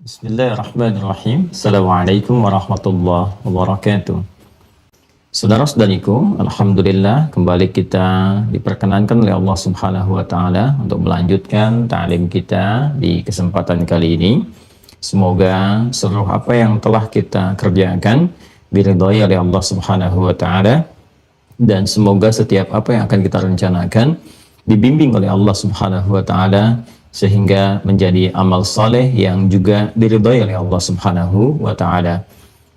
Bismillahirrahmanirrahim. Assalamualaikum warahmatullahi wabarakatuh. Saudara-saudariku, alhamdulillah kembali kita diperkenankan oleh Allah Subhanahu wa taala untuk melanjutkan ta'lim kita di kesempatan kali ini. Semoga seluruh apa yang telah kita kerjakan diridhai oleh Allah Subhanahu wa taala, dan semoga setiap apa yang akan kita rencanakan dibimbing oleh Allah Subhanahu wa taala sehingga menjadi amal saleh yang juga diridhai oleh Allah Subhanahu wa taala.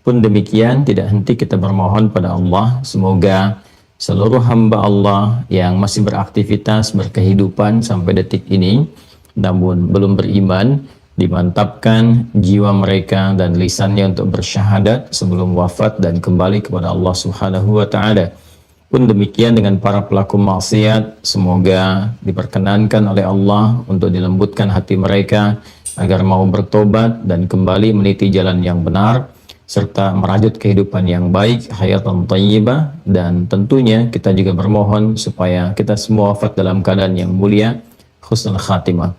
Pun demikian, tidak henti kita bermohon pada Allah, semoga seluruh hamba Allah yang masih beraktivitas, berkehidupan sampai detik ini namun belum beriman, dimantapkan jiwa mereka dan lisannya untuk bersyahadat sebelum wafat dan kembali kepada Allah Subhanahu wa taala. Pun demikian dengan para pelaku maksiat, semoga diperkenankan oleh Allah untuk dilembutkan hati mereka agar mau bertobat dan kembali meniti jalan yang benar serta merajut kehidupan yang baik, hayatan thayyibah. Dan tentunya kita juga bermohon supaya kita semua wafat dalam keadaan yang mulia, husnul khatimah.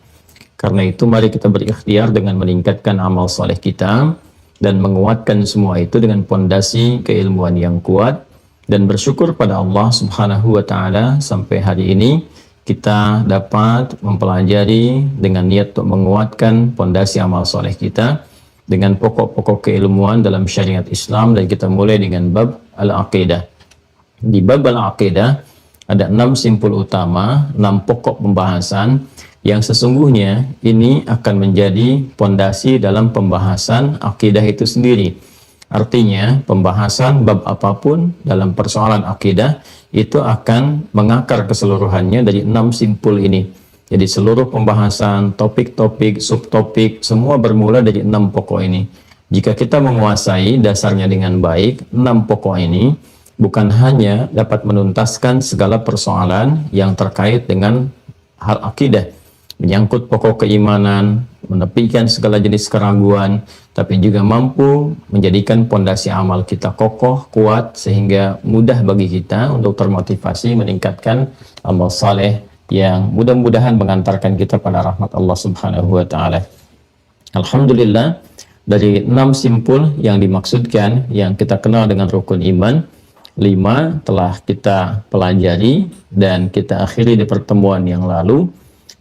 Karena itu mari kita berikhtiar dengan meningkatkan amal saleh kita dan menguatkan semua itu dengan pondasi keilmuan yang kuat, dan bersyukur pada Allah Subhanahu wa taala sampai hari ini kita dapat mempelajari dengan niat untuk menguatkan pondasi amal soleh kita dengan pokok-pokok keilmuan dalam syariat Islam. Dan kita mulai dengan bab al-aqidah. Di bab al-aqidah ada 6 simpul utama, 6 pokok pembahasan yang sesungguhnya ini akan menjadi pondasi dalam pembahasan akidah itu sendiri. Artinya pembahasan bab apapun dalam persoalan akidah itu akan mengakar keseluruhannya dari 6 simpul ini. Jadi seluruh pembahasan, topik-topik, subtopik, semua bermula dari 6 pokok ini. Jika kita menguasai dasarnya dengan baik, 6 pokok ini bukan hanya dapat menuntaskan segala persoalan yang terkait dengan hal akidah, menyangkut pokok keimanan, menepikan segala jenis keraguan, tapi juga mampu menjadikan pondasi amal kita kokoh, kuat, sehingga mudah bagi kita untuk termotivasi meningkatkan amal saleh yang mudah-mudahan mengantarkan kita pada rahmat Allah Subhanahu wa taala. Alhamdulillah, dari 6 simpul yang dimaksudkan yang kita kenal dengan rukun iman, 5 telah kita pelajari dan kita akhiri di pertemuan yang lalu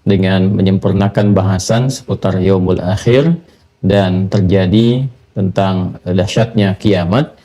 dengan menyempurnakan bahasan seputar yaumul akhir dan terjadi tentang dahsyatnya kiamat.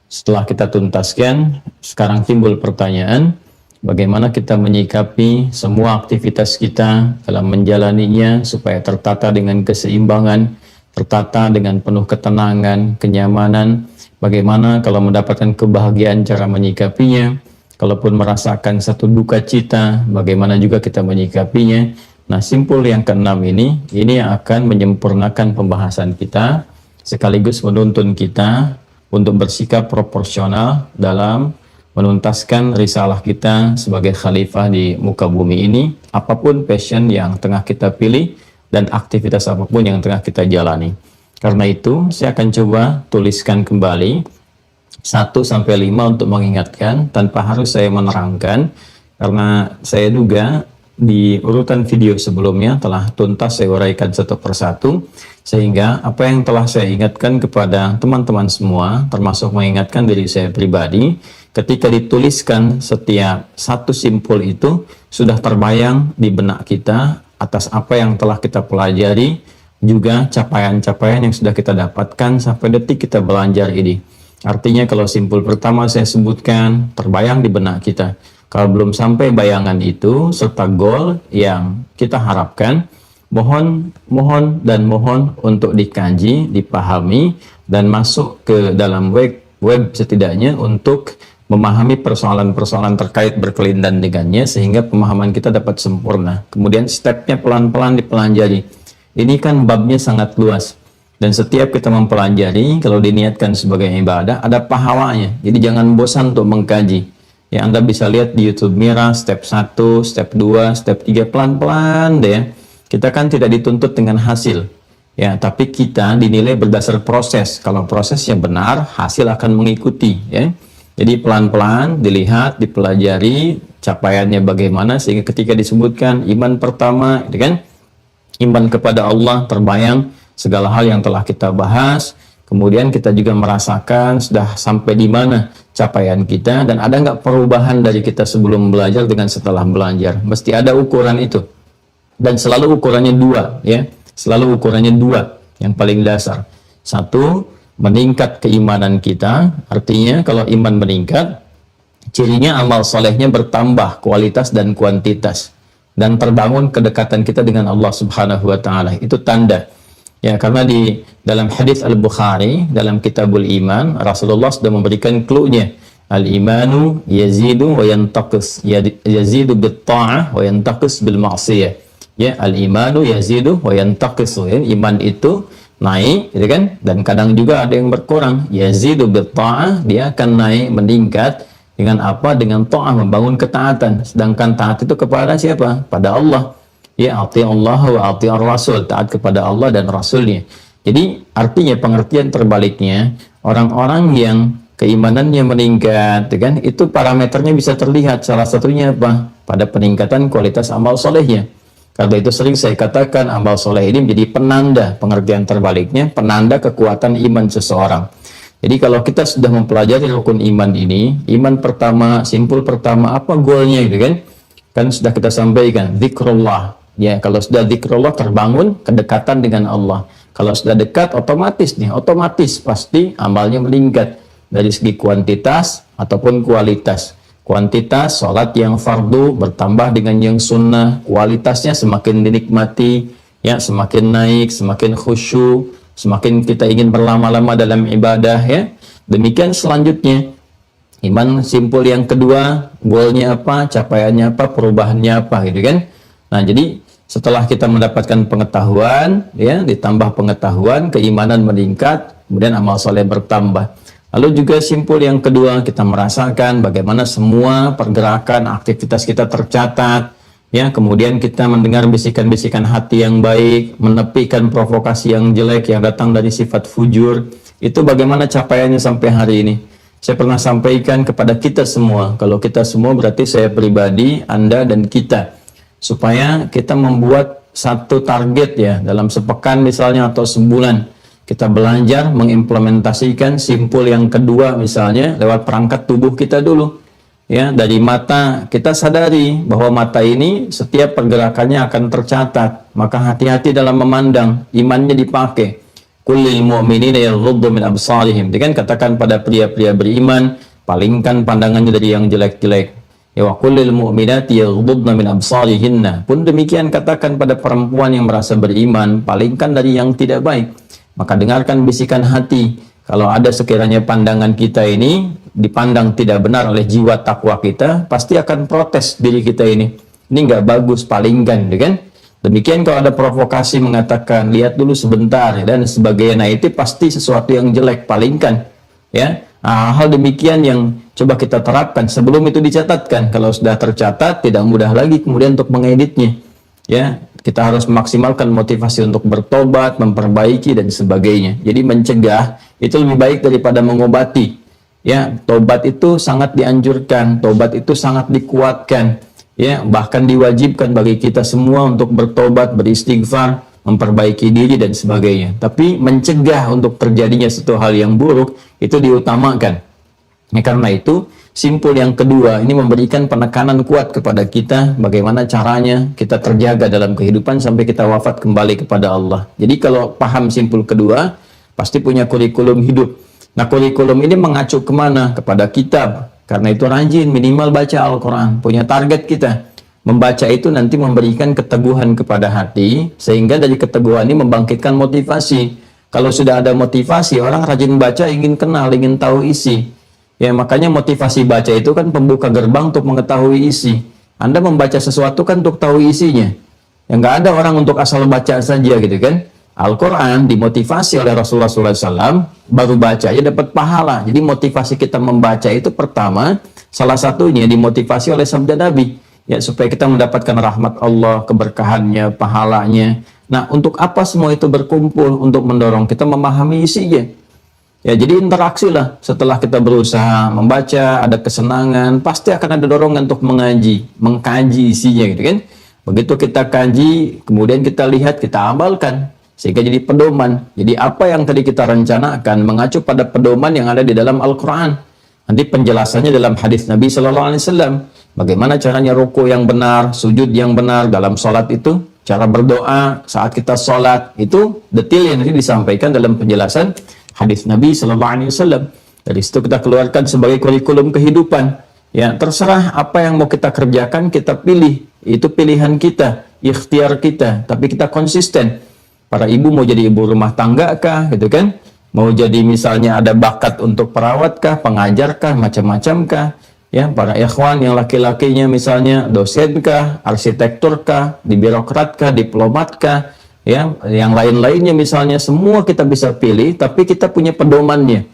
Setelah kita tuntaskan, sekarang timbul pertanyaan, bagaimana kita menyikapi semua aktivitas kita dalam menjalaninya supaya tertata dengan keseimbangan, tertata dengan penuh ketenangan, kenyamanan. Bagaimana kalau mendapatkan kebahagiaan, cara menyikapinya. Kalaupun merasakan satu duka cita, bagaimana juga kita menyikapinya. Nah, simpul yang keenam ini yang akan menyempurnakan pembahasan kita, sekaligus menuntun kita untuk bersikap proporsional dalam menuntaskan risalah kita sebagai khalifah di muka bumi ini, apapun passion yang tengah kita pilih dan aktivitas apapun yang tengah kita jalani. Karena itu, saya akan coba tuliskan kembali 1-5 untuk mengingatkan tanpa harus saya menerangkan, karena saya duga di urutan video sebelumnya telah tuntas saya uraikan satu persatu, sehingga apa yang telah saya ingatkan kepada teman-teman semua, termasuk mengingatkan diri saya pribadi, ketika dituliskan setiap satu simpul itu sudah terbayang di benak kita atas apa yang telah kita pelajari, juga capaian-capaian yang sudah kita dapatkan sampai detik kita belajar ini. Artinya kalau simpul pertama saya sebutkan terbayang di benak kita, kalau belum sampai bayangan itu serta goal yang kita harapkan, mohon untuk dikaji, dipahami, dan masuk ke dalam web setidaknya untuk memahami persoalan-persoalan terkait berkelindan dengannya, sehingga pemahaman kita dapat sempurna. Kemudian stepnya pelan-pelan dipelajari. Ini kan babnya sangat luas, dan setiap kita mempelajari, kalau diniatkan sebagai ibadah, ada pahalanya. Jadi jangan bosan untuk mengkaji. Ya, Anda bisa lihat di YouTube Mira, step 1, step 2, step 3, pelan-pelan deh ya. Kita kan tidak dituntut dengan hasil, ya, tapi kita dinilai berdasar proses. Kalau prosesnya benar, hasil akan mengikuti, ya. Jadi pelan-pelan dilihat, dipelajari capaiannya bagaimana, sehingga ketika disebutkan iman pertama, itu kan iman kepada Allah terbayang segala hal yang telah kita bahas. Kemudian kita juga merasakan sudah sampai di mana capaian kita, dan ada nggak perubahan dari kita sebelum belajar dengan setelah belajar. Mesti ada ukuran itu. Dan selalu ukurannya dua, ya. Selalu ukurannya dua, yang paling dasar. Satu, meningkat keimanan kita. Artinya kalau iman meningkat, cirinya amal solehnya bertambah kualitas dan kuantitas, dan terbangun kedekatan kita dengan Allah Subhanahu wa taala. Itu tanda. Ya, karena di dalam hadis Al-Bukhari dalam Kitabul Iman, Rasulullah sudah memberikan clue-nya. Al-imanu yazidu wa yantaqis. Yazidu bit ta'ah wa yantaqis bil ma'siyah. Ya, al-imanu yazidu wa yantaqis. Ya, iman itu naik, gitu kan? Dan kadang juga ada yang berkurang. Yazidu bit ta'ah, dia akan naik, meningkat dengan apa? Dengan ta'ah, membangun ketaatan. Sedangkan taat itu kepada siapa? Pada Allah. Ya, ati Allah wa ati ar-rasul, taat kepada Allah dan Rasulnya. Jadi artinya pengertian terbaliknya, orang-orang yang keimanannya meningkat, kan, itu parameternya bisa terlihat. Salah satunya apa? Pada peningkatan kualitas amal solehnya. Karena itu sering saya katakan amal soleh ini menjadi penanda, pengertian terbaliknya, penanda kekuatan iman seseorang. Jadi kalau kita sudah mempelajari rukun iman ini, iman pertama, simpul pertama, apa goalnya gitu kan? Kan sudah kita sampaikan, zikrullah. Ya, kalau sudah zikrullah terbangun kedekatan dengan Allah. Kalau sudah dekat, otomatis pasti amalnya meningkat dari segi kuantitas ataupun kualitas. Kuantitas sholat yang fardu bertambah dengan yang sunnah, kualitasnya semakin dinikmati, ya, semakin naik, semakin khusyuk, semakin kita ingin berlama-lama dalam ibadah, ya. Demikian selanjutnya. Iman simpul yang kedua, goalnya apa, capaiannya apa, perubahannya apa, gitu kan. Nah, jadi setelah kita mendapatkan pengetahuan, ya, ditambah pengetahuan, keimanan meningkat, kemudian amal soleh bertambah. Lalu juga simpul yang kedua, kita merasakan bagaimana semua pergerakan, aktivitas kita tercatat, ya, kemudian kita mendengar bisikan-bisikan hati yang baik, menepikan provokasi yang jelek yang datang dari sifat fujur. Itu bagaimana capaiannya sampai hari ini. Saya pernah sampaikan kepada kita semua, kalau kita semua berarti saya pribadi, Anda dan kita, supaya kita membuat satu target, ya, dalam sepekan misalnya atau sebulan kita belajar mengimplementasikan simpul yang kedua, misalnya lewat perangkat tubuh kita dulu, ya. Dari mata kita sadari bahwa mata ini setiap pergerakannya akan tercatat, maka hati-hati dalam memandang, imannya dipakai. Kullil mu'minina yaghuddu min absarihim, kan katakan pada pria-pria beriman, palingkan pandangannya dari yang jelek-jelek. Ya, wa kullil mu'minati yaghuddna min absarihinna. Pun demikian katakan pada perempuan yang merasa beriman, palingkan dari yang tidak baik. Maka dengarkan bisikan hati. Kalau ada sekiranya pandangan kita ini dipandang tidak benar oleh jiwa takwa kita, pasti akan protes diri kita ini. Ini nggak bagus, palingkan, kan? Demikian kalau ada provokasi mengatakan, lihat dulu sebentar, dan sebagainya. Nah, itu pasti sesuatu yang jelek, palingkan, ya. Hal demikian yang coba kita terapkan sebelum itu dicatatkan. Kalau sudah tercatat, tidak mudah lagi kemudian untuk mengeditnya. Ya, kita harus memaksimalkan motivasi untuk bertobat, memperbaiki dan sebagainya. Jadi mencegah itu lebih baik daripada mengobati. Ya, tobat itu sangat dianjurkan, tobat itu sangat dikuatkan. Ya, bahkan diwajibkan bagi kita semua untuk bertobat, beristighfar, memperbaiki diri dan sebagainya. Tapi mencegah untuk terjadinya suatu hal yang buruk itu diutamakan. Ya, karena itu simpul yang kedua ini memberikan penekanan kuat kepada kita bagaimana caranya kita terjaga dalam kehidupan sampai kita wafat kembali kepada Allah. Jadi kalau paham simpul kedua pasti punya kurikulum hidup. Nah, kurikulum ini mengacu kemana? Kepada kitab. Karena itu rajin minimal baca Al-Quran. Punya target kita. Membaca itu nanti memberikan keteguhan kepada hati, sehingga dari keteguhan ini membangkitkan motivasi. Kalau sudah ada motivasi, orang rajin baca, ingin kenal, ingin tahu isi. Ya, makanya motivasi baca itu kan pembuka gerbang untuk mengetahui isi. Anda membaca sesuatu kan untuk tahu isinya. Ya, nggak ada orang untuk asal baca saja gitu kan. Al-Quran dimotivasi oleh Rasulullah SAW, baru baca aja dapat pahala. Jadi motivasi kita membaca itu pertama, salah satunya dimotivasi oleh sabda Nabi. Ya, supaya kita mendapatkan rahmat Allah, keberkahannya, pahalanya. Nah, untuk apa semua itu berkumpul? Untuk mendorong kita memahami isinya. Ya, jadi interaksi lah. Setelah kita berusaha membaca, ada kesenangan, pasti akan ada dorongan untuk mengaji, mengkaji isinya gitu kan. Begitu kita kaji, kemudian kita lihat, kita amalkan. sehingga jadi pedoman. Jadi apa yang tadi kita rencanakan mengacu pada pedoman yang ada di dalam Al-Quran. Nanti penjelasannya dalam hadis Nabi Sallallahu Alaihi Wasallam. Bagaimana caranya ruku yang benar, sujud yang benar dalam sholat itu, cara berdoa saat kita sholat itu detail yang nanti disampaikan dalam penjelasan hadis Nabi Sallallahu Alaihi Wasallam. Dari situ kita keluarkan sebagai kurikulum kehidupan. Ya, terserah apa yang mau kita kerjakan, kita pilih. Itu pilihan kita, ikhtiar kita, tapi kita konsisten. Para ibu mau jadi ibu rumah tangga kah, gitu kan? Mau jadi misalnya ada bakat untuk perawat kah, pengajar kah, macam-macam kah? Ya, para ikhwan yang laki-lakinya misalnya dosen kah, arsitektur kah, di birokrat kah, diplomat kah, ya, yang lain-lainnya misalnya, semua kita bisa pilih, tapi kita punya pedomannya.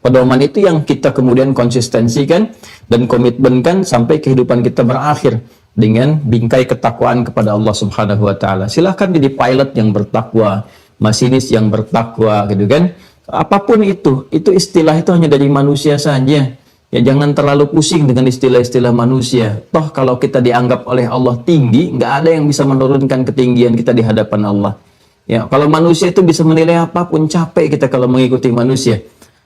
Pedoman itu yang kita kemudian konsistensikan dan komitmenkan sampai kehidupan kita berakhir dengan bingkai ketakwaan kepada Allah Subhanahu wa taala. Silahkan jadi pilot yang bertakwa, masinis yang bertakwa, gitu kan. Apapun itu istilah itu hanya dari manusia saja. Ya, jangan terlalu pusing dengan istilah-istilah manusia. Toh kalau kita dianggap oleh Allah tinggi, nggak ada yang bisa menurunkan ketinggian kita di hadapan Allah. Ya, kalau manusia itu bisa menilai apapun, capek kita kalau mengikuti manusia.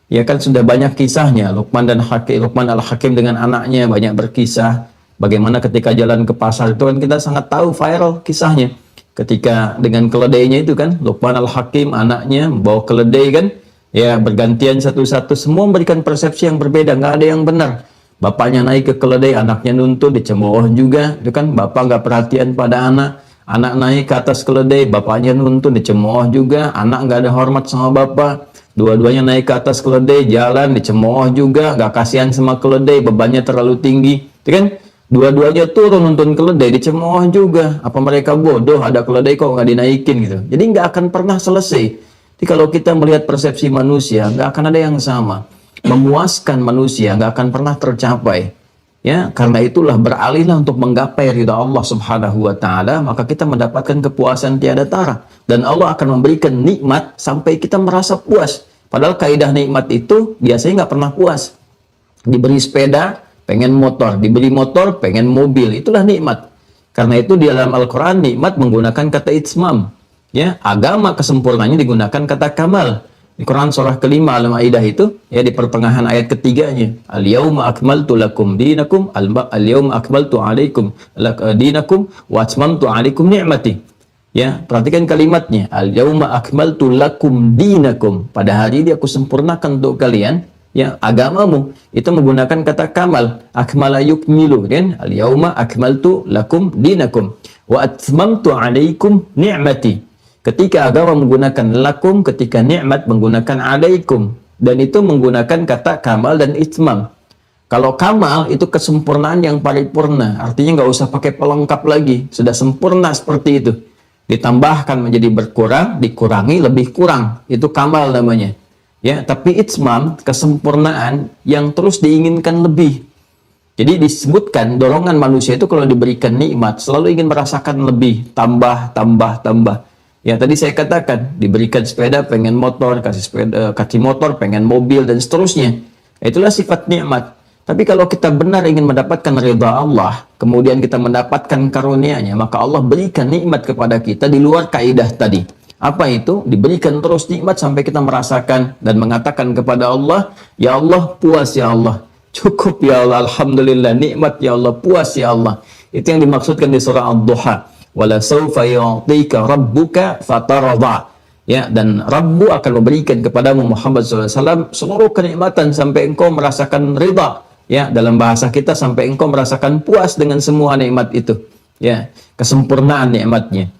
Ya kan sudah banyak kisahnya, Luqman Al-Hakim dengan anaknya banyak berkisah. Bagaimana ketika jalan ke pasar itu kan kita sangat tahu viral kisahnya. Ketika dengan keledainya itu kan, Luqman Al-Hakim anaknya bawa keledai kan, ya bergantian satu-satu, semua memberikan persepsi yang berbeda, nggak ada yang benar. Bapaknya naik ke keledai, anaknya nuntut, dicemooh juga, itu kan bapak nggak perhatian pada anak. Anak naik ke atas keledai, bapaknya nuntut, dicemooh juga, anak nggak ada hormat sama bapak. Dua-duanya naik ke atas keledai, jalan, dicemooh juga, nggak kasihan sama keledai, bebannya terlalu tinggi, itu kan? Dua-duanya turun nonton keledai, dicemooh juga. Apa mereka bodoh, ada keledai kok nggak dinaikin gitu. Jadi nggak akan pernah selesai. Jadi kalau kita melihat persepsi manusia, nggak akan ada yang sama. Memuaskan manusia nggak akan pernah tercapai. Ya, karena itulah beralihlah untuk menggapai ridha Allah Subhanahu wa taala, maka kita mendapatkan kepuasan tiada tara dan Allah akan memberikan nikmat sampai kita merasa puas. Padahal kaidah nikmat itu biasanya nggak pernah puas. Diberi sepeda, pengen motor, diberi motor, pengen mobil, itulah nikmat. Karena itu di dalam Al-Quran nikmat menggunakan kata itmam. Ya, agama kesempurnaannya digunakan kata kamal. Di Quran surah kelima Al-Maidah itu, ya di pertengahan ayat ketiganya, Al-Yauma akmaltu lakum dinakum, Al-Yauma akmaltu alaikum dinakum, wa atmamtu alaikum ni'mati. Ya, perhatikan kalimatnya, Al-Yauma akmaltu lakum dinakum. Pada hari ini aku sempurnakan untuk kalian, ya, agamamu. Itu menggunakan kata kamal, akmala yukmilu, kan? Al-Yauma akmaltu lakum dinakum, wa atmamtu alaikum ni'mati. Ketika agama menggunakan lakum, ketika nikmat menggunakan alaikum, dan itu menggunakan kata kamal dan itmam. Kalau kamal itu kesempurnaan yang paripurna, artinya nggak usah pakai pelengkap lagi, sudah sempurna seperti itu. Ditambahkan menjadi berkurang, dikurangi lebih kurang, itu kamal namanya. Ya, tapi itmam kesempurnaan yang terus diinginkan lebih. Jadi disebutkan dorongan manusia itu kalau diberikan nikmat selalu ingin merasakan lebih, tambah. Ya, tadi saya katakan, diberikan sepeda pengen motor, kasih motor pengen mobil, dan seterusnya. Itulah sifat nikmat. Tapi kalau kita benar ingin mendapatkan ridha Allah, kemudian kita mendapatkan karunia-Nya, maka Allah berikan nikmat kepada kita di luar kaidah tadi. Apa itu? Diberikan terus nikmat sampai kita merasakan dan mengatakan kepada Allah, ya Allah, puas ya Allah. Cukup ya Allah, alhamdulillah, nikmat ya Allah, puas ya Allah. Itu yang dimaksudkan di surah Ad-Duha. Wala sawfa yu'tika rabbuka fatarda. Ya, dan Rabbu akan memberikan kepadamu Muhammad SAW seluruh kenikmatan sampai engkau merasakan ridha. Ya, dalam bahasa kita sampai engkau merasakan puas dengan semua nikmat itu. Ya, kesempurnaan nikmatnya.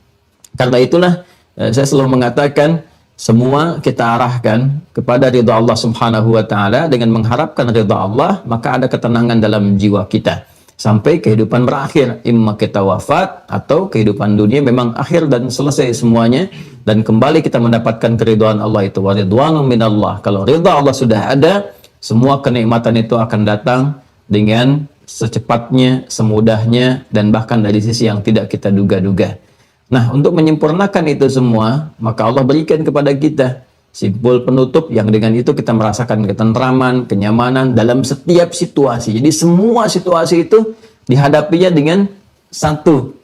Karena itulah saya selalu mengatakan semua kita arahkan kepada ridha Allah Subhanahu wa taala. Dengan mengharapkan ridha Allah, maka ada ketenangan dalam jiwa kita sampai kehidupan berakhir. Imma kita wafat atau kehidupan dunia memang akhir dan selesai semuanya, dan kembali kita mendapatkan keridhaan Allah itu. Wa ridwanun minallah. Kalau ridha Allah sudah ada, semua kenikmatan itu akan datang dengan secepatnya, semudahnya, dan bahkan dari sisi yang tidak kita duga-duga. Nah, untuk menyempurnakan itu semua, maka Allah berikan kepada kita simpul penutup yang dengan itu kita merasakan ketentraman, kenyamanan dalam setiap situasi. Jadi semua situasi itu dihadapinya dengan satu,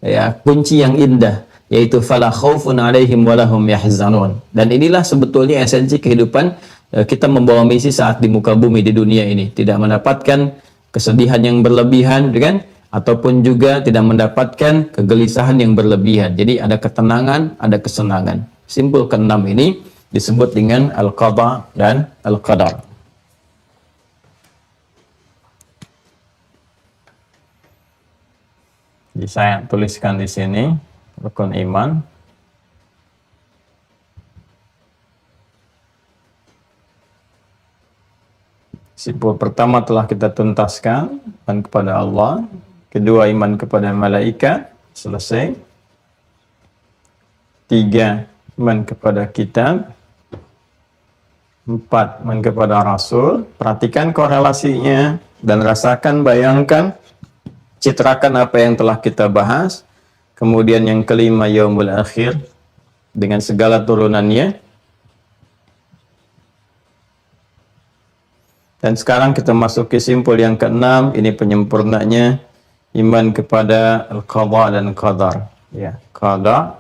ya, kunci yang indah, yaitu fala khaufun 'alaihim wa lahum yahzanun. Dan inilah sebetulnya esensi kehidupan kita membawa misi saat di muka bumi di dunia ini, tidak mendapatkan kesedihan yang berlebihan, kan? Ataupun juga tidak mendapatkan kegelisahan yang berlebihan. Jadi ada ketenangan, ada kesenangan. Simpul keenam ini disebut dengan al-qada dan al-qadar. Jadi saya tuliskan di sini rukun iman. Simpul pertama telah kita tuntaskan, iman kepada Allah. Kedua, iman kepada malaikat, selesai. 3, iman kepada kitab. 4, iman kepada Rasul. Perhatikan korelasinya dan rasakan, bayangkan, citrakan apa yang telah kita bahas. Kemudian yang kelima, yaumul akhir dengan segala turunannya. Dan sekarang kita masuk ke simpul yang keenam, ini penyempurnanya, iman kepada al-qada dan qadar. Ya, qada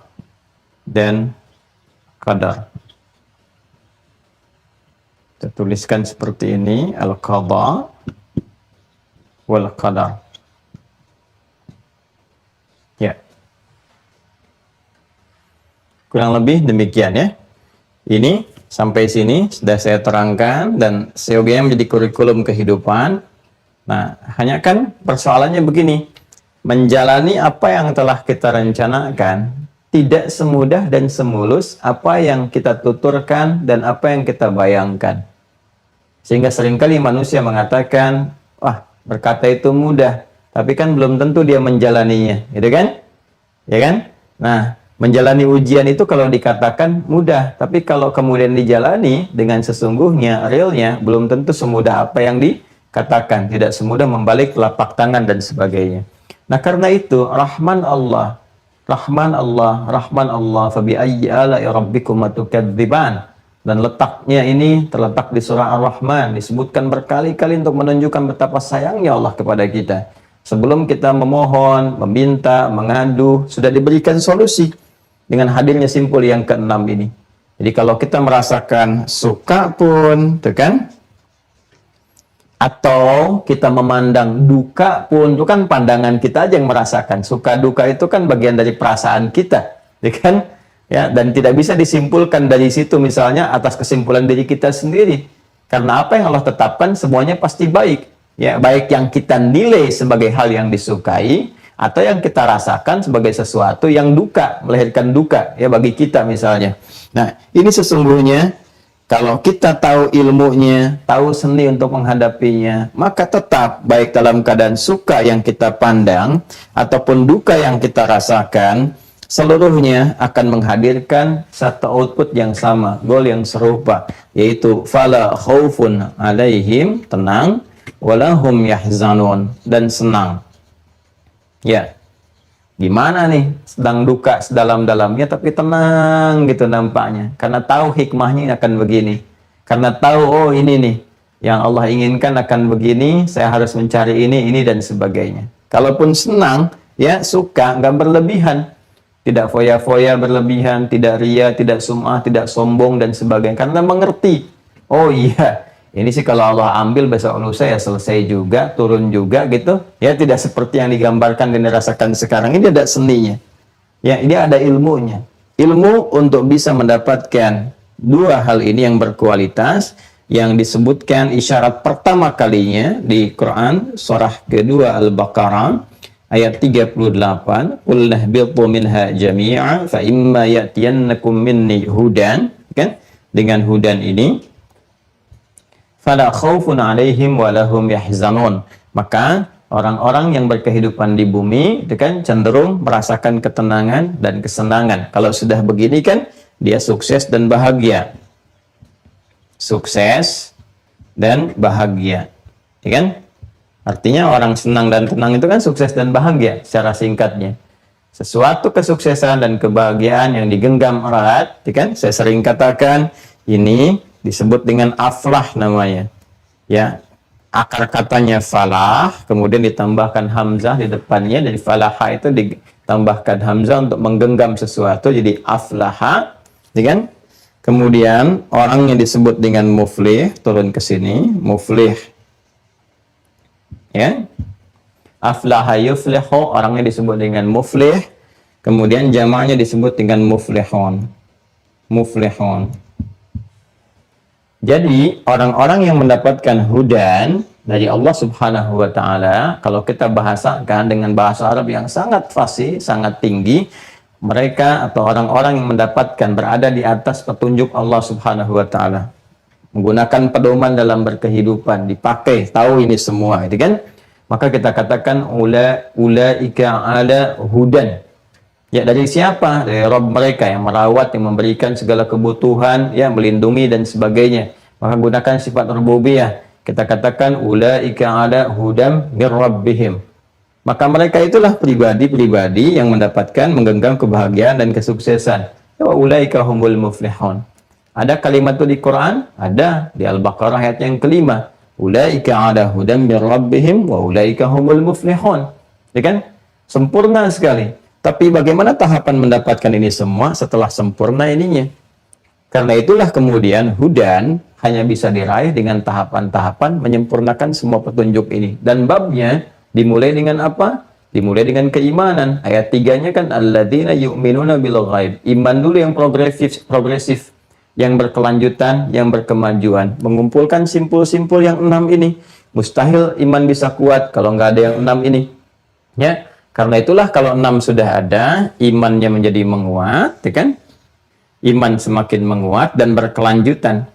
dan qadar. Kita tuliskan seperti ini, al-qada wal qadar. Ya. Kurang lebih demikian ya. Ini sampai sini sudah saya terangkan dan seyogianya menjadi kurikulum kehidupan. Nah, hanya kan persoalannya begini, menjalani apa yang telah kita rencanakan tidak semudah dan semulus apa yang kita tuturkan dan apa yang kita bayangkan. Sehingga seringkali manusia mengatakan, wah, berkata itu mudah, tapi kan belum tentu dia menjalaninya, gitu kan? Ya kan? Nah, menjalani ujian itu kalau dikatakan mudah, tapi kalau kemudian dijalani dengan sesungguhnya, realnya, belum tentu semudah apa yang dikatakan. Tidak semudah membalik telapak tangan dan sebagainya. Nah, karena itu, Rahman Allah, fabi ayyi ala'i rabbikuma tukadziban. Dan letaknya ini terletak di surah Ar-Rahman, disebutkan berkali-kali untuk menunjukkan betapa sayangnya Allah kepada kita. Sebelum kita memohon, meminta, mengadu, sudah diberikan solusi dengan hadirnya simpul yang keenam ini. Jadi kalau kita merasakan suka pun, tuh kan? Atau kita memandang duka pun, itu kan pandangan kita aja yang merasakan. Suka duka itu kan bagian dari perasaan kita, ya kan? Ya, dan tidak bisa disimpulkan dari situ misalnya atas kesimpulan diri kita sendiri. Karena apa yang Allah tetapkan semuanya pasti baik. Ya, baik yang kita nilai sebagai hal yang disukai atau yang kita rasakan sebagai sesuatu yang duka, melahirkan duka ya bagi kita misalnya. Nah, ini sesungguhnya kalau kita tahu ilmunya, tahu seni untuk menghadapinya, maka tetap baik dalam keadaan suka yang kita pandang ataupun duka yang kita rasakan, seluruhnya akan menghadirkan satu output yang sama, goal yang serupa, yaitu fala khaufun alaihim, tenang, walahum yahzanun, dan senang. Ya, gimana nih, sedang duka sedalam-dalamnya tapi tenang gitu nampaknya, karena tahu hikmahnya akan begini, karena tahu oh ini nih yang Allah inginkan akan begini, saya harus mencari ini dan sebagainya. Kalaupun senang, ya suka, nggak berlebihan, tidak foya-foya berlebihan, tidak ria, tidak sum'ah, tidak sombong dan sebagainya, karena mengerti, oh iya, ini sih kalau Allah ambil besok lusa ya selesai juga, turun juga gitu. Ya tidak seperti yang digambarkan dan dirasakan sekarang. Ini ada seninya. Ya, ini ada ilmunya. Ilmu untuk bisa mendapatkan dua hal ini yang berkualitas, yang disebutkan isyarat pertama kalinya di Quran surah kedua Al-Baqarah ayat 38, "Qul nahbitu minha jami'a fa imma ya'tiyannakum minni hudan." Kan? Dengan hudan ini fala khaufun 'alaihim wa lahum yahzanun. Maka orang-orang yang berkehidupan di bumi itu kan cenderung merasakan ketenangan dan kesenangan. Kalau sudah begini kan dia sukses dan bahagia. Sukses dan bahagia. Ya kan? Artinya orang senang dan tenang itu kan sukses dan bahagia secara singkatnya. Sesuatu kesuksesan dan kebahagiaan yang digenggam erat, ya kan? Saya sering katakan ini disebut dengan aflah namanya. Ya, akar katanya falah, kemudian ditambahkan hamzah di depannya, dari falaha itu tambahkan hamzah untuk menggenggam sesuatu jadi aflaha, ya kan? Kemudian orang yang disebut dengan muflih turun ke sini, muflih, ya. Aflaha yuflihu, orangnya disebut dengan muflih. Kemudian jamaknya disebut dengan muflihun. Muflihun. Jadi orang-orang yang mendapatkan hudan dari Allah Subhanahu wa taala, kalau kita bahasakan dengan bahasa Arab yang sangat fasih, sangat tinggi, mereka atau orang-orang yang mendapatkan berada di atas petunjuk Allah Subhanahu wa taala. Menggunakan pedoman dalam berkehidupan, dipakai, tahu ini semua, gitu kan? Maka kita katakan ulaika ala hudan. Ya, dari siapa? Dari Rabb mereka yang merawat, yang memberikan segala kebutuhan, ya, melindungi dan sebagainya. Maka gunakan sifat rububiyah. Kita katakan ulaika ala hudam mir rabbihim. Maka mereka itulah pribadi-pribadi yang mendapatkan menggenggam kebahagiaan dan kesuksesan. Ya, ulaika humul muflihun. Ada kalimat itu di Quran? Ada di Al-Baqarah ayat yang kelima. Ulaika ala hudam mir rabbihim wa ulaika humul muflihun. Ya kan? Sempurna sekali. Tapi bagaimana tahapan mendapatkan ini semua setelah sempurna ininya? Karena itulah kemudian hudan hanya bisa diraih dengan tahapan-tahapan menyempurnakan semua petunjuk ini. Dan babnya dimulai dengan apa? Dimulai dengan keimanan. Ayat 3-nya kan alladzina yu'minuna bil ghaib. Iman dulu yang progresif, yang berkelanjutan, yang berkemajuan. Mengumpulkan simpul-simpul yang 6 ini. Mustahil iman bisa kuat kalau nggak ada yang 6 ini. Ya. Karena itulah kalau 6 sudah ada, imannya menjadi menguat, ya kan? Iman semakin menguat dan berkelanjutan,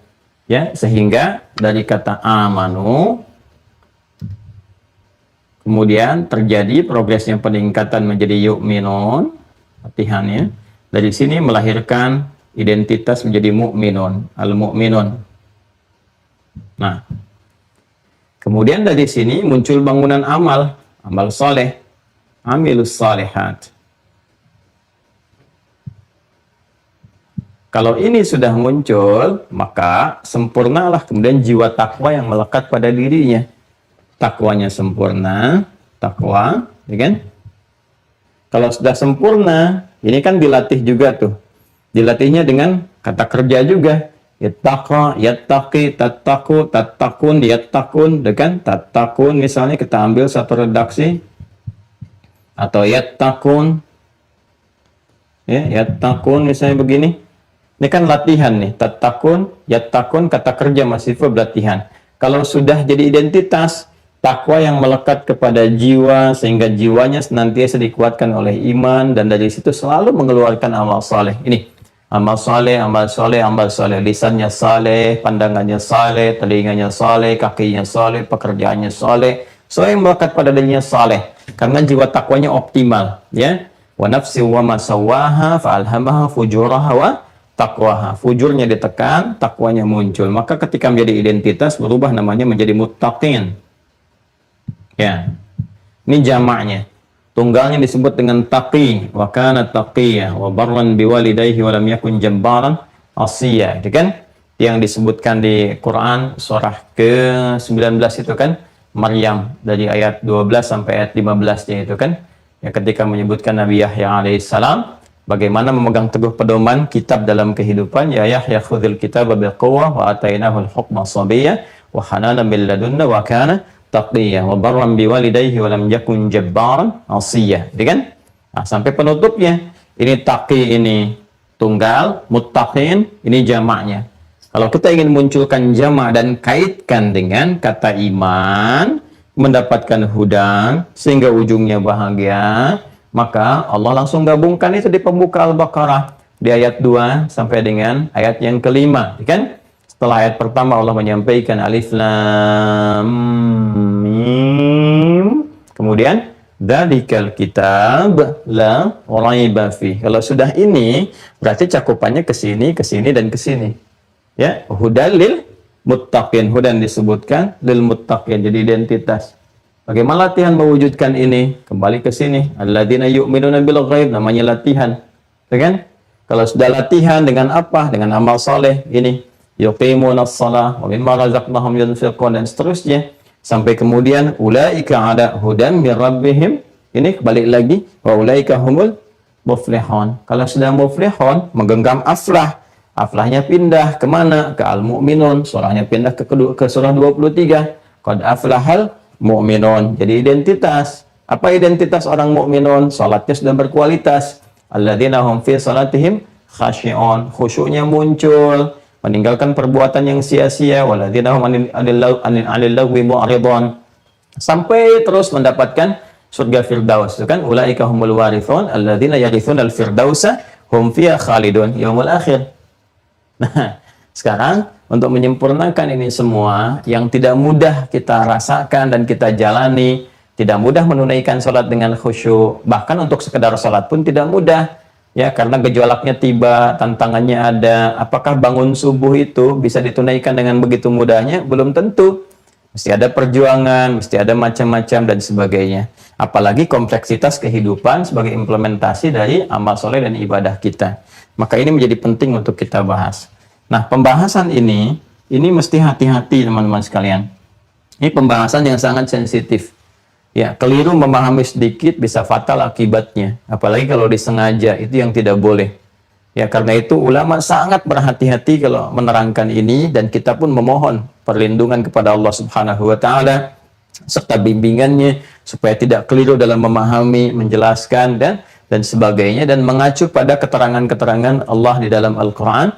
ya, sehingga dari kata amanu kemudian terjadi progresnya peningkatan menjadi yu'minun, latihannya. Dari sini melahirkan identitas menjadi mu'minun, al-mu'minun. Nah, kemudian dari sini muncul bangunan amal soleh. Amilus salihat. Kalau ini sudah muncul, maka sempurnalah kemudian jiwa takwa yang melekat pada dirinya. Takwanya sempurna, takwa, ya kan? Kalau sudah sempurna, ini kan dilatih juga tuh. Dilatihnya dengan kata kerja juga. Yattaqa, yattaqi, tattaqu, tattakun, yattakun, kan? Tattakun misalnya kita ambil satu redaksi. Atau yattaqun, ya, yattaqun misalnya begini. Ini kan latihan nih, tattaqun, yattaqun, kata kerja masih verb latihan. Kalau sudah jadi identitas, takwa yang melekat kepada jiwa sehingga jiwanya senantiasa dikuatkan oleh iman dan dari situ selalu mengeluarkan amal saleh. Ini amal saleh, amal saleh, amal saleh. Lisannya saleh, pandangannya saleh, telinganya saleh, kakinya saleh, pekerjaannya saleh. So yang melekat pada dirinya saleh karena jiwa takwanya optimal, ya. Wa nafsi wa ma sawaha fa alhamaha fujuraha wa taqwaha. Fujurnya ditekan, takwanya muncul. Maka ketika menjadi identitas berubah namanya menjadi muttaqin. Ya. Ini jamaknya. Tunggalnya disebut dengan taqi, wa kana taqiyya wa barran biwalidayhi wa lam yakun jabbaran asiyya. Itu kan yang disebutkan di Quran surah ke-19 itu kan. Maryam dari ayat 12 sampai ayat 15-nya itu kan, ya, ketika menyebutkan Nabi Yahya alaihissalam bagaimana memegang teguh pedoman kitab dalam kehidupan. Ya Yahya khudhil kitaba biquwwah wa atainahu al-hukma sabiyya wa hananan min ladunna wa kana taqiyya wa barran biwalidayhi wa lam yakun jabbaran asiyya. Gitu kan? Nah, sampai penutupnya. Ini taqi, ini tunggal, muttaqin ini jamaknya. Kalau kita ingin munculkan jamak dan kaitkan dengan kata iman, mendapatkan hudan, sehingga ujungnya bahagia, maka Allah langsung gabungkan itu di pembuka Al-Baqarah, di ayat 2 sampai dengan ayat yang kelima. Kan? Setelah ayat pertama Allah menyampaikan alif lam mim, kemudian dzalikal kitab la raiba fi. Kalau sudah ini, berarti cakupannya ke sini, dan ke sini. Ya, hudan lil muttaqin, hudan disebutkan lil muttaqin jadi identitas. Bagaimana latihan mewujudkan ini? Kembali ke sini. Alladzina yu'minuna bil ghaib, namanya latihan. Ya kan? Kalau sudah latihan dengan apa? Dengan amal saleh ini. Yuqimunas shalah wa mimma razaqnahum yunfiqun dan seterusnya sampai kemudian ulaika ala hudan mir rabbihim Ini balik lagi, wa ulaika humul muflihun. Kalau sudah muflihun, menggenggam aflah. Aflahnya pindah kemana? Ke Al-Mu'minun. Surahnya pindah ke surah 23. Qad aflahal mu'minun. Jadi identitas. Apa identitas orang mukminun? Salatnya sudah berkualitas. Alladzina hum fi salatihim khashi'un. Khusyuknya muncul, meninggalkan perbuatan yang sia-sia. Walladzina hum 'anil lagwi mu'ridun. Sampai terus mendapatkan surga Firdaus. Itu kan ulaika humul warithun alladzina yarithunal firdausa hum fiha khalidun yaumul akhir. Nah, sekarang untuk menyempurnakan ini semua yang tidak mudah kita rasakan dan kita jalani, tidak mudah menunaikan sholat dengan khusyuk, bahkan untuk sekedar sholat pun tidak mudah, ya, karena gejolaknya tiba, tantangannya ada. Apakah bangun subuh itu bisa ditunaikan dengan begitu mudahnya? Belum tentu. Mesti ada perjuangan, mesti ada macam-macam dan sebagainya. Apalagi kompleksitas kehidupan sebagai implementasi dari amal soleh dan ibadah kita. Maka ini menjadi penting untuk kita bahas. Nah, pembahasan ini mesti hati-hati teman-teman sekalian. Ini pembahasan yang sangat sensitif. Ya, keliru memahami sedikit bisa fatal akibatnya. Apalagi kalau disengaja, itu yang tidak boleh. Ya, karena itu ulama sangat berhati-hati kalau menerangkan ini, dan kita pun memohon perlindungan kepada Allah Subhanahu wa taala serta bimbingannya supaya tidak keliru dalam memahami, menjelaskan dan sebagainya, dan mengacu pada keterangan-keterangan Allah di dalam Al-Qur'an.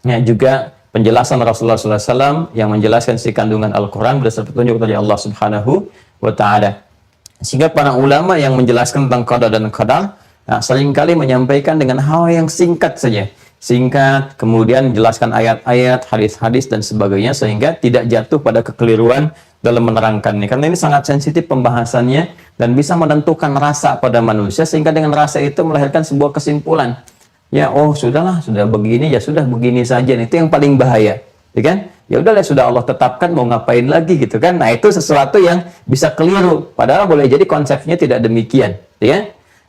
Ya, juga penjelasan Rasulullah SAW yang menjelaskan si kandungan Al-Quran berdasarkan petunjuk dari Allah Subhanahu wa Ta'ala. Sehingga para ulama yang menjelaskan tentang qada dan qadar, nah, seringkali menyampaikan dengan hal yang singkat saja. Singkat, kemudian menjelaskan ayat-ayat, hadis-hadis dan sebagainya, sehingga tidak jatuh pada kekeliruan dalam menerangkannya. Karena ini sangat sensitif pembahasannya dan bisa menentukan rasa pada manusia, sehingga dengan rasa itu melahirkan sebuah kesimpulan. Ya, oh sudahlah, sudah begini, ya sudah begini saja. Itu yang paling bahaya, ya kan? Ya udahlah, sudah Allah tetapkan, mau ngapain lagi gitu kan? Nah, itu sesuatu yang bisa keliru. Padahal boleh jadi konsepnya tidak demikian, ya kan?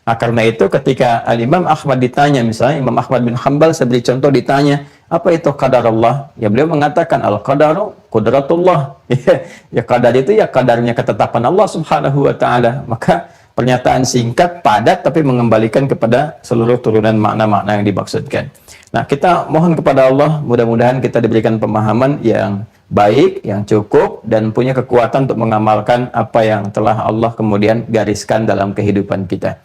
Nah, karena itu ketika Imam Ahmad ditanya, misalnya Imam Ahmad bin Hanbal, saya beri contoh, ditanya, apa itu qadar Allah? Ya beliau mengatakan, al-qadaru qudratullah. Ya, qadar itu ya qadarnya ketetapan Allah Subhanahu wa Ta'ala. Maka pernyataan singkat, padat, tapi mengembalikan kepada seluruh turunan makna-makna yang dimaksudkan. Nah, kita mohon kepada Allah, mudah-mudahan kita diberikan pemahaman yang baik, yang cukup, dan punya kekuatan untuk mengamalkan apa yang telah Allah kemudian gariskan dalam kehidupan kita.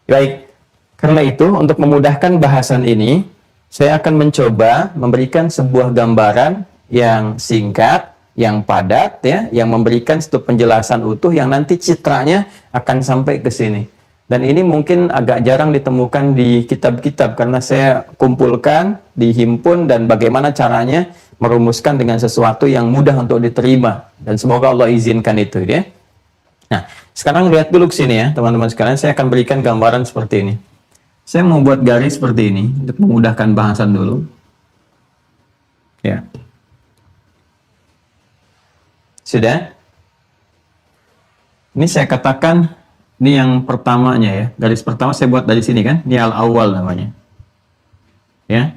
Baik, karena itu, untuk memudahkan bahasan ini, saya akan mencoba memberikan sebuah gambaran yang singkat, yang padat, ya, yang memberikan satu penjelasan utuh yang nanti citranya akan sampai ke sini. Dan ini mungkin agak jarang ditemukan di kitab-kitab karena saya kumpulkan, dihimpun, dan bagaimana caranya merumuskan dengan sesuatu yang mudah untuk diterima. Dan semoga Allah izinkan itu, ya. Nah, sekarang lihat dulu ke sini ya, teman-teman sekalian. Saya akan berikan gambaran seperti ini. Saya mau buat garis seperti ini untuk memudahkan bahasan dulu. Ya. Sudah? Ini saya katakan, ini yang pertamanya ya. Garis pertama saya buat dari sini kan. Ini al-awwal namanya. Ya.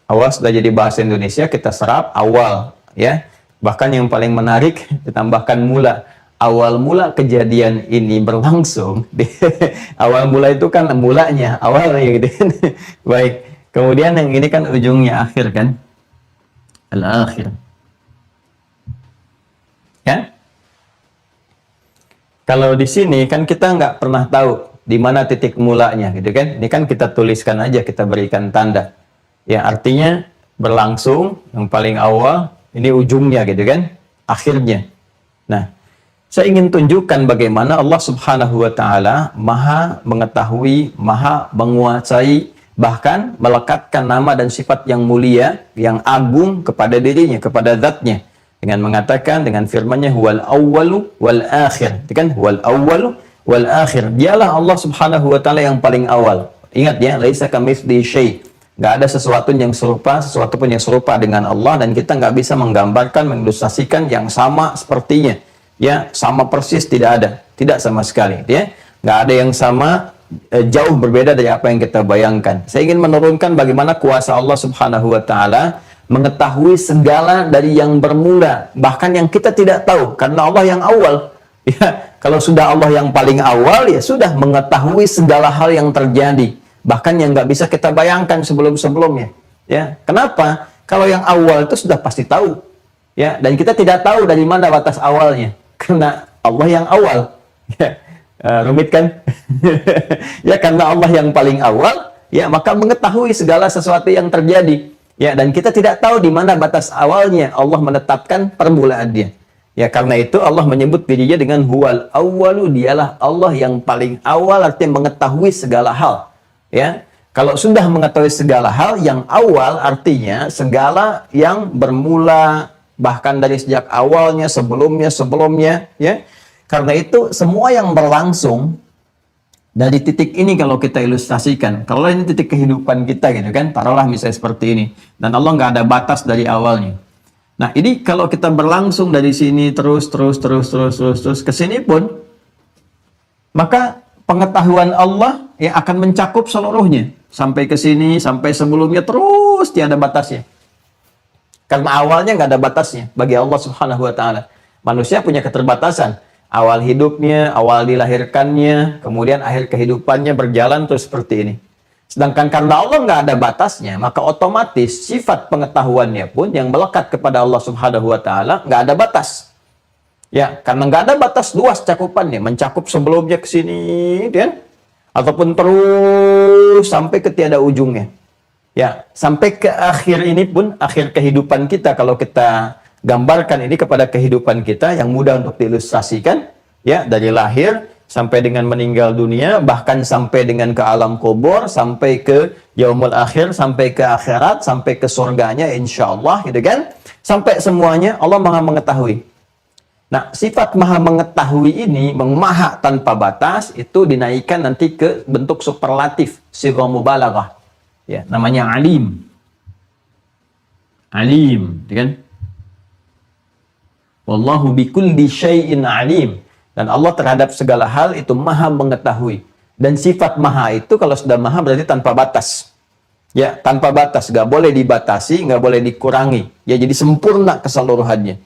Awal sudah jadi bahasa Indonesia, kita serap awal. Ya. Bahkan yang paling menarik, ditambahkan mula. Awal mula kejadian ini berlangsung. Awal mula itu kan mulanya, awalnya gitu. Baik. Kemudian yang ini kan ujungnya akhir kan. Al-akhir. Ya? Kalau di sini kan kita nggak pernah tahu di mana titik mulanya, gitu kan? Ini kan kita tuliskan aja, kita berikan tanda. Ya, artinya berlangsung, yang paling awal, ini ujungnya, gitu kan? Akhirnya. Nah, saya ingin tunjukkan bagaimana Allah Subhanahu wa Ta'ala maha mengetahui, maha menguasai, bahkan melekatkan nama dan sifat yang mulia, yang agung kepada dirinya, kepada zatnya. Dengan mengatakan, dengan firman-Nya, huwal awwalu wal akhir. Itu kan, huwal awwalu wal akhir. Dialah Allah Subhanahu wa Ta'ala yang paling awal. Ingat ya, laisa kamitslihi syai'. Nggak ada sesuatu yang serupa dengan Allah, dan kita nggak bisa menggambarkan, mengilustrasikan yang sama sepertinya. Ya, sama persis tidak ada, tidak sama sekali. Ya, nggak ada yang sama, jauh berbeda dari apa yang kita bayangkan. Saya ingin menurunkan bagaimana kuasa Allah Subhanahu wa Ta'ala mengetahui segala dari yang bermula, bahkan yang kita tidak tahu, karena Allah yang awal. Ya, kalau sudah Allah yang paling awal, ya sudah mengetahui segala hal yang terjadi, bahkan yang nggak bisa kita bayangkan sebelum-sebelumnya. Ya, kenapa? Kalau yang awal itu sudah pasti tahu. Ya, dan kita tidak tahu dari mana batas awalnya, karena Allah yang awal. Ya, rumit kan? Ya, karena Allah yang paling awal, ya maka mengetahui segala sesuatu yang terjadi. Ya, dan kita tidak tahu di mana batas awalnya Allah menetapkan permulaan dia. Ya, karena itu Allah menyebut dirinya dengan huwal awwalu, dialah Allah yang paling awal, artinya mengetahui segala hal. Ya, kalau sudah mengetahui segala hal, yang awal artinya segala yang bermula bahkan dari sejak awalnya, sebelumnya, ya. Karena itu semua yang berlangsung dari titik ini, kalau kita ilustrasikan, kalau ini titik kehidupan kita gitu kan, taruhlah misalnya seperti ini, dan Allah nggak ada batas dari awalnya. Nah, ini kalau kita berlangsung dari sini terus ke sini pun, maka pengetahuan Allah yang akan mencakup seluruhnya, sampai ke sini, sampai sebelumnya, terus tiada batasnya. Karena awalnya nggak ada batasnya bagi Allah Subhanahu wa Ta'ala. Manusia punya keterbatasan. Awal hidupnya, awal dilahirkannya, kemudian akhir kehidupannya berjalan terus seperti ini. Sedangkan karena Allah nggak ada batasnya, maka otomatis sifat pengetahuannya pun yang melekat kepada Allah Subhanahu wa Ta'ala nggak ada batas. Ya, karena nggak ada batas, luas cakupannya, mencakup sebelumnya ke sini, kan? Ataupun terus sampai ke tiada ujungnya. Ya, sampai ke akhir ini pun, akhir kehidupan kita, kalau kita gambarkan ini kepada kehidupan kita yang mudah untuk diilustrasikan, ya, dari lahir sampai dengan meninggal dunia, bahkan sampai dengan ke alam kubur, sampai ke yaumul akhir, sampai ke akhirat, sampai ke surganya insyaallah, gitu kan? Sampai semuanya Allah Maha mengetahui. Nah, sifat Maha mengetahui ini, maha tanpa batas, itu dinaikkan nanti ke bentuk superlatif, sighah mubalaghah. Ya, namanya alim. Alim, kan? Wallahu bikulli syai'in alim. Dan Allah terhadap segala hal itu maha mengetahui. Dan sifat maha itu kalau sudah maha berarti tanpa batas. Ya, tanpa batas, nggak boleh dibatasi, nggak boleh dikurangi. Ya, jadi sempurna keseluruhannya.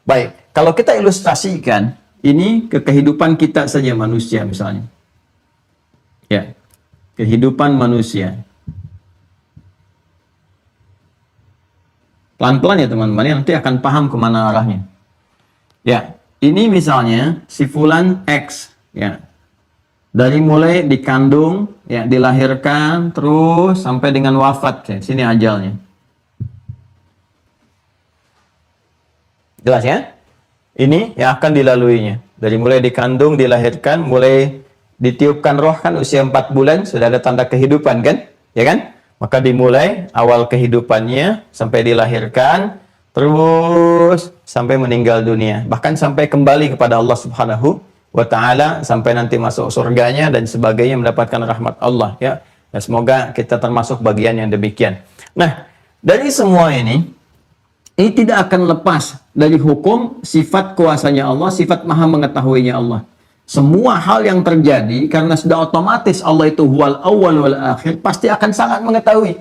Baik, kalau kita ilustrasikan ini ke kehidupan kita saja manusia misalnya. Ya, kehidupan manusia. Pelan-pelan ya teman-teman, ya, nanti akan paham kemana arahnya. Ya, ini misalnya si fulan X, ya, dari mulai dikandung, ya, dilahirkan, terus sampai dengan wafat, ya, sini ajalnya. Jelas ya? Ini yang akan dilaluinya. Dari mulai dikandung, dilahirkan, mulai ditiupkan roh kan usia 4 bulan, sudah ada tanda kehidupan kan? Ya kan? Maka dimulai awal kehidupannya sampai dilahirkan, terus sampai meninggal dunia. Bahkan sampai kembali kepada Allah Subhanahu wa Ta'ala, sampai nanti masuk surganya dan sebagainya, mendapatkan rahmat Allah. Ya, dan semoga kita termasuk bagian yang demikian. Nah, dari semua ini tidak akan lepas dari hukum sifat kuasanya Allah, sifat maha mengetahuinya Allah. Semua hal yang terjadi karena sudah otomatis Allah itu huwal awwal wal akhir, pasti akan sangat mengetahui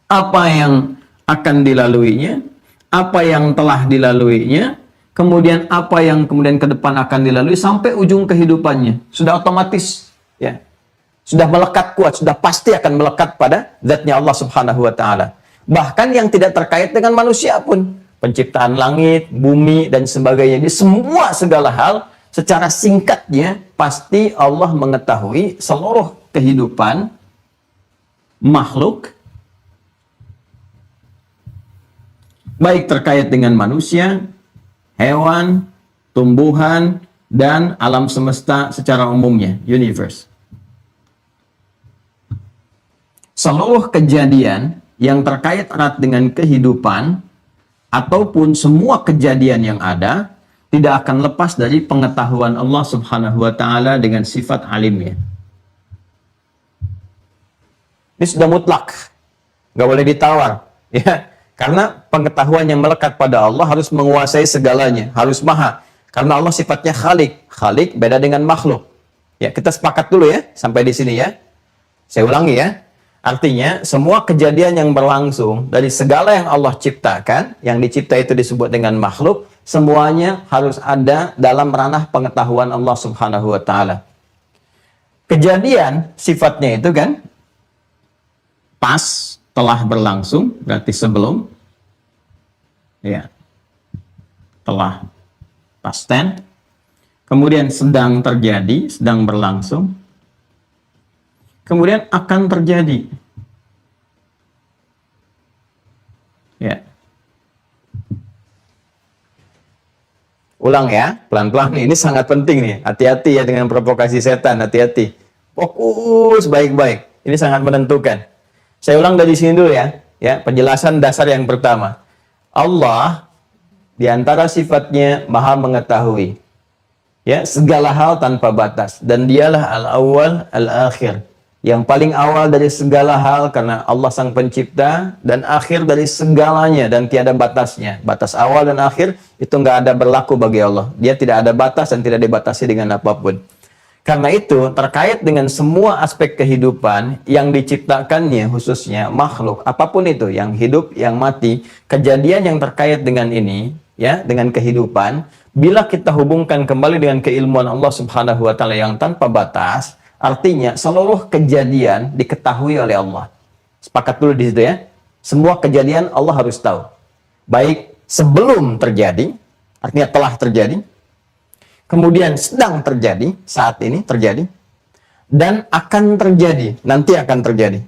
apa yang akan dilaluinya, apa yang telah dilaluinya, kemudian apa yang kemudian ke depan akan dilalui sampai ujung kehidupannya. Sudah otomatis, ya. Sudah melekat kuat, sudah pasti akan melekat pada zatnya Allah Subhanahu wa Ta'ala. Bahkan yang tidak terkait dengan manusia pun, penciptaan langit, bumi dan sebagainya, di semua segala hal secara singkatnya pasti Allah mengetahui seluruh kehidupan makhluk, baik terkait dengan manusia, hewan, tumbuhan, dan alam semesta secara umumnya, universe. Seluruh kejadian yang terkait erat dengan kehidupan ataupun semua kejadian yang ada tidak akan lepas dari pengetahuan Allah Subhanahu wa Ta'ala dengan sifat alimnya. Ini sudah mutlak, nggak boleh ditawar, ya. Karena pengetahuan yang melekat pada Allah harus menguasai segalanya, harus maha. Karena Allah sifatnya khalik. Khalik beda dengan makhluk. Ya, kita sepakat dulu ya, sampai di sini ya. Saya ulangi ya. Artinya, semua kejadian yang berlangsung dari segala yang Allah ciptakan, yang dicipta itu disebut dengan makhluk, semuanya harus ada dalam ranah pengetahuan Allah Subhanahu wa taala. Kejadian sifatnya itu kan pas, telah berlangsung, berarti sebelum, ya, telah, past tense. Kemudian sedang terjadi, sedang berlangsung. Kemudian akan terjadi. Ya. Ulang ya, pelan-pelan. Ini sangat penting nih. Hati-hati ya dengan provokasi setan, hati-hati. Fokus baik-baik. Ini sangat menentukan. Saya ulang dari sini dulu ya. Ya, penjelasan dasar yang pertama. Allah di antara sifatnya Maha mengetahui. Ya, segala hal tanpa batas, dan dialah al-awwal al-akhir. Yang paling awal dari segala hal karena Allah sang pencipta, dan akhir dari segalanya dan tiada batasnya. Batas awal dan akhir itu nggak ada berlaku bagi Allah. Dia tidak ada batas dan tidak dibatasi dengan apapun. Karena itu terkait dengan semua aspek kehidupan yang diciptakannya, khususnya makhluk apapun itu, yang hidup, yang mati, kejadian yang terkait dengan ini, ya, dengan kehidupan, bila kita hubungkan kembali dengan keilmuan Allah Subhanahu wa taala yang tanpa batas, artinya seluruh kejadian diketahui oleh Allah. Sepakat dulu di situ ya. Semua kejadian Allah harus tahu. Baik sebelum terjadi, artinya telah terjadi, kemudian sedang terjadi, saat ini terjadi, dan akan terjadi, nanti akan terjadi.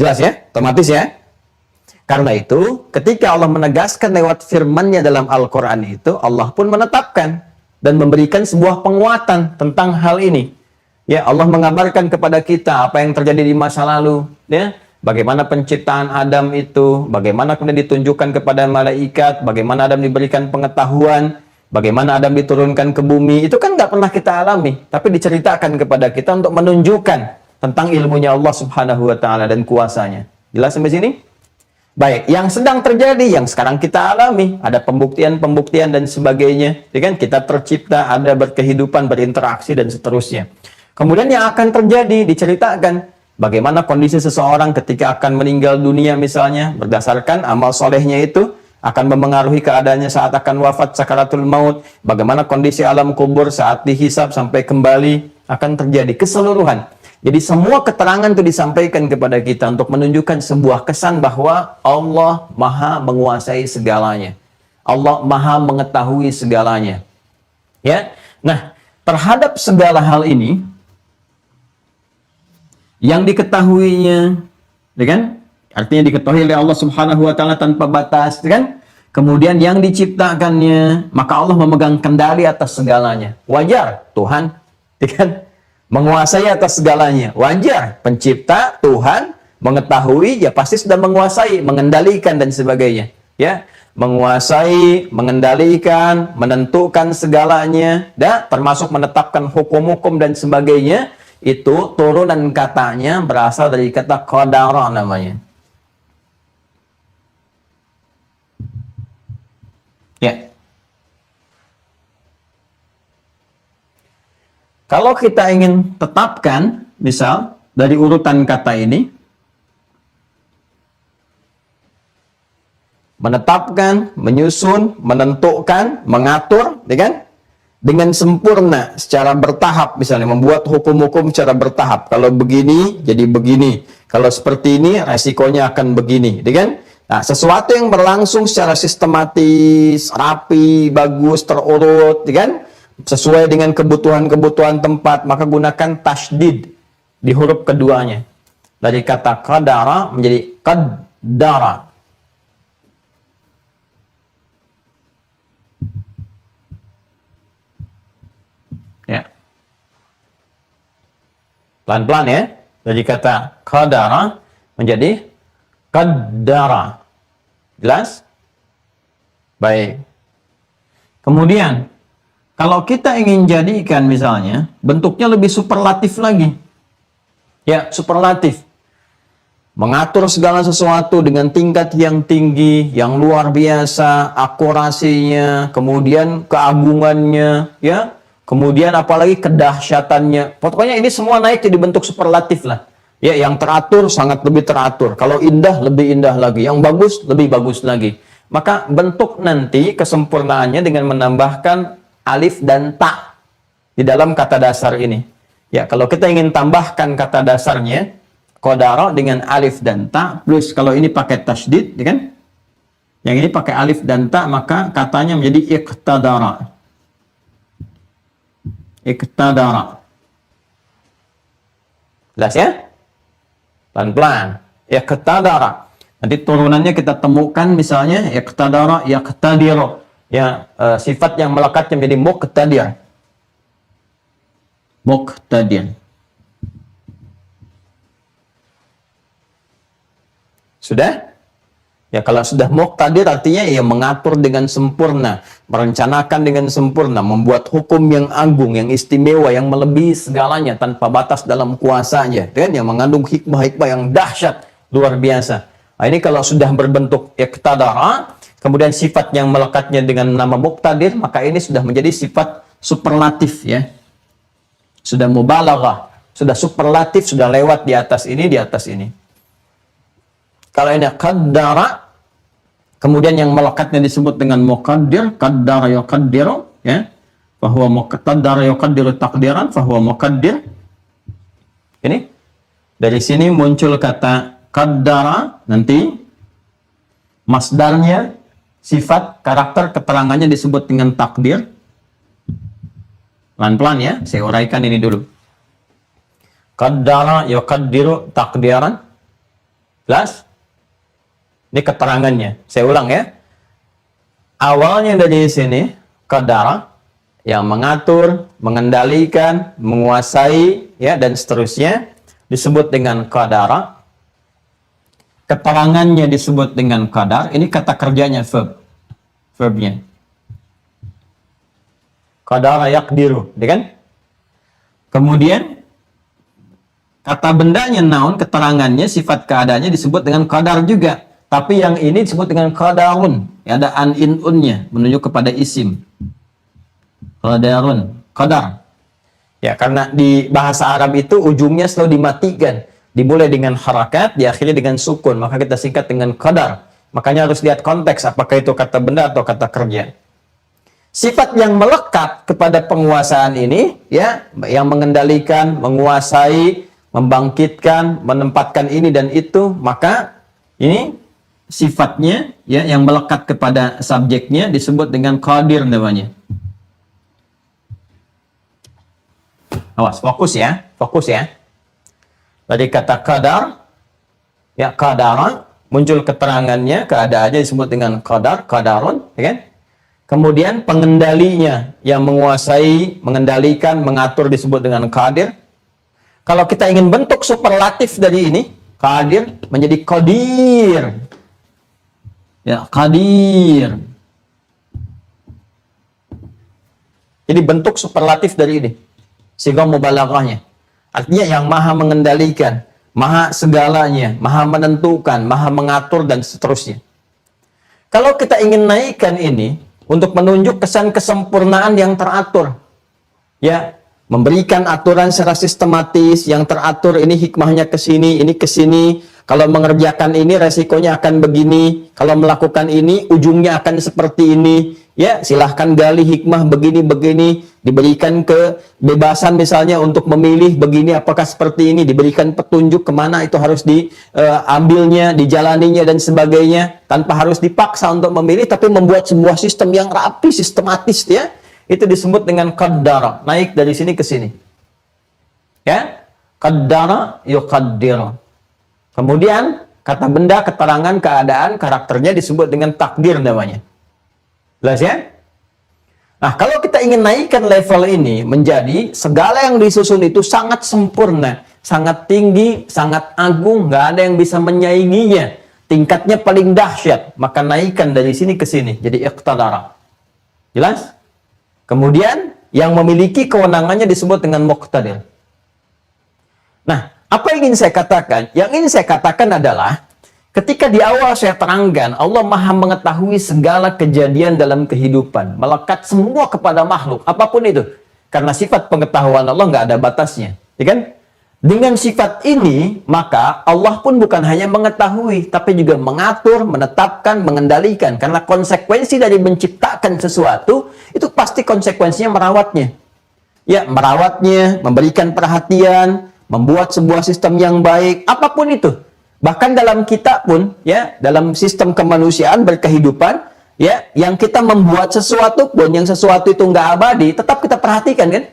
Jelas ya? Otomatis ya? Karena itu, ketika Allah menegaskan lewat firman-Nya dalam Al-Quran itu, Allah pun menetapkan dan memberikan sebuah penguatan tentang hal ini. Ya, Allah mengabarkan kepada kita apa yang terjadi di masa lalu, ya. Bagaimana penciptaan Adam itu, bagaimana kemudian ditunjukkan kepada malaikat, bagaimana Adam diberikan pengetahuan, bagaimana Adam diturunkan ke bumi, itu kan nggak pernah kita alami, tapi diceritakan kepada kita untuk menunjukkan tentang ilmunya Allah Subhanahu wa taala dan kuasanya. Jelas sampai sini? Baik, yang sedang terjadi, yang sekarang kita alami, ada pembuktian-pembuktian dan sebagainya, ya kan? Kita tercipta, ada berkehidupan, berinteraksi dan seterusnya. Kemudian yang akan terjadi diceritakan bagaimana kondisi seseorang ketika akan meninggal dunia misalnya, berdasarkan amal solehnya itu akan mempengaruhi keadaannya saat akan wafat, sakaratul maut, bagaimana kondisi alam kubur saat dihisab sampai kembali akan terjadi keseluruhan. Jadi semua keterangan itu disampaikan kepada kita untuk menunjukkan sebuah kesan bahwa Allah Maha menguasai segalanya. Allah Maha mengetahui segalanya. Ya. Nah, terhadap segala hal ini yang diketahuinya, ya kan? Artinya diketahui oleh Allah Subhanahu wa taala tanpa batas, ya kan? Kemudian yang diciptakannya, maka Allah memegang kendali atas segalanya. Wajar Tuhan, ya kan? Menguasai atas segalanya. Wajar pencipta Tuhan mengetahui, ya pasti sudah menguasai, mengendalikan dan sebagainya. Ya, menguasai, mengendalikan, menentukan segalanya, dan termasuk menetapkan hukum-hukum dan sebagainya. Itu turunan katanya berasal dari kata qadara namanya. Ya. Kalau kita ingin tetapkan, misal dari urutan kata ini, menetapkan, menyusun, menentukan, mengatur, ya kan? Dengan sempurna, secara bertahap, misalnya membuat hukum-hukum secara bertahap. Kalau begini, jadi begini. Kalau seperti ini, resikonya akan begini, ya kan? Nah, sesuatu yang berlangsung secara sistematis, rapi, bagus, terurut, ya kan? Sesuai dengan kebutuhan-kebutuhan tempat, maka gunakan tasydid di huruf keduanya. Dari kata qadara menjadi qaddara. Ya. Pelan-pelan ya. Dari kata qadara menjadi qaddara. Jelas? Baik. Kemudian kalau kita ingin jadikan misalnya bentuknya lebih superlatif lagi. Ya, superlatif. Mengatur segala sesuatu dengan tingkat yang tinggi, yang luar biasa, akurasinya, kemudian keagungannya, ya. Kemudian apalagi kedahsyatannya. Pokoknya ini semua naik jadi bentuk superlatif lah. Ya, yang teratur sangat lebih teratur. Kalau indah lebih indah lagi, yang bagus lebih bagus lagi. Maka bentuk nanti kesempurnaannya dengan menambahkan alif dan ta di dalam kata dasar ini. Ya, kalau kita ingin tambahkan kata dasarnya qadara dengan alif dan ta plus kalau ini pakai tasydid, ya kan? Yang ini pakai alif dan ta, maka katanya menjadi iqtadara. Iqtadara. Jelas ya? Pelan-pelan. Iqtadara. Nanti turunannya kita temukan misalnya iqtadara, yaqtadiru. Ya, sifat yang melekatnya menjadi muqtadir. Muqtadir. Sudah? Ya, kalau sudah muqtadir artinya ya mengatur dengan sempurna, merencanakan dengan sempurna, membuat hukum yang agung, yang istimewa, yang melebihi segalanya tanpa batas dalam kuasanya, kan? Yang mengandung hikmah-hikmah yang dahsyat, luar biasa. Nah, ini kalau sudah berbentuk iqtadara, kemudian sifat yang melekatnya dengan nama muqtadir, maka ini sudah menjadi sifat superlatif, ya. Sudah mubalaghah, sudah superlatif, sudah lewat di atas ini, di atas ini. Kalau ini qaddara, kemudian yang melekatnya disebut dengan muqaddir, qaddara yuqaddiru, ya. Fahuwa muqaddara yuqaddiru taqdiran, fahuwa muqaddir. Ini dari sini muncul kata qaddara, nanti masdarnya, sifat, karakter, keterangannya disebut dengan takdir. Pelan-pelan ya, saya uraikan ini dulu. Qaddara yuqaddiru taqdiran. Jelas? Ini keterangannya. Saya ulang ya. Awalnya dari sini, qadara, yang mengatur, mengendalikan, menguasai, ya, dan seterusnya, disebut dengan qadara. Keterangannya disebut dengan qadar. Ini kata kerjanya, verb. Verbnya. Qadara yaqdiru, ya kan? Kemudian, kata bendanya noun, keterangannya, sifat keadaannya disebut dengan qadar juga. Tapi yang ini disebut dengan qadarun. Ya, ada an-in-unnya, menunjuk kepada isim. Qadarun. Qadar. Ya, karena di bahasa Arab itu ujungnya selalu dimatikan. Dimulai dengan harakat, diakhiri dengan sukun. Maka kita singkat dengan qadar. Makanya harus lihat konteks, apakah itu kata benda atau kata kerja. Sifat yang melekat kepada penguasaan ini, ya, yang mengendalikan, menguasai, membangkitkan, menempatkan ini dan itu, maka ini sifatnya, ya, yang melekat kepada subjeknya disebut dengan qadir namanya. Awas, fokus ya, fokus ya. Tadi kata qadar, ya, qadara, muncul keterangannya, keadaannya disebut dengan qadar, qadarun, ya kan? Kemudian pengendalinya, yang menguasai, mengendalikan, mengatur disebut dengan qadir. Kalau kita ingin bentuk superlatif dari ini, qadir menjadi qadir. Ya, qadir. Jadi bentuk superlatif dari ini. Sighah mubalaghahnya. Artinya yang maha mengendalikan, maha segalanya, maha menentukan, maha mengatur, dan seterusnya. Kalau kita ingin naikkan ini, untuk menunjuk kesan kesempurnaan yang teratur. Ya, memberikan aturan secara sistematis, yang teratur, ini hikmahnya ke sini, ini ke sini. Kalau mengerjakan ini resikonya akan begini, kalau melakukan ini ujungnya akan seperti ini. Ya, silahkan gali hikmah begini-begini, diberikan kebebasan misalnya untuk memilih begini apakah seperti ini, diberikan petunjuk kemana itu harus diambilnya, dijalaninya dan sebagainya, tanpa harus dipaksa untuk memilih, tapi membuat sebuah sistem yang rapi, sistematis, ya. Itu disebut dengan qaddara, naik dari sini ke sini. Ya, qaddara yuqaddiru. Kemudian kata benda, keterangan, keadaan, karakternya disebut dengan takdir namanya. Jelas ya? Nah, kalau kita ingin naikkan level ini menjadi segala yang disusun itu sangat sempurna, sangat tinggi, sangat agung, nggak ada yang bisa menyainginya, tingkatnya paling dahsyat, maka naikkan dari sini ke sini, jadi iqtadara. Jelas? Kemudian yang memiliki kewenangannya disebut dengan muqtadir. Nah, apa yang ingin saya katakan? Yang ingin saya katakan adalah ketika di awal saya terangkan Allah maha mengetahui segala kejadian dalam kehidupan, melekat semua kepada makhluk, apapun itu. Karena sifat pengetahuan Allah nggak ada batasnya, ya kan? Dengan sifat ini, maka Allah pun bukan hanya mengetahui, tapi juga mengatur, menetapkan, mengendalikan. Karena konsekuensi dari menciptakan sesuatu, itu pasti konsekuensinya merawatnya. Ya, merawatnya, memberikan perhatian, membuat sebuah sistem yang baik, apapun itu. Bahkan dalam kita pun, ya, dalam sistem kemanusiaan berkehidupan, ya, yang kita membuat sesuatu pun, yang sesuatu itu nggak abadi, tetap kita perhatikan, kan?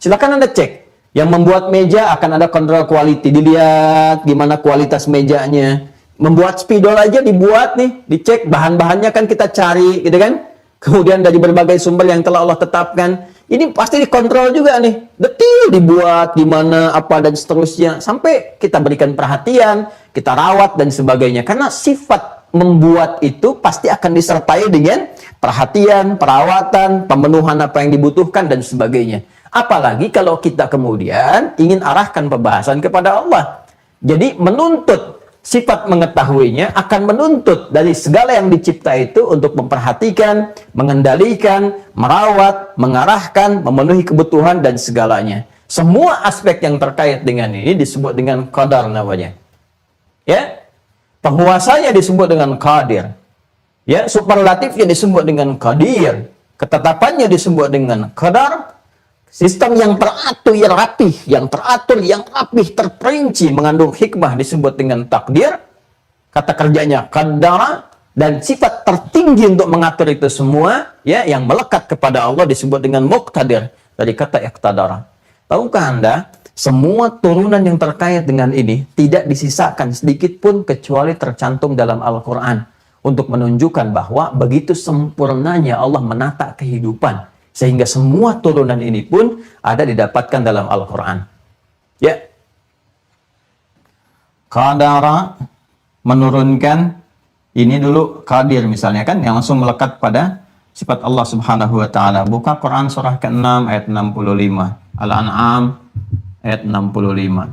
Silakan Anda cek. Yang membuat meja akan ada kontrol quality, dilihat gimana kualitas mejanya. Membuat spidol aja dibuat nih, dicek bahan-bahannya kan kita cari, gitu kan? Kemudian dari berbagai sumber yang telah Allah tetapkan, ini pasti dikontrol juga nih, detail dibuat gimana, apa dan seterusnya, sampai kita berikan perhatian, kita rawat dan sebagainya. Karena sifat membuat itu pasti akan disertai dengan perhatian, perawatan, pemenuhan apa yang dibutuhkan dan sebagainya. Apalagi kalau kita kemudian ingin arahkan pembahasan kepada Allah. Jadi menuntut sifat mengetahuinya akan menuntut dari segala yang dicipta itu untuk memperhatikan, mengendalikan, merawat, mengarahkan, memenuhi kebutuhan dan segalanya. Semua aspek yang terkait dengan ini disebut dengan qadar namanya. Ya. Penguasanya disebut dengan qadir. Ya, superlatifnya disebut dengan qadir. Ketetapannya disebut dengan qadar. Sistem yang teratur, yang rapih, terperinci, mengandung hikmah disebut dengan takdir. Kata kerjanya qaddara, dan sifat tertinggi untuk mengatur itu semua, ya, yang melekat kepada Allah disebut dengan muqtadir, dari kata iqtadara. Tahukah Anda, semua turunan yang terkait dengan ini tidak disisakan sedikit pun kecuali tercantum dalam Al-Quran untuk menunjukkan bahwa begitu sempurnanya Allah menata kehidupan. Sehingga semua turunan ini pun ada didapatkan dalam Al-Quran. Ya. Qadara, menurunkan, ini dulu qadir misalnya kan, yang langsung melekat pada sifat Allah Subhanahu wa Ta'ala. Buka Quran surah ke-6 ayat 65. Al-An'am ayat 65.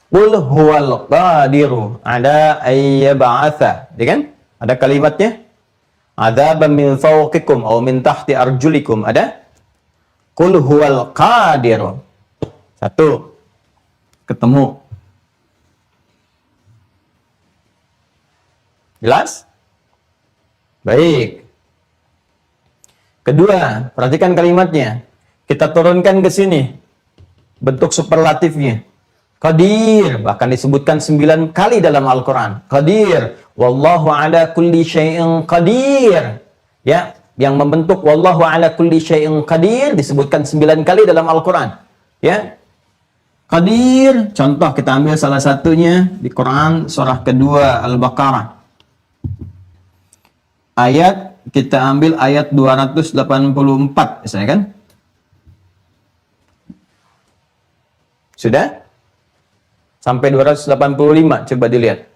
Qul huwal qadiru ala ayyab'atha. Ya kan? Ada kalimatnya? Adzaban min fawqikum atau min tahti arjulikum. Ada? Qul huwal qadiru. Satu. Ketemu. Jelas? Baik. Kedua, perhatikan kalimatnya. Kita turunkan ke sini. Bentuk superlatifnya. Qadir, bahkan disebutkan 9 kali dalam Al-Quran. Qadir. Wallahu ala kulli syai'in qadir. Ya, yang membentuk wallahu ala kulli syai'in qadir disebutkan 9 kali dalam Al-Quran. Ya. Qadir, contoh kita ambil salah satunya di Quran surah kedua Al-Baqarah. Ayat, kita ambil ayat 284 misalnya kan? Sudah? Sampai 285, coba dilihat.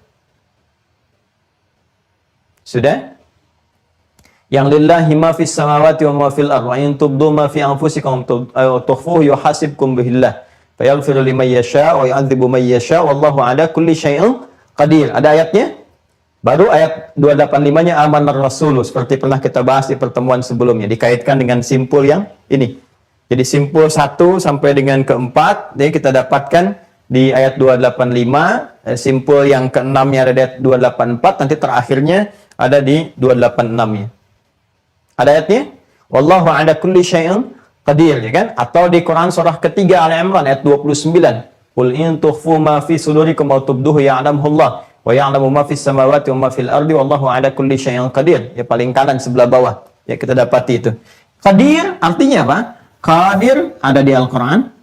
Sudah? Yang lillahi ma fis samawati wa ma fil ardh wa in tubdu ma fi anfusikum aw tukhfuhu yuhasibkum bihillah fayaghfiru liman yasha wa yu'adzibu man yasha wallahu ala kulli syai'in qadir. Ada ayatnya? Baru ayat 285-nya amanar rasul, seperti pernah kita bahas di pertemuan sebelumnya, dikaitkan dengan simpul yang ini. Jadi simpul 1 sampai dengan ke-4 jadi kita dapatkan di ayat 285, simpul yang ke-6-nya ada di ayat 284, nanti terakhirnya ada di 286-nya. Ada ayatnya? Wallahu ala kulli syai'in qadir, ya kan? Atau di Quran surah ketiga Al-Imran ayat 29. Qul in tukhfu ma fi sudurikum aw tubduhu ya'lamullah wa ya'lamu ma fis samawati wa ma fil ardi wallahu ala kulli syai'in qadir. Ya paling kanan sebelah bawah. Ya kita dapati itu. Qadir artinya apa? Qadir ada di Al-Quran.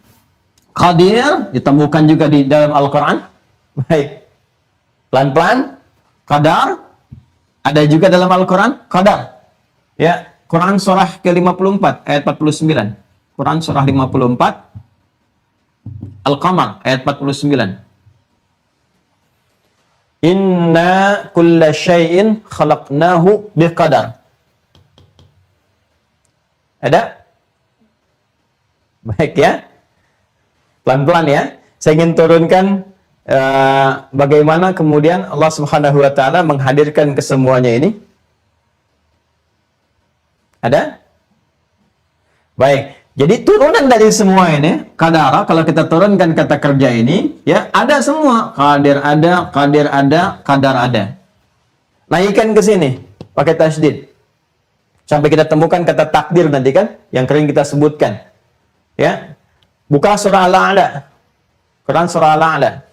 Qadir ditemukan juga di dalam Al-Quran. Baik. Pelan-pelan. Qadar ada juga dalam Al-Quran. Qadar. Ya, Quran surah ke-54 ayat 49. Quran surah 54 Al-Qamar ayat 49. Inna kulla syai'in khalaqnahu biqadar. Ada? Baik ya. Pelan-pelan ya. Saya ingin turunkan bagaimana kemudian Allah Subhanahu wa Ta'ala menghadirkan kesemuanya ini. Ada? Baik. Jadi turunan dari semua ini, qadara, kalau kita turunkan kata kerja ini, ya ada semua. Qadir ada, qadir ada, qadar ada. Naikkan ke sini, pakai tasydid. Sampai kita temukan kata takdir nanti kan, yang kering kita sebutkan. Ya, buka surah Al-A'la. Quran surah Al-A'la.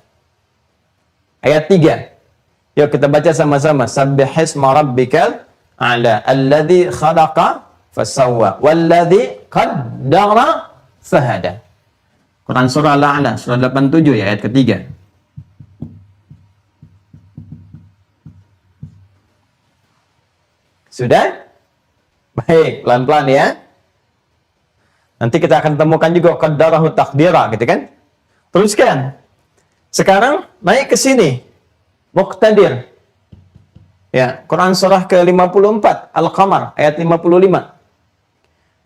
Ayat 3. Yuk kita baca sama-sama. Sabbihisma rabbikal a'la. Alladzi khalaqa fasawwa. Walladzi qaddara fahada. Quran surah Al-A'la, surah 87 ya, ayat ketiga. Sudah? Baik, pelan-pelan ya. Nanti kita akan temukan juga qaddarahu taqdira, gitu kan? Teruskan. Sekarang naik ke sini. Muqtadir. Ya, Quran surah ke-54, Al-Qamar, ayat 55.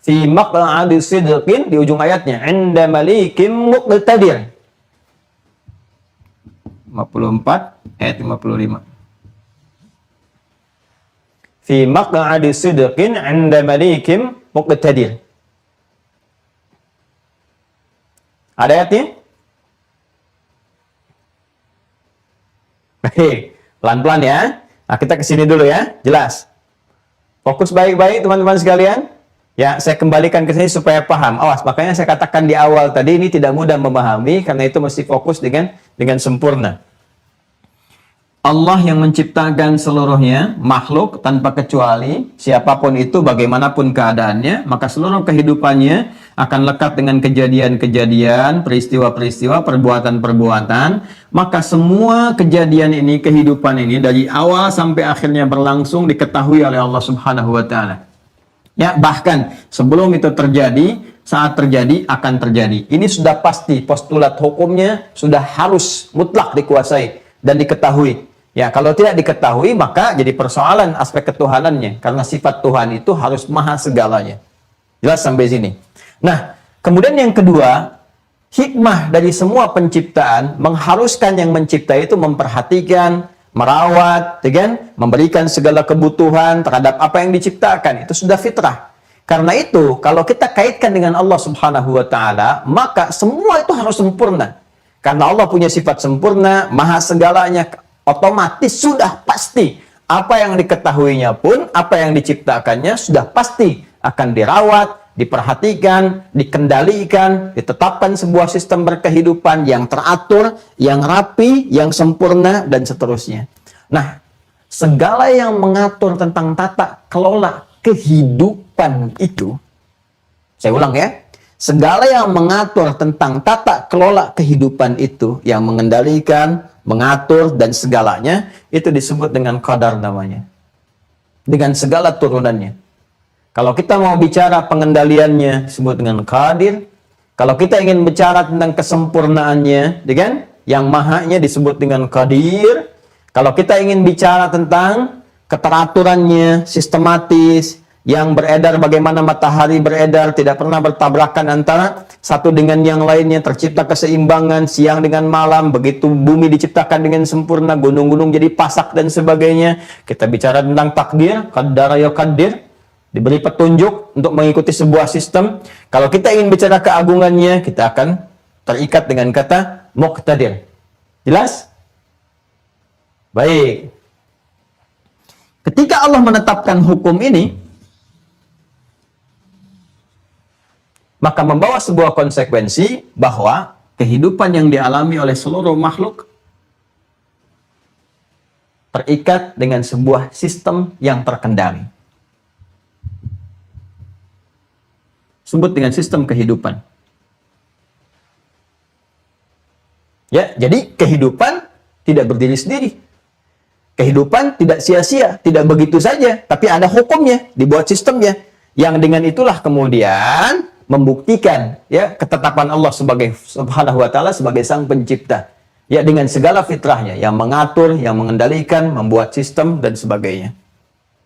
Fi maq'adi sidqin, di ujung ayatnya, 'inda malikim muqtadir. 54 ayat 55. Fi maq'adi sidqin 'inda malikim muqtadir. Ada ayatnya? Baik, pelan-pelan ya. Nah, kita ke sini dulu ya, jelas. Fokus baik-baik teman-teman sekalian. Ya, saya kembalikan ke sini supaya paham. Awas, makanya saya katakan di awal tadi ini tidak mudah memahami karena itu mesti fokus dengan sempurna. Allah yang menciptakan seluruhnya, makhluk tanpa kecuali, siapapun itu, bagaimanapun keadaannya, maka seluruh kehidupannya akan lekat dengan kejadian-kejadian, peristiwa-peristiwa, perbuatan-perbuatan. Maka semua kejadian ini, kehidupan ini, dari awal sampai akhirnya berlangsung diketahui oleh Allah Subhanahu wa Ta'ala. Ya, bahkan sebelum itu terjadi, saat terjadi akan terjadi. Ini sudah pasti, postulat hukumnya sudah harus mutlak dikuasai dan diketahui. Ya, kalau tidak diketahui maka jadi persoalan aspek ketuhanannya, karena sifat Tuhan itu harus maha segalanya. Jelas sampai sini. Nah, kemudian yang kedua, hikmah dari semua penciptaan mengharuskan yang mencipta itu memperhatikan, merawat, memberikan segala kebutuhan terhadap apa yang diciptakan. Itu sudah fitrah. Karena itu, kalau kita kaitkan dengan Allah Subhanahu wa Ta'ala, maka semua itu harus sempurna. Karena Allah punya sifat sempurna, maha segalanya, otomatis sudah pasti apa yang diketahuinya pun, apa yang diciptakannya sudah pasti akan dirawat, diperhatikan, dikendalikan, ditetapkan sebuah sistem berkehidupan yang teratur, yang rapi, yang sempurna, dan seterusnya. Nah, segala yang mengatur tentang tata kelola kehidupan itu, saya ulang ya, segala yang mengatur tentang tata kelola kehidupan itu, yang mengendalikan, mengatur, dan segalanya, itu disebut dengan qadar namanya. Dengan segala turunannya. Kalau kita mau bicara pengendaliannya, disebut dengan qadir. Kalau kita ingin bicara tentang kesempurnaannya, yang mahanya disebut dengan qadir. Kalau kita ingin bicara tentang keteraturannya, sistematis, yang beredar bagaimana matahari beredar, tidak pernah bertabrakan antara satu dengan yang lainnya, tercipta keseimbangan siang dengan malam, begitu bumi diciptakan dengan sempurna, gunung-gunung jadi pasak dan sebagainya. Kita bicara tentang takdir, qaddara yuqaddir, diberi petunjuk untuk mengikuti sebuah sistem. Kalau kita ingin bicara keagungannya, kita akan terikat dengan kata muqtadir. Jelas? Baik. Ketika Allah menetapkan hukum ini, maka membawa sebuah konsekuensi bahwa kehidupan yang dialami oleh seluruh makhluk terikat dengan sebuah sistem yang terkendali. Sebut dengan sistem kehidupan. Ya, jadi kehidupan tidak berdiri sendiri. Kehidupan tidak sia-sia, tidak begitu saja, tapi ada hukumnya, dibuat sistemnya. Yang dengan itulah kemudian membuktikan ya ketetapan Allah sebagai Subhanahu wa Ta'ala sebagai sang pencipta. Ya, dengan segala fitrahnya yang mengatur, yang mengendalikan, membuat sistem dan sebagainya.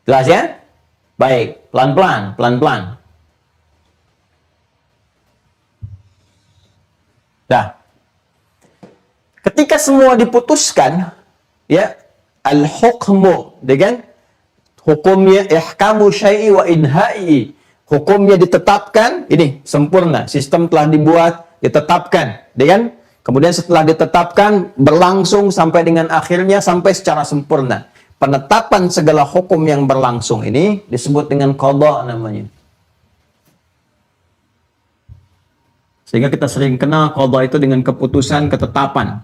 Jelas ya? Baik, pelan-pelan, pelan-pelan. Nah, ketika semua diputuskan, ya, al-hukmu dengan hukumnya ihkamu syai'i wa inha'i. hukumnya ditetapkan, ini sempurna, sistem telah dibuat, ditetapkan, kan? Kemudian setelah ditetapkan, berlangsung sampai dengan akhirnya, sampai secara sempurna. Penetapan segala hukum yang berlangsung ini disebut dengan qada namanya. Sehingga kita sering kenal qada itu dengan keputusan, ketetapan.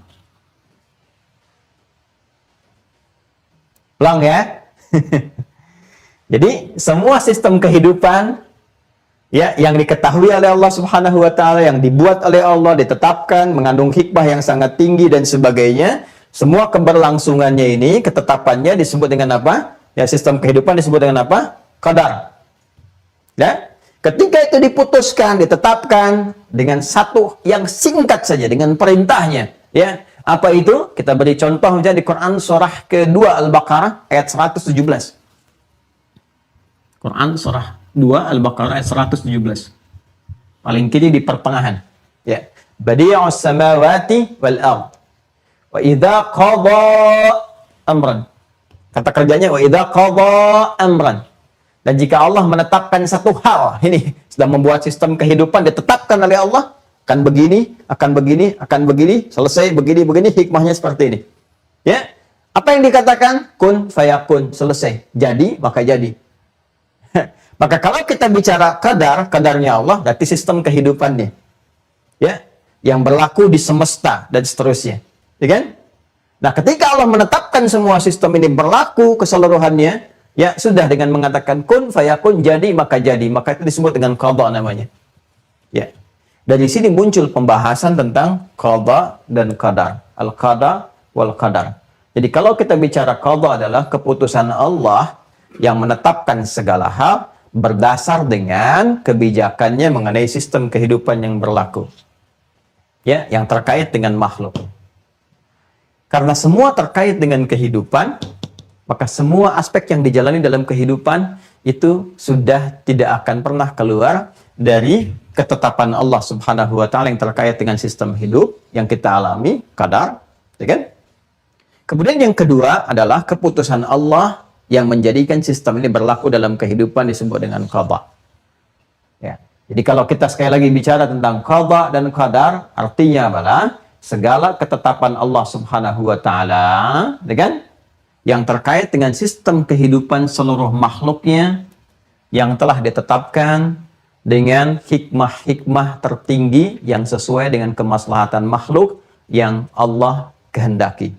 Ulang ya. Jadi semua sistem kehidupan ya yang diketahui oleh Allah Subhanahu wa taala, yang dibuat oleh Allah, ditetapkan, mengandung hikmah yang sangat tinggi dan sebagainya, semua keberlangsungannya ini, ketetapannya disebut dengan apa? Ya, sistem kehidupan disebut dengan apa? Qadar. Ya. Ketika itu diputuskan, ditetapkan dengan satu yang singkat saja, dengan perintahnya, ya. Apa itu? Kita beri contoh misalnya di Quran surah kedua Al-Baqarah ayat 117. Quran surah 2 Al-Baqarah ayat 117. Paling kiri di pertengahan. Ya. Badi'us samawati wal ard. Wa idza qada amran. Kata kerjanya wa idza qada amran. Dan jika Allah menetapkan satu hal, ini sedang membuat sistem kehidupan ditetapkan oleh Allah, akan begini, akan begini, akan begini, selesai begini, begini, hikmahnya seperti ini. Ya. Apa yang dikatakan? Kun fayakun, selesai. Jadi, maka jadi. Maka kalau kita bicara qadar, qadarnya Allah, berarti sistem kehidupannya. Ya, yang berlaku di semesta dan seterusnya. Ya kan? Nah, ketika Allah menetapkan semua sistem ini berlaku keseluruhannya, ya sudah dengan mengatakan kun fayakun, jadi maka jadi, maka itu disebut dengan qada namanya. Ya. Dari sini muncul pembahasan tentang qada dan qadar. Al-qada wal qadar. Jadi kalau kita bicara qada adalah keputusan Allah yang menetapkan segala hal berdasar dengan kebijakannya mengenai sistem kehidupan yang berlaku. Ya, yang terkait dengan makhluk. Karena semua terkait dengan kehidupan, maka semua aspek yang dijalani dalam kehidupan itu sudah tidak akan pernah keluar dari ketetapan Allah Subhanahu wa taala yang terkait dengan sistem hidup yang kita alami, qadar, ya kan? Kemudian yang kedua adalah keputusan Allah yang menjadikan sistem ini berlaku dalam kehidupan disebut dengan qada. Ya. Jadi kalau kita sekali lagi bicara tentang qada dan qadar, artinya adalah segala ketetapan Allah Subhanahu wa taala, ya kan? Yang terkait dengan sistem kehidupan seluruh makhluknya yang telah ditetapkan dengan hikmah-hikmah tertinggi yang sesuai dengan kemaslahatan makhluk yang Allah kehendaki.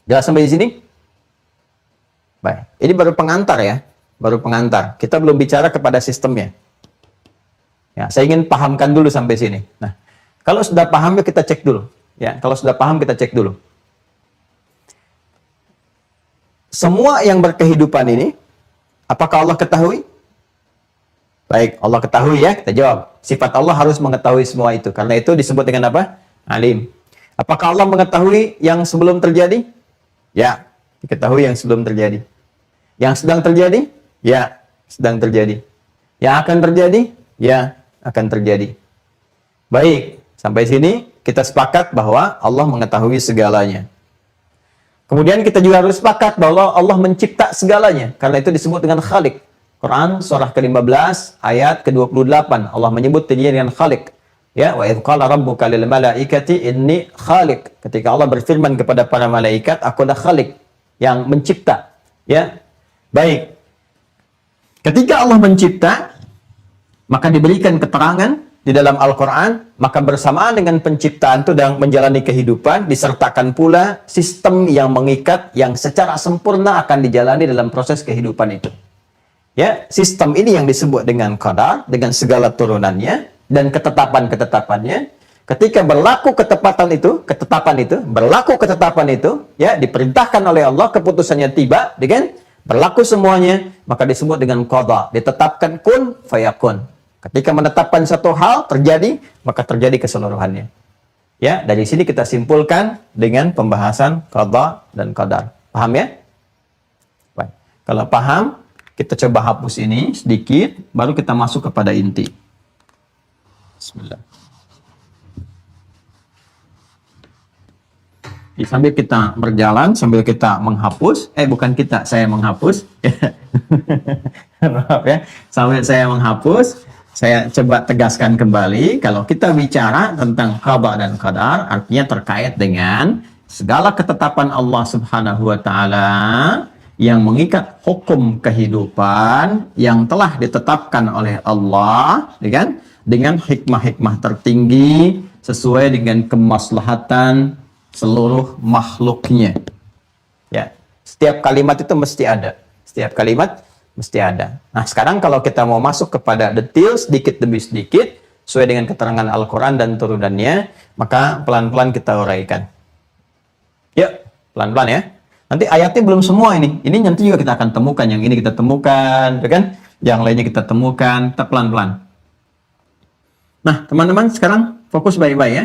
Jelas sampai di sini? Baik, ini baru pengantar ya, baru pengantar. Kita belum bicara kepada sistemnya. Ya, saya ingin pahamkan dulu sampai sini. Nah, kalau sudah paham ya kita cek dulu. Ya, kalau sudah paham kita cek dulu. Semua yang berkehidupan ini, apakah Allah ketahui? Baik, Allah ketahui ya, kita jawab. Sifat Allah harus mengetahui semua itu. Karena itu disebut dengan apa? Alim. Apakah Allah mengetahui yang sebelum terjadi? Ya, diketahui yang sebelum terjadi. Yang sedang terjadi? Ya, sedang terjadi. Yang akan terjadi? Ya, akan terjadi. Baik, sampai sini kita sepakat bahwa Allah mengetahui segalanya. Kemudian kita juga harus sepakat bahwa Allah mencipta segalanya. Karena itu disebut dengan Khalik. Quran surah ke-15 ayat ke-28. Allah menyebut dirinya dengan Khalik. Ya, wa idz qala rabbuka lil malaikati inni Khalik. Ketika Allah berfirman kepada para malaikat, aku adalah Khalik yang mencipta. Ya. Baik. Ketika Allah mencipta, maka diberikan keterangan di dalam Al-Quran, maka bersamaan dengan penciptaan itu dan menjalani kehidupan, disertakan pula sistem yang mengikat, yang secara sempurna akan dijalani dalam proses kehidupan itu. Ya, sistem ini yang disebut dengan qadar, dengan segala turunannya, dan ketetapan-ketetapannya. Ketika berlaku ketetapan itu, berlaku ketetapan itu, ya, diperintahkan oleh Allah, keputusannya tiba, dengan berlaku semuanya, maka disebut dengan qada, ditetapkan kun fayakun. Ketika menetapkan satu hal terjadi, maka terjadi keseluruhannya. Ya, dari sini kita simpulkan dengan pembahasan qada dan qadar. Paham ya? Baik. Kalau paham, kita coba hapus ini sedikit, baru kita masuk kepada inti. Bismillah. Sambil kita berjalan, sambil kita menghapus, bukan kita, saya menghapus. Maaf ya, sambil saya menghapus, saya coba tegaskan kembali, kalau kita bicara tentang qada dan qadar, artinya terkait dengan segala ketetapan Allah Subhanahu wa taala yang mengikat hukum kehidupan yang telah ditetapkan oleh Allah, ya kan? Dengan hikmah-hikmah tertinggi sesuai dengan kemaslahatan seluruh makhluknya. Ya, setiap kalimat itu mesti ada. Setiap kalimat mesti ada. Nah, sekarang kalau kita mau masuk kepada detail sedikit demi sedikit sesuai dengan keterangan Al-Qur'an dan turunannya, maka pelan-pelan kita uraikan. Yuk, pelan-pelan ya. Nanti ayatnya belum semua ini. Ini nanti juga kita akan temukan. Yang ini kita temukan, ya kan? Yang lainnya kita temukan. Kita pelan-pelan. Nah, teman-teman sekarang fokus baik-baik ya.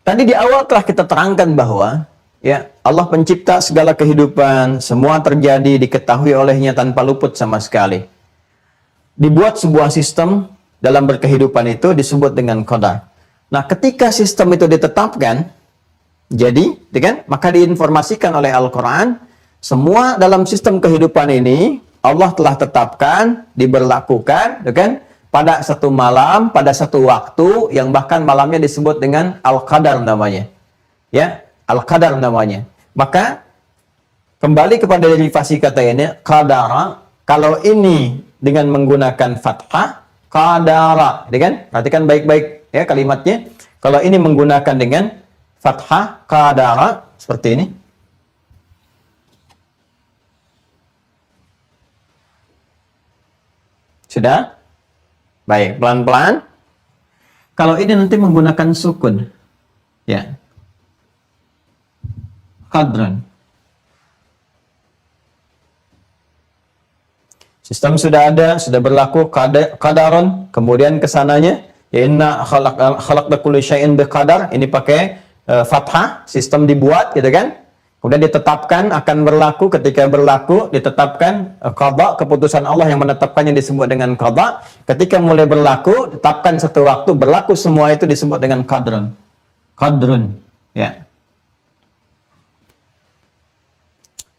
Tadi di awal telah kita terangkan bahwa ya Allah pencipta segala kehidupan, semua terjadi diketahui olehnya tanpa luput sama sekali. Dibuat sebuah sistem dalam berkehidupan itu disebut dengan qadar. Nah, ketika sistem itu ditetapkan, jadi, kan, maka diinformasikan oleh Al-Quran, semua dalam sistem kehidupan ini Allah telah tetapkan, diberlakukan, kan, pada satu malam, pada satu waktu, yang bahkan malamnya disebut dengan Al-Qadar namanya. Ya, Al-Qadar namanya. Maka, kembali kepada derivasi kata ini, qadara, kalau ini dengan menggunakan fathah, qadara, kan? Perhatikan baik-baik ya kalimatnya. Kalau ini menggunakan dengan fathah, qadara, seperti ini. Sudah? Baik, pelan-pelan. Kalau ini nanti menggunakan sukun. Ya. Qadran. Sistem sudah ada, sudah berlaku qadaron, kemudian kesananya ya inna khalaqna kulli syai'in biqadar, ini pakai fathah, sistem dibuat gitu kan. Kemudian ditetapkan akan berlaku, ketika berlaku ditetapkan qada, keputusan Allah yang menetapkannya disebut dengan qada. Ketika mulai berlaku, tetapkan satu waktu berlaku, semua itu disebut dengan qadrun. Qadrun, ya.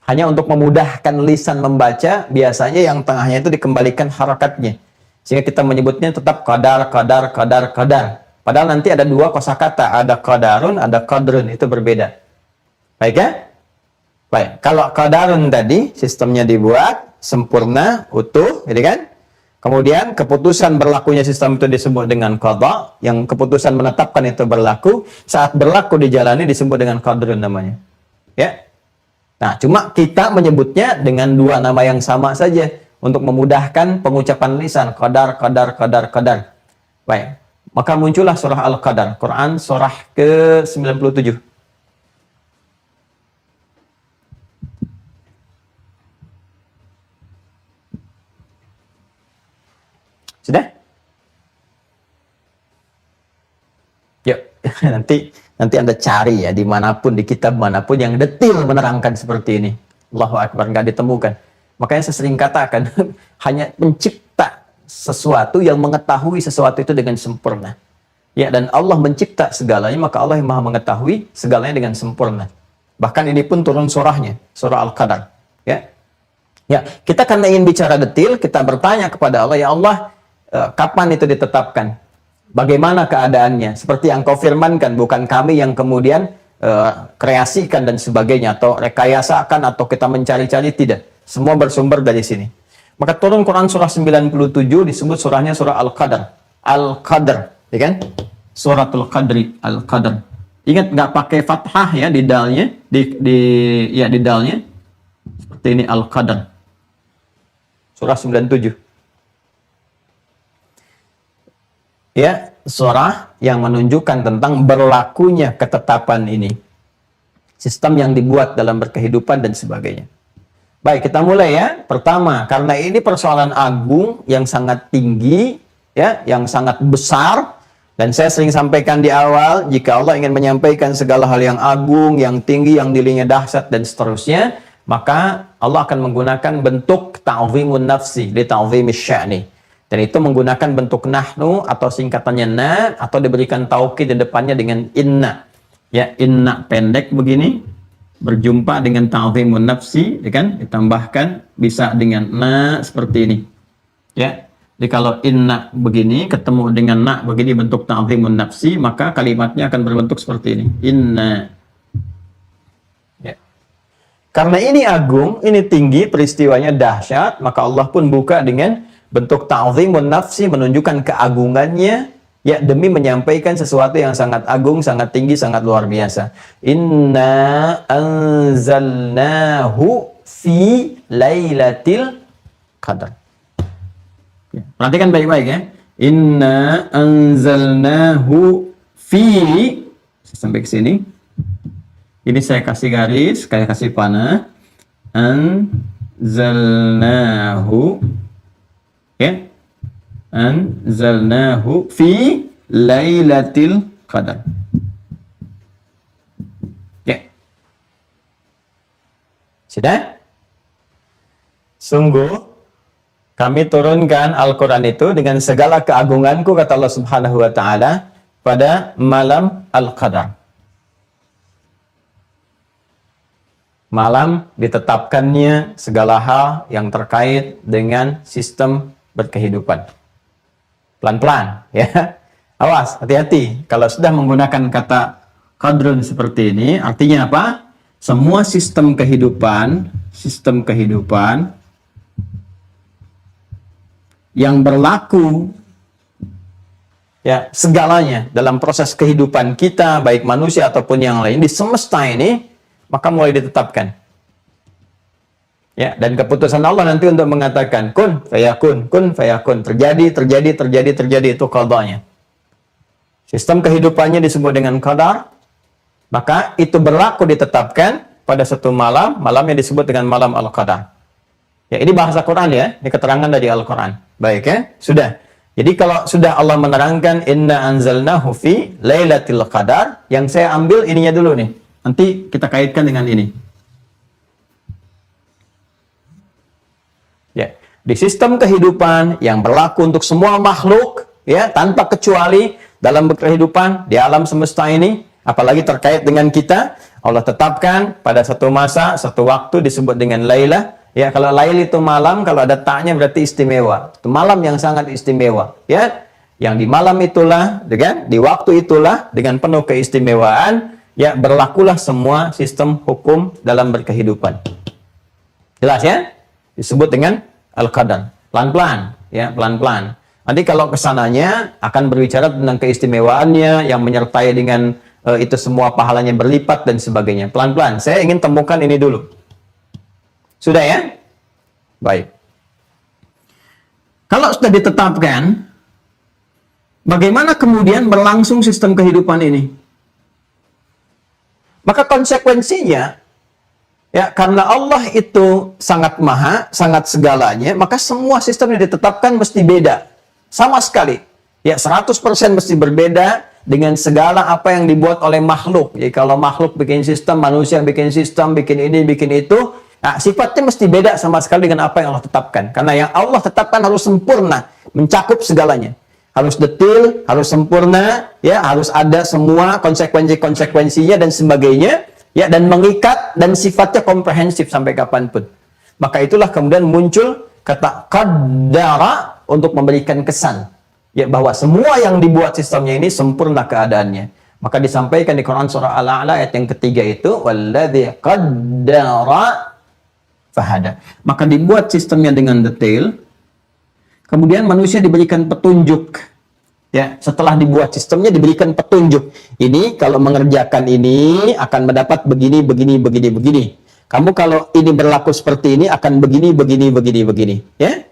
Hanya untuk memudahkan lisan membaca, biasanya yang tengahnya itu dikembalikan harakatnya. Sehingga kita menyebutnya tetap qadar, qadar, qadar, qadar. Padahal nanti ada dua kosakata, ada qadarun, ada qadrun, itu berbeda. Baik ya? Baik, kalau qadarun tadi sistemnya dibuat sempurna, utuh, gitu kan? Kemudian keputusan berlakunya sistem itu disebut dengan qada, yang keputusan menetapkan itu berlaku, saat berlaku dijalani disebut dengan qadrun namanya. Ya. Nah, cuma kita menyebutnya dengan dua nama yang sama saja untuk memudahkan pengucapan lisan, qadar, qadar, qadar, qadar. Baik. Maka muncullah surah Al-Qadar, Quran surah ke-97. Sudah? Yuk, nanti Anda cari ya dimanapun, di kitab manapun yang detail menerangkan seperti ini. Allahu Akbar, nggak ditemukan. Makanya saya sering katakan, hanya mencipta sesuatu yang mengetahui sesuatu itu dengan sempurna. Ya, dan Allah mencipta segalanya, maka Allah yang maha mengetahui segalanya dengan sempurna. Bahkan ini pun turun surahnya, surah Al-Qadar. Ya, ya, kita karena ingin bicara detail, kita bertanya kepada Allah, ya Allah, kapan itu ditetapkan? Bagaimana keadaannya? Seperti yang kau firmankan, bukan kami yang kemudian kreasikan dan sebagainya, atau rekayasakan, atau kita mencari-cari, tidak. Semua bersumber dari sini. Maka turun Quran surah 97 disebut surahnya surah Al-Qadar. Al-Qadar, ya kan? Suratul Qadri, Al-Qadar. Ingat nggak pakai fathah ya di dalnya, di dalnya. Seperti ini Al-Qadar. Surah 97. Ya, surah yang menunjukkan tentang berlakunya ketetapan ini. Sistem yang dibuat dalam berkehidupan dan sebagainya. Baik, kita mulai ya. Pertama, karena ini persoalan agung yang sangat tinggi, ya, yang sangat besar. Dan saya sering sampaikan di awal, jika Allah ingin menyampaikan segala hal yang agung, yang tinggi, yang nilainya dahsyat dan seterusnya, maka Allah akan menggunakan bentuk ta'zimun nafsi, li ta'zimis sya'ni. Dan itu menggunakan bentuk nahnu atau singkatannya na, atau diberikan taukid di depannya dengan inna. Ya, inna pendek begini, berjumpa dengan ta'zimun nafsi, ya kan? Ditambahkan bisa dengan na seperti ini. Ya. Jadi kalau inna begini ketemu dengan na begini bentuk ta'zimun nafsi, maka kalimatnya akan berbentuk seperti ini. Inna. Ya. Karena ini agung, ini tinggi, peristiwanya dahsyat, maka Allah pun buka dengan bentuk ta'zimun nafsi, menunjukkan keagungannya, ya, demi menyampaikan sesuatu yang sangat agung, sangat tinggi, sangat luar biasa. Inna anzalnahu fi lailatul qadar. Perhatikan baik-baik ya. Inna anzalnahu fi, sampai ke sini. Ini saya kasih garis, saya kasih panah. Anzalnahu, ya. Anzalnahu fi lailatul qadar. Ya. Sudah? Sungguh kami turunkan Al-Quran itu dengan segala keagunganku, kata Allah Subhanahu wa Ta'ala, pada malam Al-Qadar. Malam ditetapkannya segala hal yang terkait dengan sistem berkehidupan. Pelan-pelan, ya. Awas, hati-hati. Kalau sudah menggunakan kata qadrun seperti ini, artinya apa? Semua sistem kehidupan yang berlaku, ya, segalanya dalam proses kehidupan kita, baik manusia ataupun yang lain di semesta ini, maka mulai ditetapkan. Ya, dan keputusan Allah nanti untuk mengatakan kun fayakun, terjadi itu qadanya. Sistem kehidupannya disebut dengan qadar, maka itu berlaku ditetapkan pada satu malam, malamnya disebut dengan malam Al-Qadar. Ya, ini bahasa Quran ya, ini keterangan dari Al-Quran. Baik ya, sudah. Jadi kalau sudah Allah menerangkan inna anzalnahu fi lailatul qadar, yang saya ambil ininya dulu nih. Nanti kita kaitkan dengan ini. Ya, di sistem kehidupan yang berlaku untuk semua makhluk, ya, tanpa kecuali dalam berkehidupan di alam semesta ini, apalagi terkait dengan kita, Allah tetapkan pada satu masa, satu waktu disebut dengan lailah. Ya, kalau lail itu malam, kalau ada ta'nya berarti istimewa. Itu malam yang sangat istimewa, ya. Yang di malam itulah, dengan di waktu itulah dengan penuh keistimewaan, ya, berlakulah semua sistem hukum dalam berkehidupan. Jelas ya? Disebut dengan al-qadar. Pelan-pelan, ya, pelan-pelan. Nanti kalau kesananya akan berbicara tentang keistimewaannya yang menyertai dengan itu semua pahalanya berlipat dan sebagainya. Pelan-pelan. Saya ingin temukan ini dulu. Sudah ya? Baik. Kalau sudah ditetapkan, bagaimana kemudian berlangsung sistem kehidupan ini? Maka konsekuensinya, ya, karena Allah itu sangat maha, sangat segalanya, maka semua sistem yang ditetapkan mesti beda. Sama sekali. Ya, 100% mesti berbeda dengan segala apa yang dibuat oleh makhluk. Jadi kalau makhluk bikin sistem, manusia bikin sistem, bikin ini, bikin itu, nah, sifatnya mesti beda sama sekali dengan apa yang Allah tetapkan. Karena yang Allah tetapkan harus sempurna, mencakup segalanya. Harus detail, harus sempurna, ya, harus ada semua konsekuensi-konsekuensinya dan sebagainya, ya, dan mengikat dan sifatnya komprehensif sampai kapanpun. Maka itulah kemudian muncul kata qaddara untuk memberikan kesan, ya, bahwa semua yang dibuat sistemnya ini sempurna keadaannya. Maka disampaikan di Quran surah Al-A'la ayat yang ketiga itu, walladzi qaddara fahada. Maka dibuat sistemnya dengan detail, kemudian manusia diberikan petunjuk. Ya, setelah dibuat sistemnya diberikan petunjuk. Ini kalau mengerjakan ini akan mendapat begini. Kamu kalau ini berlaku seperti ini akan begini. Ya,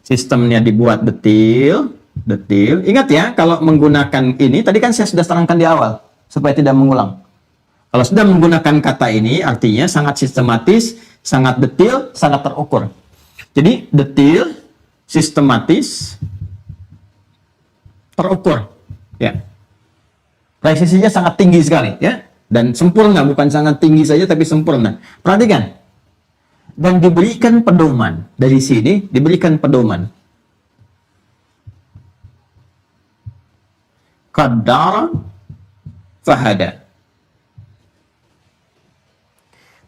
sistemnya dibuat detail. Ingat ya, kalau menggunakan ini tadi kan saya sudah terangkan di awal supaya tidak mengulang. Kalau sudah menggunakan kata ini artinya sangat sistematis, sangat detail, sangat terukur. Jadi detail, sistematis, terukur, ya. Presisinya sangat tinggi sekali, ya, dan sempurna, bukan sangat tinggi saja tapi sempurna. Perhatikan. Dan diberikan pedoman dari sini, diberikan pedoman. qaddara fahada.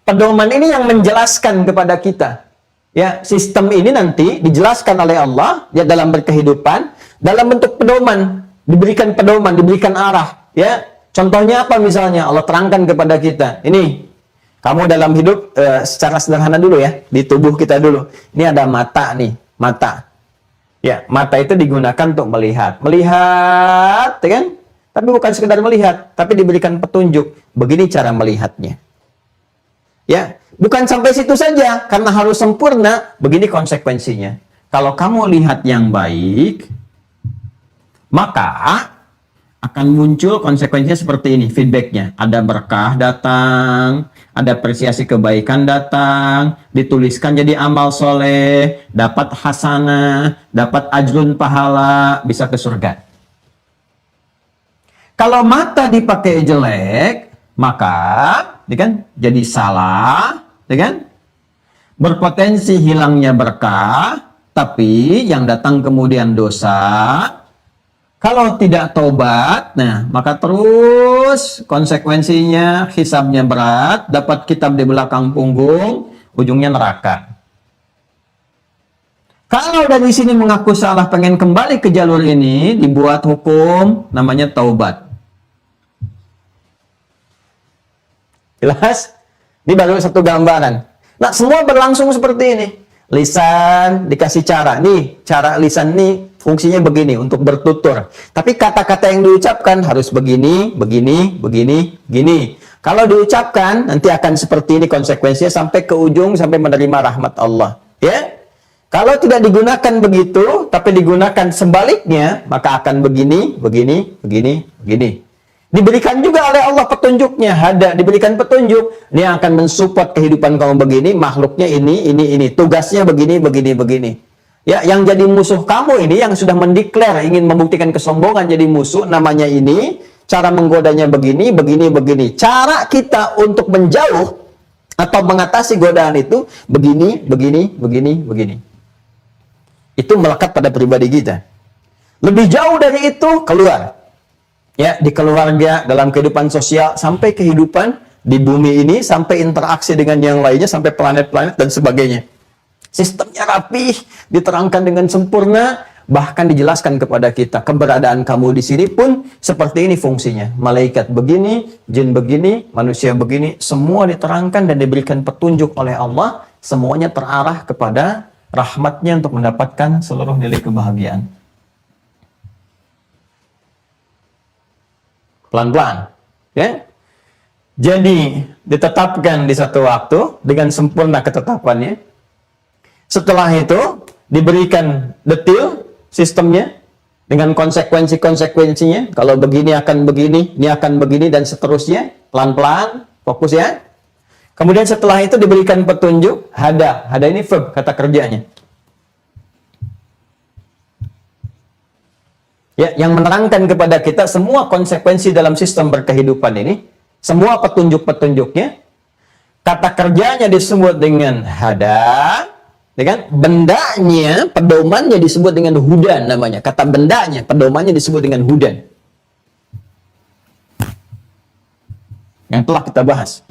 Pedoman ini yang menjelaskan kepada kita. Ya, sistem ini nanti dijelaskan oleh Allah ya dalam berkehidupan dalam bentuk pedoman, diberikan pedoman, diberikan arah, ya. Contohnya apa misalnya? Allah terangkan kepada kita. Ini kamu dalam hidup secara sederhana dulu ya, di tubuh kita dulu. Ini ada mata nih, mata. Ya, mata itu digunakan untuk melihat. Melihat, ya kan? Tapi bukan sekedar melihat, tapi diberikan petunjuk. Begini cara melihatnya. Ya, bukan sampai situ saja, karena harus sempurna. Begini konsekuensinya. Kalau kamu lihat yang baik, maka akan muncul konsekuensinya seperti ini, feedbacknya. Ada berkah datang, ada apresiasi kebaikan datang, dituliskan jadi amal soleh, dapat hasanah, dapat ajrun pahala, bisa ke surga. Kalau mata dipakai jelek, maka ya kan, jadi salah, ya kan? Berpotensi hilangnya berkah, tapi yang datang kemudian dosa. Kalau tidak tobat, nah maka terus konsekuensinya hisabnya berat, dapat kitab di belakang punggung, ujungnya neraka. Kalau dari sini mengaku salah, pengen kembali ke jalur ini, dibuat hukum namanya taubat. Jelas? Ini baru satu gambaran. Nah, semua berlangsung seperti ini. Lisan dikasih cara. Nih, cara lisan nih fungsinya begini, untuk bertutur. Tapi kata-kata yang diucapkan harus begini, begini, begini, begini. Kalau diucapkan, nanti akan seperti ini konsekuensinya sampai ke ujung, sampai menerima rahmat Allah. Ya? Kalau tidak digunakan begitu, tapi digunakan sebaliknya, maka akan begini, begini, begini, begini. Diberikan juga oleh Allah petunjuknya, ada diberikan petunjuk, ini akan mensupport kehidupan kamu begini, makhluknya ini, tugasnya begini, begini, begini. Ya, yang jadi musuh kamu ini, yang sudah mendeklar ingin membuktikan kesombongan jadi musuh, namanya ini, cara menggodanya begini, begini, begini. Cara kita untuk menjauh atau mengatasi godaan itu begini, begini, begini, begini. Itu melekat pada pribadi kita. Lebih jauh dari itu, keluar. Ya, di keluarga, dalam kehidupan sosial, sampai kehidupan di bumi ini, sampai interaksi dengan yang lainnya, sampai planet-planet dan sebagainya. Sistemnya rapih, diterangkan dengan sempurna, bahkan dijelaskan kepada kita, keberadaan kamu di sini pun seperti ini fungsinya. Malaikat begini, jin begini, manusia begini, semua diterangkan dan diberikan petunjuk oleh Allah, semuanya terarah kepada rahmatnya untuk mendapatkan seluruh nilai kebahagiaan. Pelan-pelan, ya. Jadi ditetapkan di satu waktu dengan sempurna ketetapannya. Setelah itu diberikan detail sistemnya dengan konsekuensi-konsekuensinya. Kalau begini akan begini, ini akan begini dan seterusnya. Pelan-pelan, fokus ya. Kemudian setelah itu diberikan petunjuk, hada ini verb, kata kerjanya. Ya, yang menerangkan kepada kita semua konsekuensi dalam sistem berkehidupan ini, semua petunjuk-petunjuknya, kata kerjanya disebut dengan hada, ya kan? Bendanya, pedomannya disebut dengan hudan namanya. Kata bendanya, pedomannya disebut dengan hudan. Yang telah kita bahas.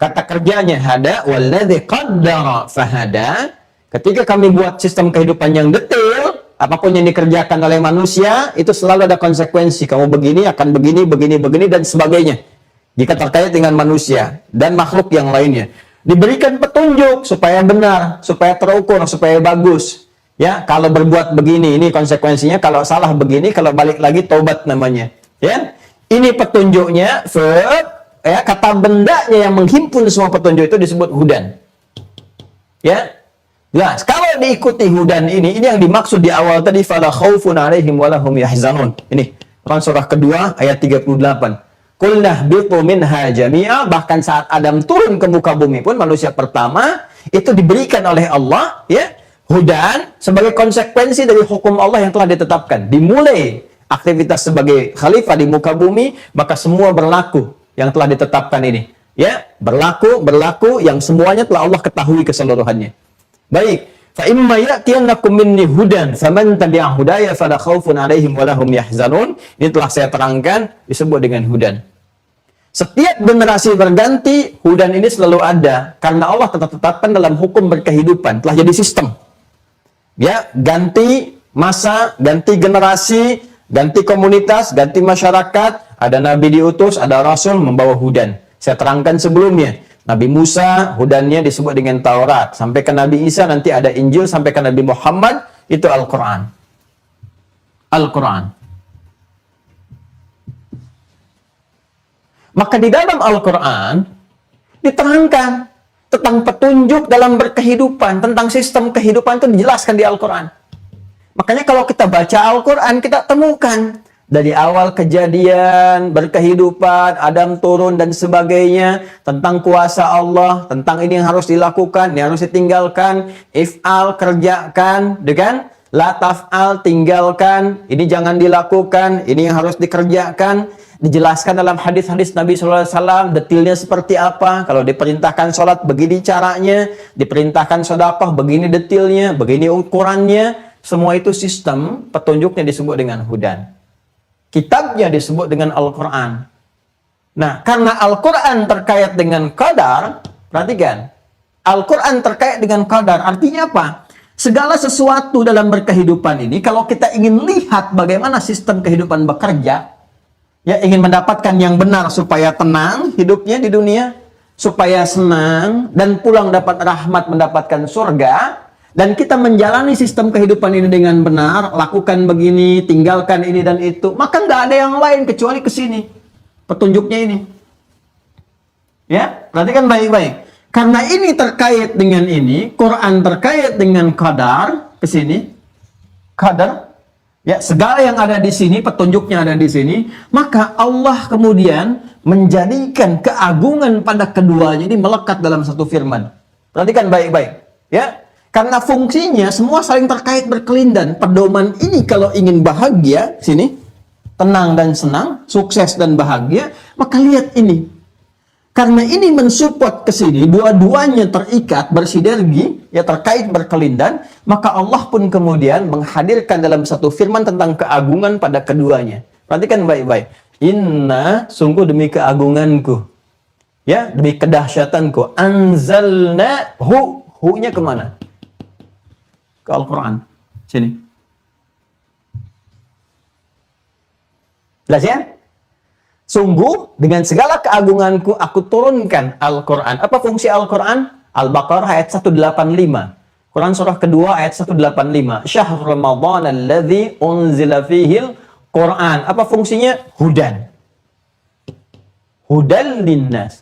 Kata kerjanya hada, walladzi qaddara fahada. Ketika kami buat sistem kehidupan yang detail, apapun yang dikerjakan oleh manusia, itu selalu ada konsekuensi. Kamu begini, akan begini, begini, begini, dan sebagainya. Jika terkait dengan manusia dan makhluk yang lainnya. Diberikan petunjuk supaya benar, supaya terukur, supaya bagus. Ya, kalau berbuat begini, ini konsekuensinya. Kalau salah begini, kalau balik lagi, taubat namanya. Ya, ini petunjuknya, verb, ya, kata bendanya yang menghimpun semua petunjuk itu disebut hudan. Ya, jelas. Kalau diikuti hudan ini yang dimaksud di awal tadi, fala khaufun 'alaihim wa lahum yahzanun. Ini Quran surah kedua ayat 38. Qulnah bitu minha jami'a, bahkan saat Adam turun ke muka bumi pun manusia pertama itu diberikan oleh Allah, ya, hudan sebagai konsekuensi dari hukum Allah yang telah ditetapkan. Dimulai aktivitas sebagai khalifah di muka bumi, maka semua berlaku yang telah ditetapkan ini. Ya, berlaku yang semuanya telah Allah ketahui keseluruhannya. Baik, Fa imma ya'tiyannakum minni hudan faman tabi'a hudaya fala khaufun 'alaihim wa lahum yahzanun. Ini telah saya terangkan disebut dengan hudan. Setiap generasi berganti, hudan ini selalu ada karena Allah tetapkan dalam hukum berkehidupan, telah jadi sistem. Ya, ganti masa, ganti generasi, ganti komunitas, ganti masyarakat, ada nabi diutus, ada rasul membawa hudan. Saya terangkan sebelumnya. Nabi Musa, hudannya disebut dengan Taurat. Sampai ke Nabi Isa, nanti ada Injil. Sampai ke Nabi Muhammad, itu Al-Quran. Al-Quran. Maka di dalam Al-Quran, diterangkan tentang petunjuk dalam berkehidupan. Tentang sistem kehidupan itu dijelaskan di Al-Quran. Makanya kalau kita baca Al-Quran, kita temukan dari awal kejadian, berkehidupan, Adam turun dan sebagainya, tentang kuasa Allah, tentang ini yang harus dilakukan, ini harus ditinggalkan, if'al, kerjakan, dengan la taf'al, tinggalkan, ini jangan dilakukan, ini yang harus dikerjakan, dijelaskan dalam hadis-hadis Nabi SAW, detailnya seperti apa, kalau diperintahkan sholat, begini caranya, diperintahkan sedekah, begini detailnya, begini ukurannya, semua itu sistem, petunjuknya disebut dengan hudan. Kitabnya disebut dengan Al-Quran. Nah, karena Al-Quran terkait dengan qadar, perhatikan. Al-Quran terkait dengan qadar, artinya apa? Segala sesuatu dalam berkehidupan ini, kalau kita ingin lihat bagaimana sistem kehidupan bekerja, ya ingin mendapatkan yang benar supaya tenang hidupnya di dunia, supaya senang, dan pulang dapat rahmat mendapatkan surga, dan kita menjalani sistem kehidupan ini dengan benar, lakukan begini, tinggalkan ini dan itu, maka nggak ada yang lain kecuali ke sini. Petunjuknya ini. Ya, perhatikan baik-baik. Karena ini terkait dengan ini, Quran terkait dengan qadar, ke sini. Qadar. Ya, segala yang ada di sini, petunjuknya ada di sini, maka Allah kemudian menjadikan keagungan pada keduanya ini melekat dalam satu firman. Perhatikan baik-baik. Ya. Karena fungsinya semua saling terkait berkelindan. Pedoman ini kalau ingin bahagia, sini, tenang dan senang, sukses dan bahagia, maka lihat ini. Karena ini mensupport ke sini, dua-duanya terikat, bersinergi, ya terkait berkelindan, maka Allah pun kemudian menghadirkan dalam satu firman tentang keagungan pada keduanya. Perhatikan baik-baik. Inna, sungguh demi keagunganku. Ya, demi kedahsyatanku. Anzalna, hu-nya kemana? Ke Al-Quran. Sini. Jelas ya? Sungguh, dengan segala keagunganku, aku turunkan Al-Quran. Apa fungsi Al-Quran? Al-Baqarah ayat 185. Quran surah kedua ayat 185. Syahrul Ramadan alladzi unzila fihil Quran. Apa fungsinya? Hudan. Hudan linnas.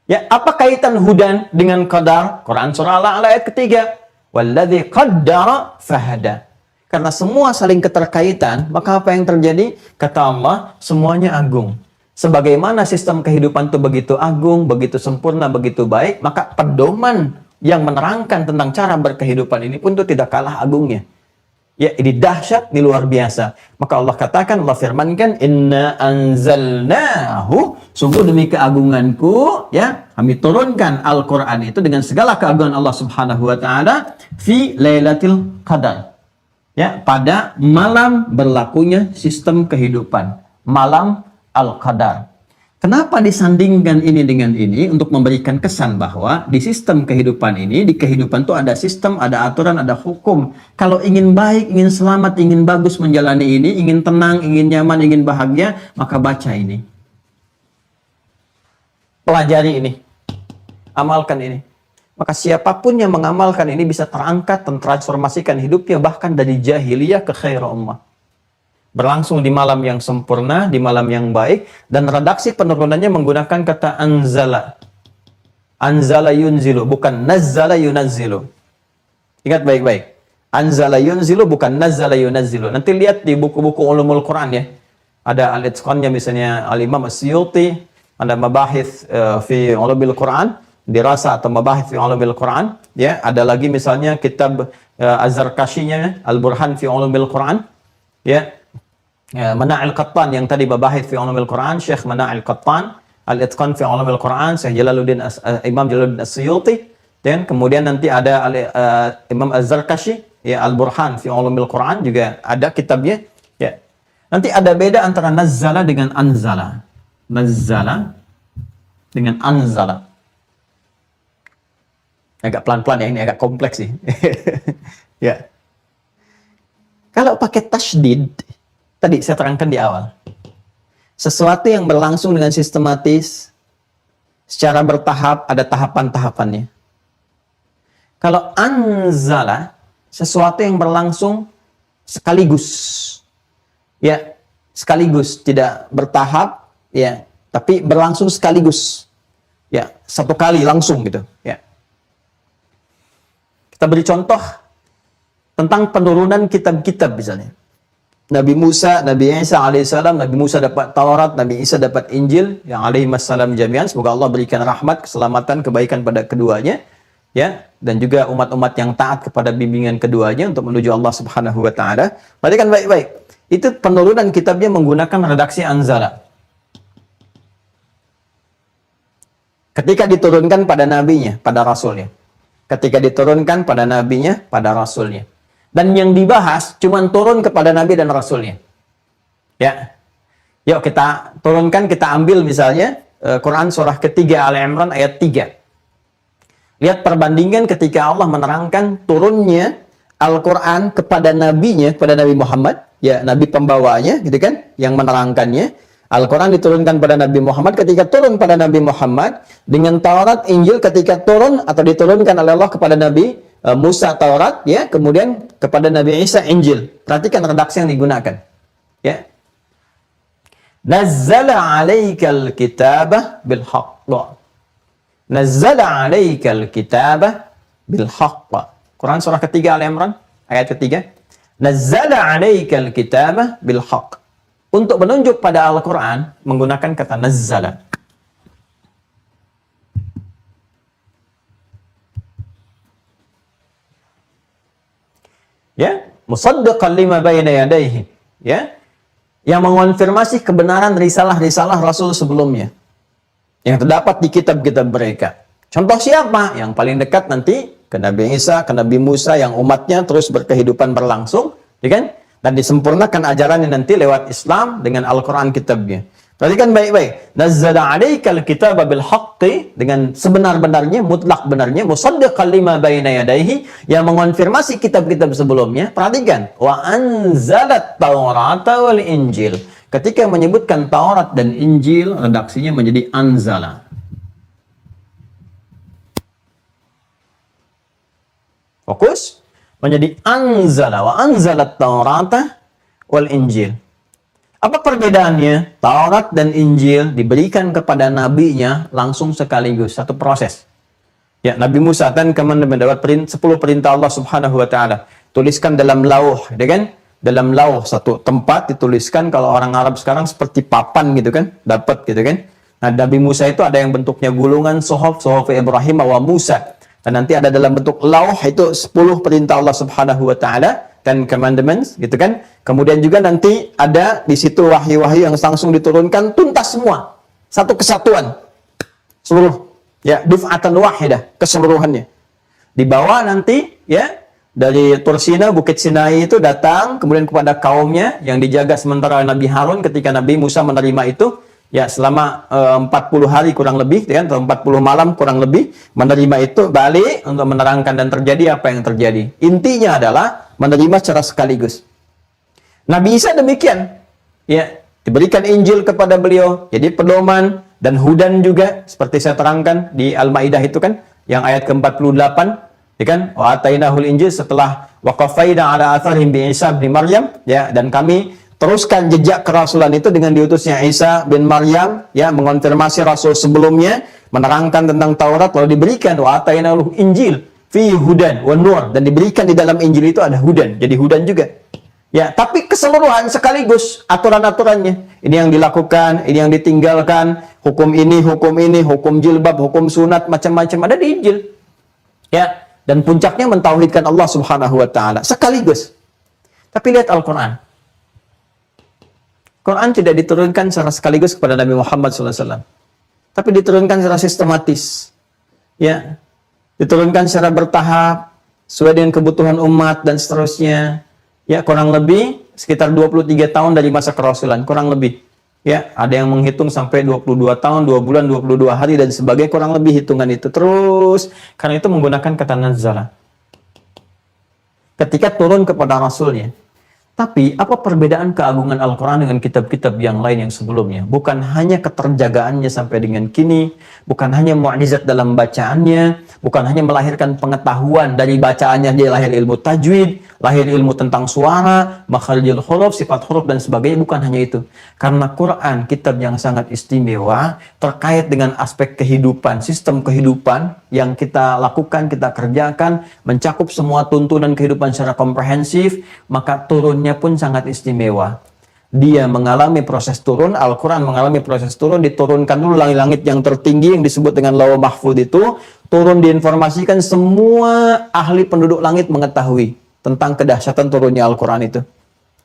Ya, apa kaitan hudan dengan qadar? Quran surah Al-A'la ayat ketiga. Walladzi qaddara fahada. Karena semua saling keterkaitan, maka apa yang terjadi? Kata Allah, semuanya agung. Sebagaimana sistem kehidupan itu begitu agung, begitu sempurna, begitu baik, maka pedoman yang menerangkan tentang cara berkehidupan ini pun itu tidak kalah agungnya. Ya, ini dahsyat, ini luar biasa. Maka Allah katakan, Allah firmankan, Inna anzalnahu, sungguh demi keagunganku, ya, kami turunkan Al-Quran itu dengan segala keagungan Allah Subhanahu wa Ta'ala fi lailatul qadar. Ya, pada malam berlakunya sistem kehidupan, malam Al-Qadar. Kenapa disandingkan ini dengan ini? Untuk memberikan kesan bahwa di sistem kehidupan ini, di kehidupan itu ada sistem, ada aturan, ada hukum. Kalau ingin baik, ingin selamat, ingin bagus menjalani ini, ingin tenang, ingin nyaman, ingin bahagia, maka baca ini. Pelajari ini. Amalkan ini. Maka siapapun yang mengamalkan ini bisa terangkat, transformasikan hidupnya bahkan dari jahiliyah ke khair ummah. Berlangsung di malam yang sempurna, di malam yang baik, dan redaksi penurunannya menggunakan kata anzala. Anzala yunzilu, bukan nazzala yunazzilu. Ingat baik-baik. Anzala yunzilu, bukan nazzala yunazzilu. Nanti lihat di buku-buku ulumul Quran ya. Ada al-itqannya misalnya Al-Imam As-Suyuti, ada mabahith fi ulumul Quran, dirasa atau mabahith fi ulumul Quran. Ya, ada lagi misalnya kitab Az-Zarkashinya, Al-Burhan fi ulumul Quran. Ya, Mana'il Qattan yang tadi babahith fi ulumil Quran, Syekh Mana'il Qattan, Al-Itqan fi ulumil Quran, Syekh Jalaluddin Imam Jalaluddin As-Suyuti, Dan kemudian nanti ada Imam Az-Zarkashi, ya Al-Burhan fi Ulumil Quran juga ada kitabnya. Ya. Nanti ada beda antara nazzala dengan anzala. Nazzala dengan anzala. Agak pelan-pelan ya, ini agak kompleks sih. Ya. Kalau pakai tasydid, tadi saya terangkan di awal. Sesuatu yang berlangsung dengan sistematis, secara bertahap, ada tahapan-tahapannya. Kalau anzala, sesuatu yang berlangsung sekaligus. Ya, sekaligus, tidak bertahap, ya, tapi berlangsung sekaligus. Ya, satu kali langsung gitu, ya. Kita beri contoh tentang penurunan kitab-kitab misalnya. Nabi Musa, Nabi Isa alaihissalam, Nabi Musa dapat Taurat, Nabi Isa dapat Injil, yang alaihissalam jami'an. Semoga Allah berikan rahmat, keselamatan, kebaikan pada keduanya, ya, dan juga umat-umat yang taat kepada bimbingan keduanya untuk menuju Allah Subhanahu wa taala. Perhatikan baik-baik. Itu penurunan kitabnya menggunakan redaksi anzala. Ketika diturunkan pada nabinya, pada rasulnya. Ketika diturunkan pada nabinya, pada rasulnya. Dan yang dibahas cuma turun kepada nabi dan rasulnya. Ya. Yuk kita turunkan, kita ambil misalnya Quran surah ketiga Ali Imran ayat 3. Lihat perbandingan ketika Allah menerangkan turunnya Al-Quran kepada nabinya, kepada Nabi Muhammad, ya nabi pembawanya, gitu kan, yang menerangkannya. Al-Quran diturunkan pada Nabi Muhammad, ketika turun pada Nabi Muhammad, dengan Taurat, Injil ketika turun atau diturunkan oleh Allah kepada Nabi Musa Taurat, ya, kemudian kepada Nabi Isa Injil. Perhatikan redaksi yang digunakan. Ya. Nazzala 'alaikal kitaba bil haqq. Nazzala 'alaikal kitaba bil haqq. Quran surah ketiga Al Imran ayat ketiga. Nazzala 'alaikal kitaba bil haqq. Untuk menunjuk pada Al-Quran menggunakan kata nazzala. Ya, musaddiqan lima bayna yadayhi. Ya, yang mengonfirmasi kebenaran risalah-risalah Rasul sebelumnya yang terdapat di kitab-kitab mereka. Contoh siapa? Yang paling dekat nanti ke Nabi Isa, ke Nabi Musa yang umatnya terus berkehidupan berlangsung, ya kan? Dan disempurnakan ajarannya nanti lewat Islam dengan Al-Quran kitabnya. Perhatikan baik-baik. Nazzala 'alaikal kitaba bil haqqi, dengan sebenar-benarnya, mutlak benarnya, musaddiqan lima baina yadayhi, yang mengonfirmasi kitab-kitab sebelumnya. Perhatikan, wa anzalat Taurata wal Injil. Ketika menyebutkan Taurat dan Injil, redaksinya menjadi anzala. Fokus. Menjadi anzala, wa anzalat Taurata wal Injil. Apa perbedaannya? Taurat dan Injil diberikan kepada nabinya langsung sekaligus, satu proses. Ya, Nabi Musa kan mendapat 10 perintah Allah Subhanahu wa taala. Tuliskan dalam lauh, ya kan? Dalam lauh, satu tempat dituliskan, kalau orang Arab sekarang seperti papan gitu kan, dapat gitu kan. Nah, Nabi Musa itu ada yang bentuknya gulungan, suhuf Ibrahim wa Musa. Dan nanti ada dalam bentuk lauh, itu 10 perintah Allah Subhanahu wa taala dan commandments gitu kan. Kemudian juga nanti ada di situ wahyu-wahyu yang langsung diturunkan tuntas semua. Satu kesatuan. Seluruh, ya, duf'atan wahidah, keseluruhannya. Dibawa nanti, ya, dari Tursina, Bukit Sinai itu datang kemudian kepada kaumnya yang dijaga sementara oleh Nabi Harun ketika Nabi Musa menerima itu. Ya, selama 40 hari kurang lebih, ya, atau 40 malam kurang lebih, menerima itu, balik untuk menerangkan dan terjadi apa yang terjadi. Intinya adalah menerima secara sekaligus. Nabi Isa demikian. Ya, diberikan Injil kepada beliau, jadi pedoman dan hudan juga, seperti saya terangkan di Al-Maidah itu kan, yang ayat ke-48, ya kan, wa atainahul Injil, setelah waqafaina ala atharihim bi Isa bin Maryam, ya, dan kami teruskan jejak kerasulan itu dengan diutusnya Isa bin Maryam, ya, mengonfirmasi rasul sebelumnya, menerangkan tentang Taurat, lalu diberikan wa atainahul Injil fi hudan wa nur, dan diberikan di dalam Injil itu ada hudan, jadi hudan juga. Ya, tapi keseluruhan sekaligus aturan-aturannya. Ini yang dilakukan, ini yang ditinggalkan, hukum ini, hukum jilbab, hukum sunat, macam-macam ada di Injil. Ya, dan puncaknya mentauhidkan Allah Subhanahu wa taala sekaligus. Tapi lihat Al-Qur'an. Quran tidak diturunkan secara sekaligus kepada Nabi Muhammad SAW, tapi diturunkan secara sistematis. Ya, Diturunkan secara bertahap sesuai dengan kebutuhan umat dan seterusnya. Ya, kurang lebih sekitar 23 tahun dari masa kerasulan, kurang lebih. Ya, ada yang menghitung sampai 22 tahun, 2 bulan, 22 hari dan sebagainya, kurang lebih hitungan itu. Terus karena itu menggunakan kata nazzala. Ketika turun kepada rasulnya. Tapi apa perbedaan keagungan Al-Quran dengan kitab-kitab yang lain yang sebelumnya? Bukan hanya keterjagaannya sampai dengan kini, bukan hanya mukjizat dalam bacaannya, bukan hanya melahirkan pengetahuan dari bacaannya, dia lahir ilmu tajwid, lahir ilmu tentang suara, makharijul huruf, sifat huruf dan sebagainya, bukan hanya itu. Karena Quran, kitab yang sangat istimewa, terkait dengan aspek kehidupan, sistem kehidupan yang kita lakukan, kita kerjakan, mencakup semua tuntunan kehidupan secara komprehensif, maka turunnya pun sangat istimewa. Dia mengalami proses turun, Al-Quran mengalami proses turun, diturunkan dulu langit-langit yang tertinggi yang disebut dengan Lauh Mahfuz itu, turun diinformasikan, semua ahli penduduk langit mengetahui tentang kedahsyatan turunnya Al-Quran itu.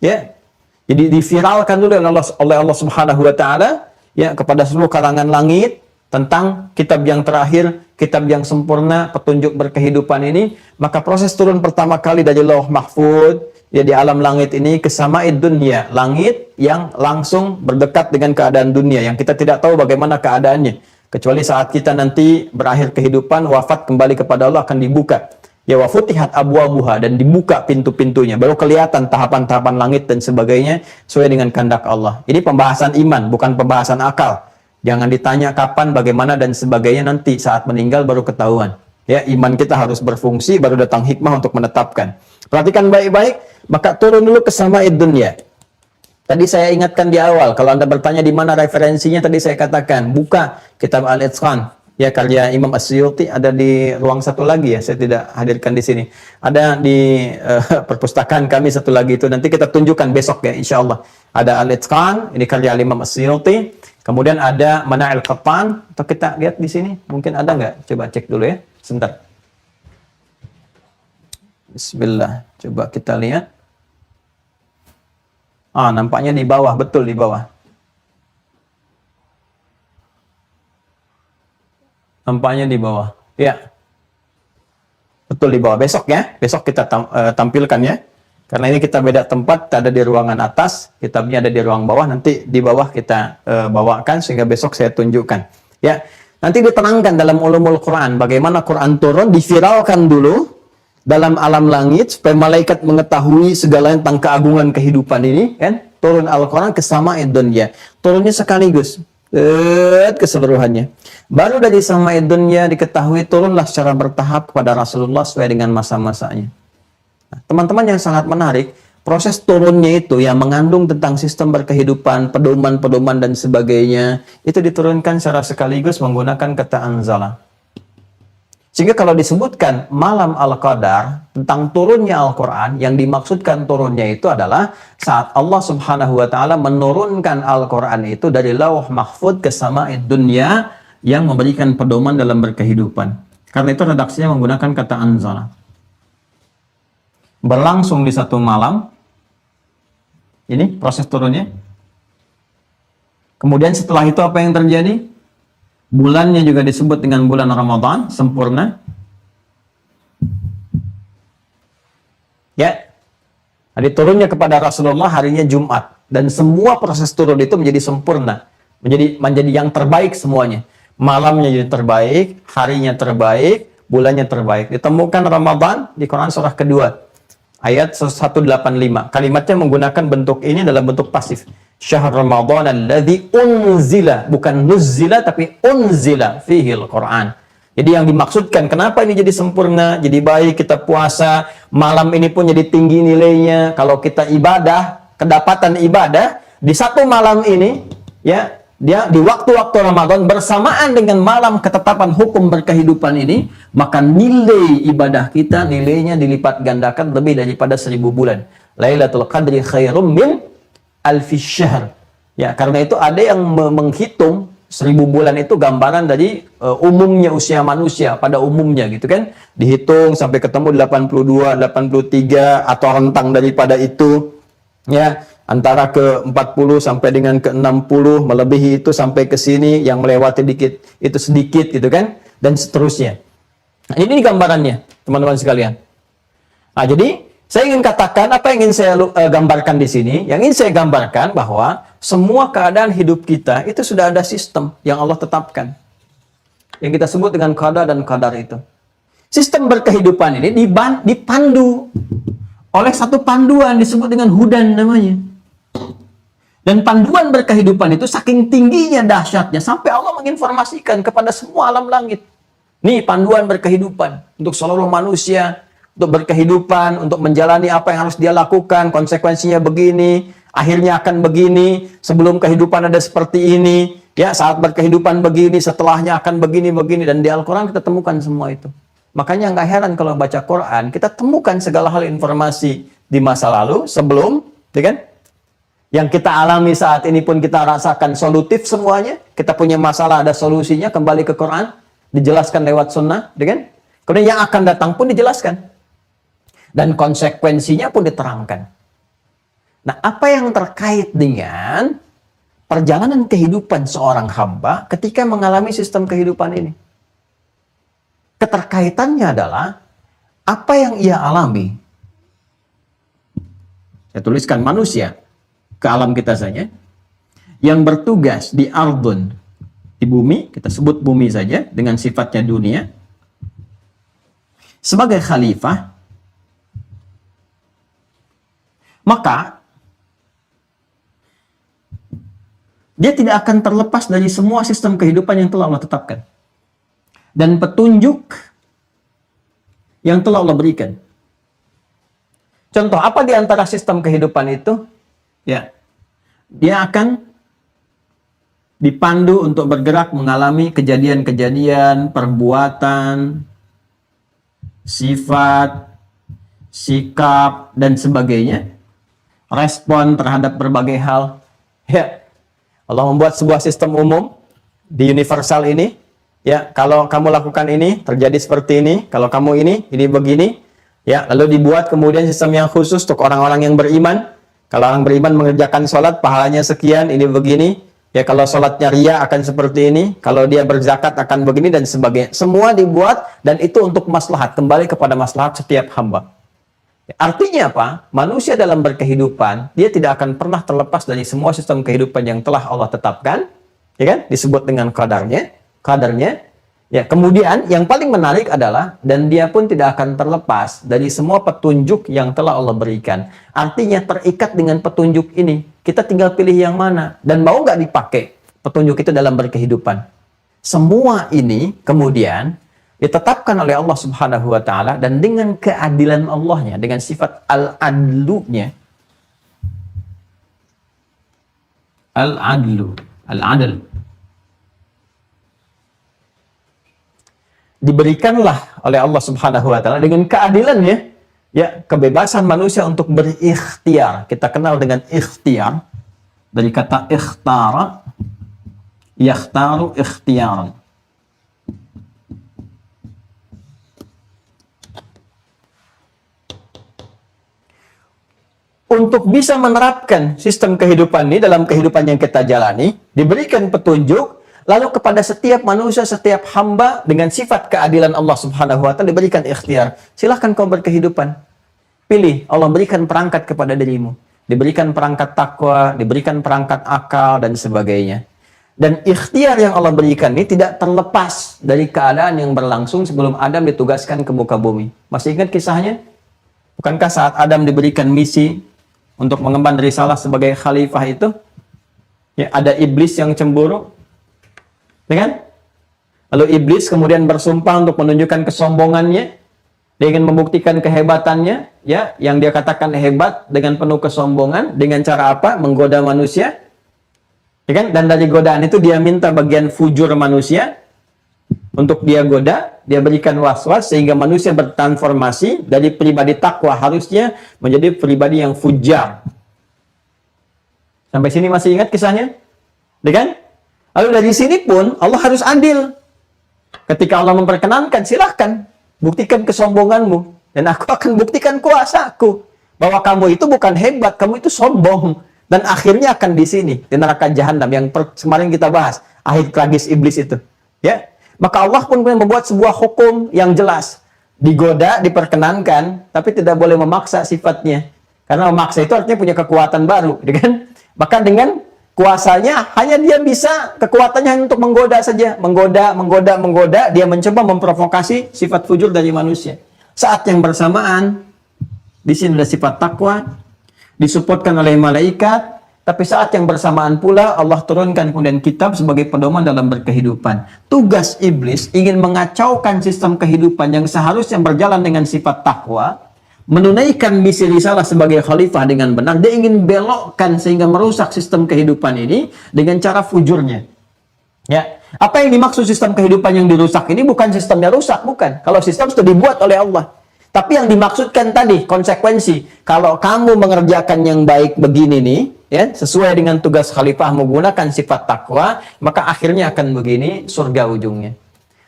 Ya, jadi diviralkan dulu oleh Allah Subhanahu Wa Taala ya kepada seluruh kalangan langit tentang kitab yang terakhir, kitab yang sempurna, petunjuk berkehidupan ini. Maka proses turun pertama kali dari Lauh Mahfuz ya di alam langit ini ke sama'id dunya, langit yang langsung berdekat dengan keadaan dunia yang kita tidak tahu bagaimana keadaannya, kecuali saat kita nanti berakhir kehidupan, wafat, kembali kepada Allah, akan dibuka ya, wa futihat abwabuha, dan dibuka pintu-pintunya, baru kelihatan tahapan-tahapan langit dan sebagainya sesuai dengan kehendak Allah. Ini pembahasan iman, bukan pembahasan akal. Jangan ditanya kapan, bagaimana dan sebagainya, nanti saat meninggal baru ketahuan. Ya, iman kita harus berfungsi, baru datang hikmah untuk menetapkan. Perhatikan baik-baik, maka turun dulu ke sama'id dunya. Tadi saya ingatkan di awal, kalau Anda bertanya di mana referensinya, tadi saya katakan, buka kitab Al-Itqan, ya karya Imam As-Suyuti, ada di ruang satu lagi ya, saya tidak hadirkan di sini. Ada di perpustakaan kami satu lagi itu, nanti kita tunjukkan besok ya, insya Allah. Ada Al-Itqan, ini karya Imam As-Suyuti. Kemudian ada Mana'il Qattan, atau kita lihat di sini, mungkin ada nggak? Coba cek dulu ya, sebentar. Bismillah, coba kita lihat. Nampaknya di bawah, betul di bawah. Nampaknya di bawah, ya. Betul di bawah, besok ya, besok kita tampilkan ya. Karena ini kita beda tempat, ada di ruangan atas, kitabnya ada di ruang bawah, nanti di bawah kita bawakan, sehingga besok saya tunjukkan. Ya, nanti diterangkan dalam ulumul Quran, bagaimana Quran turun, diviralkan dulu, dalam alam langit, supaya malaikat mengetahui segalanya tentang keagungan kehidupan ini, kan? Turun Al-Quran ke sama'id dunya. Turunnya sekaligus, keseluruhannya. Baru dari sama'id dunya diketahui, turunlah secara bertahap kepada Rasulullah sesuai dengan masa-masanya. Nah, teman-teman yang sangat menarik, proses turunnya itu yang mengandung tentang sistem berkehidupan, pedoman-pedoman dan sebagainya, itu diturunkan secara sekaligus menggunakan kata anzala. Sehingga kalau disebutkan malam Al-Qadar tentang turunnya Al-Quran, yang dimaksudkan turunnya itu adalah saat Allah Subhanahu Wa Taala menurunkan Al-Quran itu dari Lauh Mahfuz ke sama'id dunya yang memberikan pedoman dalam berkehidupan. Karena itu redaksinya menggunakan kata anzala. Berlangsung di satu malam. Ini proses turunnya. Kemudian setelah itu apa yang terjadi? Bulannya juga disebut dengan bulan Ramadan, sempurna. Ya. Jadi turunnya kepada Rasulullah harinya Jumat. Dan semua proses turun itu menjadi sempurna. Menjadi yang terbaik semuanya. Malamnya jadi terbaik, harinya terbaik, bulannya terbaik. Ditemukan Ramadan di Quran surah kedua. Ayat 185. Kalimatnya menggunakan bentuk ini dalam bentuk pasif. Syahr Ramadan alladzi unzila, bukan nuzila tapi unzila fihil Quran. Jadi yang dimaksudkan, kenapa ini jadi sempurna, jadi baik, kita puasa, malam ini pun jadi tinggi nilainya. Kalau kita ibadah, kedapatan ibadah di satu malam ini, ya, dia di waktu-waktu Ramadan bersamaan dengan malam ketetapan hukum berkehidupan ini, maka nilai ibadah kita, nilainya dilipat gandakan lebih daripada 1000 bulan. Lailatul Qadri khairum min alfi syahr. Ya, karena itu ada yang menghitung 1000 bulan itu gambaran dari umumnya usia manusia pada umumnya gitu kan. Dihitung sampai ketemu 82, 83 atau rentang daripada itu. Ya, antara ke 40 sampai dengan ke 60, melebihi itu sampai ke sini, yang melewati dikit itu sedikit gitu kan, dan seterusnya. Nah, ini gambarannya, teman-teman sekalian. Nah, jadi saya ingin katakan apa yang ingin saya gambarkan di sini. Yang ingin saya gambarkan bahwa semua keadaan hidup kita itu sudah ada sistem yang Allah tetapkan. Yang kita sebut dengan qada dan qadar itu. Sistem berkehidupan ini dipandu oleh satu panduan disebut dengan hudan namanya. Dan panduan berkehidupan itu saking tingginya dahsyatnya sampai Allah menginformasikan kepada semua alam langit. Nih panduan berkehidupan untuk seluruh manusia, untuk berkehidupan, untuk menjalani apa yang harus dia lakukan, konsekuensinya begini, akhirnya akan begini, sebelum kehidupan ada seperti ini, ya saat berkehidupan begini, setelahnya akan begini, dan di Al-Quran kita temukan semua itu. Makanya nggak heran kalau baca Quran, kita temukan segala hal informasi di masa lalu, sebelum, ya kan? Yang kita alami saat ini pun kita rasakan solutif semuanya, kita punya masalah ada solusinya, kembali ke Quran, dijelaskan lewat sunnah, ya kan? Kemudian yang akan datang pun dijelaskan. Dan konsekuensinya pun diterangkan. Nah, apa yang terkait dengan perjalanan kehidupan seorang hamba ketika mengalami sistem kehidupan ini? Keterkaitannya adalah apa yang ia alami. Saya tuliskan manusia ke alam kita saja yang bertugas di ardun, di bumi, kita sebut bumi saja dengan sifatnya dunia, sebagai khalifah. Maka dia tidak akan terlepas dari semua sistem kehidupan yang telah Allah tetapkan dan petunjuk yang telah Allah berikan. Contoh apa di antara sistem kehidupan itu? Ya, dia akan dipandu untuk bergerak mengalami kejadian-kejadian, perbuatan, sifat, sikap, dan sebagainya. Respon terhadap berbagai hal. Ya, Allah membuat sebuah sistem umum di universal ini. Ya, kalau kamu lakukan ini terjadi seperti ini. Kalau kamu ini begini. Ya, lalu dibuat kemudian sistem yang khusus untuk orang-orang yang beriman. Kalau orang beriman mengerjakan sholat, pahalanya sekian. Ini begini. Ya, kalau sholatnya ria akan seperti ini. Kalau dia berzakat akan begini dan sebagainya. Semua dibuat dan itu untuk maslahat. Kembali kepada maslahat setiap hamba. Artinya apa? Manusia dalam berkehidupan, dia tidak akan pernah terlepas dari semua sistem kehidupan yang telah Allah tetapkan, ya kan? Disebut dengan kadarnya. Ya, kemudian yang paling menarik adalah, dan dia pun tidak akan terlepas dari semua petunjuk yang telah Allah berikan. Artinya terikat dengan petunjuk ini. Kita tinggal pilih yang mana. Dan mau nggak dipakai petunjuk itu dalam berkehidupan. Semua ini kemudian ditetapkan oleh Allah Subhanahu wa taala dan dengan keadilan Allahnya, dengan sifat al-adlunya. Al-adl. Diberikanlah oleh Allah Subhanahu wa taala dengan keadilannya ya kebebasan manusia untuk berikhtiar. Kita kenal dengan ikhtiar dari kata ikhtara, yakhtaru ikhtiaran. Untuk bisa menerapkan sistem kehidupan ini dalam kehidupan yang kita jalani, diberikan petunjuk, lalu kepada setiap manusia, setiap hamba dengan sifat keadilan Allah Subhanahu wa taala diberikan ikhtiar. Silahkan kau berkehidupan. Pilih, Allah berikan perangkat kepada dirimu. Diberikan perangkat takwa, diberikan perangkat akal dan sebagainya. Dan ikhtiar yang Allah berikan ini tidak terlepas dari keadaan yang berlangsung sebelum Adam ditugaskan ke muka bumi. Masih ingat kisahnya? Bukankah saat Adam diberikan misi untuk mengemban risalah sebagai khalifah itu, ya ada iblis yang cemburu, ya kan? Lalu iblis kemudian bersumpah untuk menunjukkan kesombongannya, dia ingin membuktikan kehebatannya, ya, yang dia katakan hebat dengan penuh kesombongan, dengan cara apa? Menggoda manusia, ya kan? Dan dari godaan itu dia minta bagian fujur manusia untuk dia goda, dia berikan was-was sehingga manusia bertransformasi dari pribadi takwa harusnya menjadi pribadi yang fujar. Sampai sini masih ingat kisahnya? Ya kan? Lalu dari sini pun Allah harus adil. Ketika Allah memperkenankan, silahkan buktikan kesombonganmu dan aku akan buktikan kuasaku bahwa kamu itu bukan hebat, kamu itu sombong dan akhirnya akan di sini di neraka jahanam yang kemarin kita bahas, akhir tragis iblis itu. Ya. Maka Allah pun membuat sebuah hukum yang jelas. Digoda, diperkenankan, tapi tidak boleh memaksa sifatnya. Karena memaksa itu artinya punya kekuatan baru, gitu kan? Maka dengan kuasanya, hanya dia bisa, kekuatannya hanya untuk menggoda saja. Menggoda, dia mencoba memprovokasi sifat fujur dari manusia. Saat yang bersamaan, di sini ada sifat takwa, disupportkan oleh malaikat, tapi saat yang bersamaan pula Allah turunkan kemudian kitab sebagai pedoman dalam berkehidupan. Tugas iblis ingin mengacaukan sistem kehidupan yang seharusnya berjalan dengan sifat takwa, menunaikan misi risalah sebagai khalifah dengan benar. Dia ingin belokkan sehingga merusak sistem kehidupan ini dengan cara fujurnya. Ya, apa yang dimaksud sistem kehidupan yang dirusak ini bukan sistemnya rusak, bukan. Kalau sistem sudah dibuat oleh Allah. Tapi yang dimaksudkan tadi konsekuensi. Kalau kamu mengerjakan yang baik begini nih, ya, sesuai dengan tugas khalifah menggunakan sifat takwa, maka akhirnya akan begini, surga ujungnya.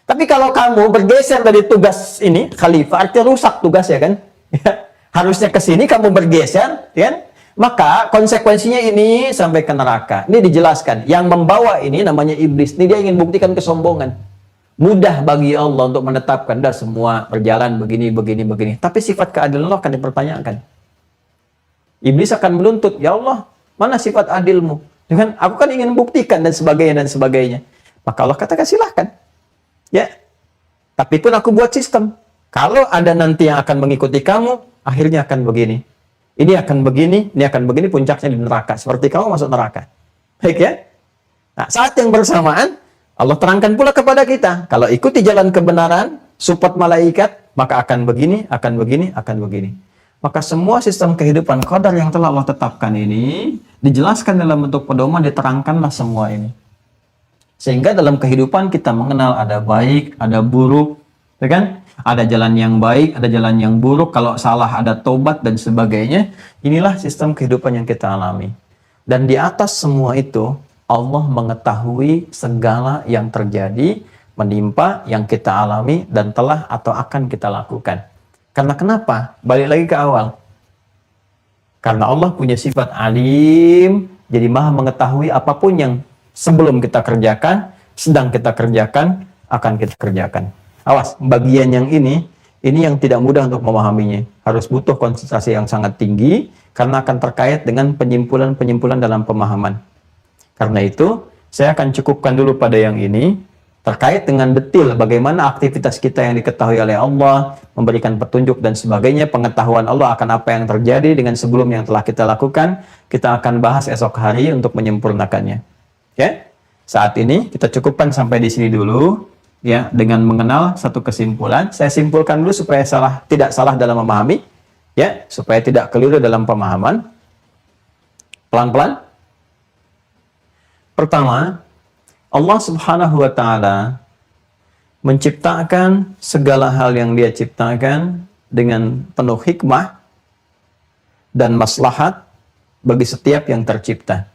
Tapi kalau kamu bergeser dari tugas ini, khalifah, artinya rusak tugas ya kan? Ya, harusnya ke sini kamu bergeser, ya, maka konsekuensinya ini sampai ke neraka. Ini dijelaskan. Yang membawa ini namanya iblis. Ini dia ingin buktikan kesombongan. Mudah bagi Allah untuk menetapkan dah semua berjalan begini. Tapi sifat keadilan Allah akan dipertanyakan. Iblis akan menuntut, ya Allah, mana sifat adilmu? Dengan aku kan ingin buktikan dan sebagainya. Maka Allah katakan silahkan. Ya. Tapi pun aku buat sistem. Kalau ada nanti yang akan mengikuti kamu, akhirnya akan begini. Ini akan begini, puncaknya di neraka. Seperti kamu masuk neraka. Baik ya? Nah, saat yang bersamaan, Allah terangkan pula kepada kita, kalau ikuti jalan kebenaran, support malaikat, maka akan begini. Maka semua sistem kehidupan qadar yang telah Allah tetapkan ini, dijelaskan dalam bentuk pedoman, diterangkanlah semua ini. Sehingga dalam kehidupan kita mengenal ada baik, ada buruk, ya kan? Ada jalan yang baik, ada jalan yang buruk, kalau salah ada tobat dan sebagainya. Inilah sistem kehidupan yang kita alami. Dan di atas semua itu, Allah mengetahui segala yang terjadi, menimpa, yang kita alami, dan telah atau akan kita lakukan. Karena kenapa? Balik lagi ke awal. Karena Allah punya sifat alim, jadi maha mengetahui apapun yang sebelum kita kerjakan, sedang kita kerjakan, akan kita kerjakan. Awas, bagian yang ini yang tidak mudah untuk memahaminya. Harus butuh konsentrasi yang sangat tinggi, karena akan terkait dengan penyimpulan-penyimpulan dalam pemahaman. Karena itu, saya akan cukupkan dulu pada yang ini, terkait dengan detail bagaimana aktivitas kita yang diketahui oleh Allah, memberikan petunjuk dan sebagainya, pengetahuan Allah akan apa yang terjadi dengan sebelum yang telah kita lakukan, kita akan bahas esok hari untuk menyempurnakannya. Ya, saat ini kita cukupkan sampai di sini dulu, ya, dengan mengenal satu kesimpulan. Saya simpulkan dulu supaya tidak salah dalam memahami, ya, supaya tidak keliru dalam pemahaman. Pelan-pelan. Pertama, Allah Subhanahu wa Ta'ala menciptakan segala hal yang Dia ciptakan dengan penuh hikmah dan maslahat bagi setiap yang tercipta.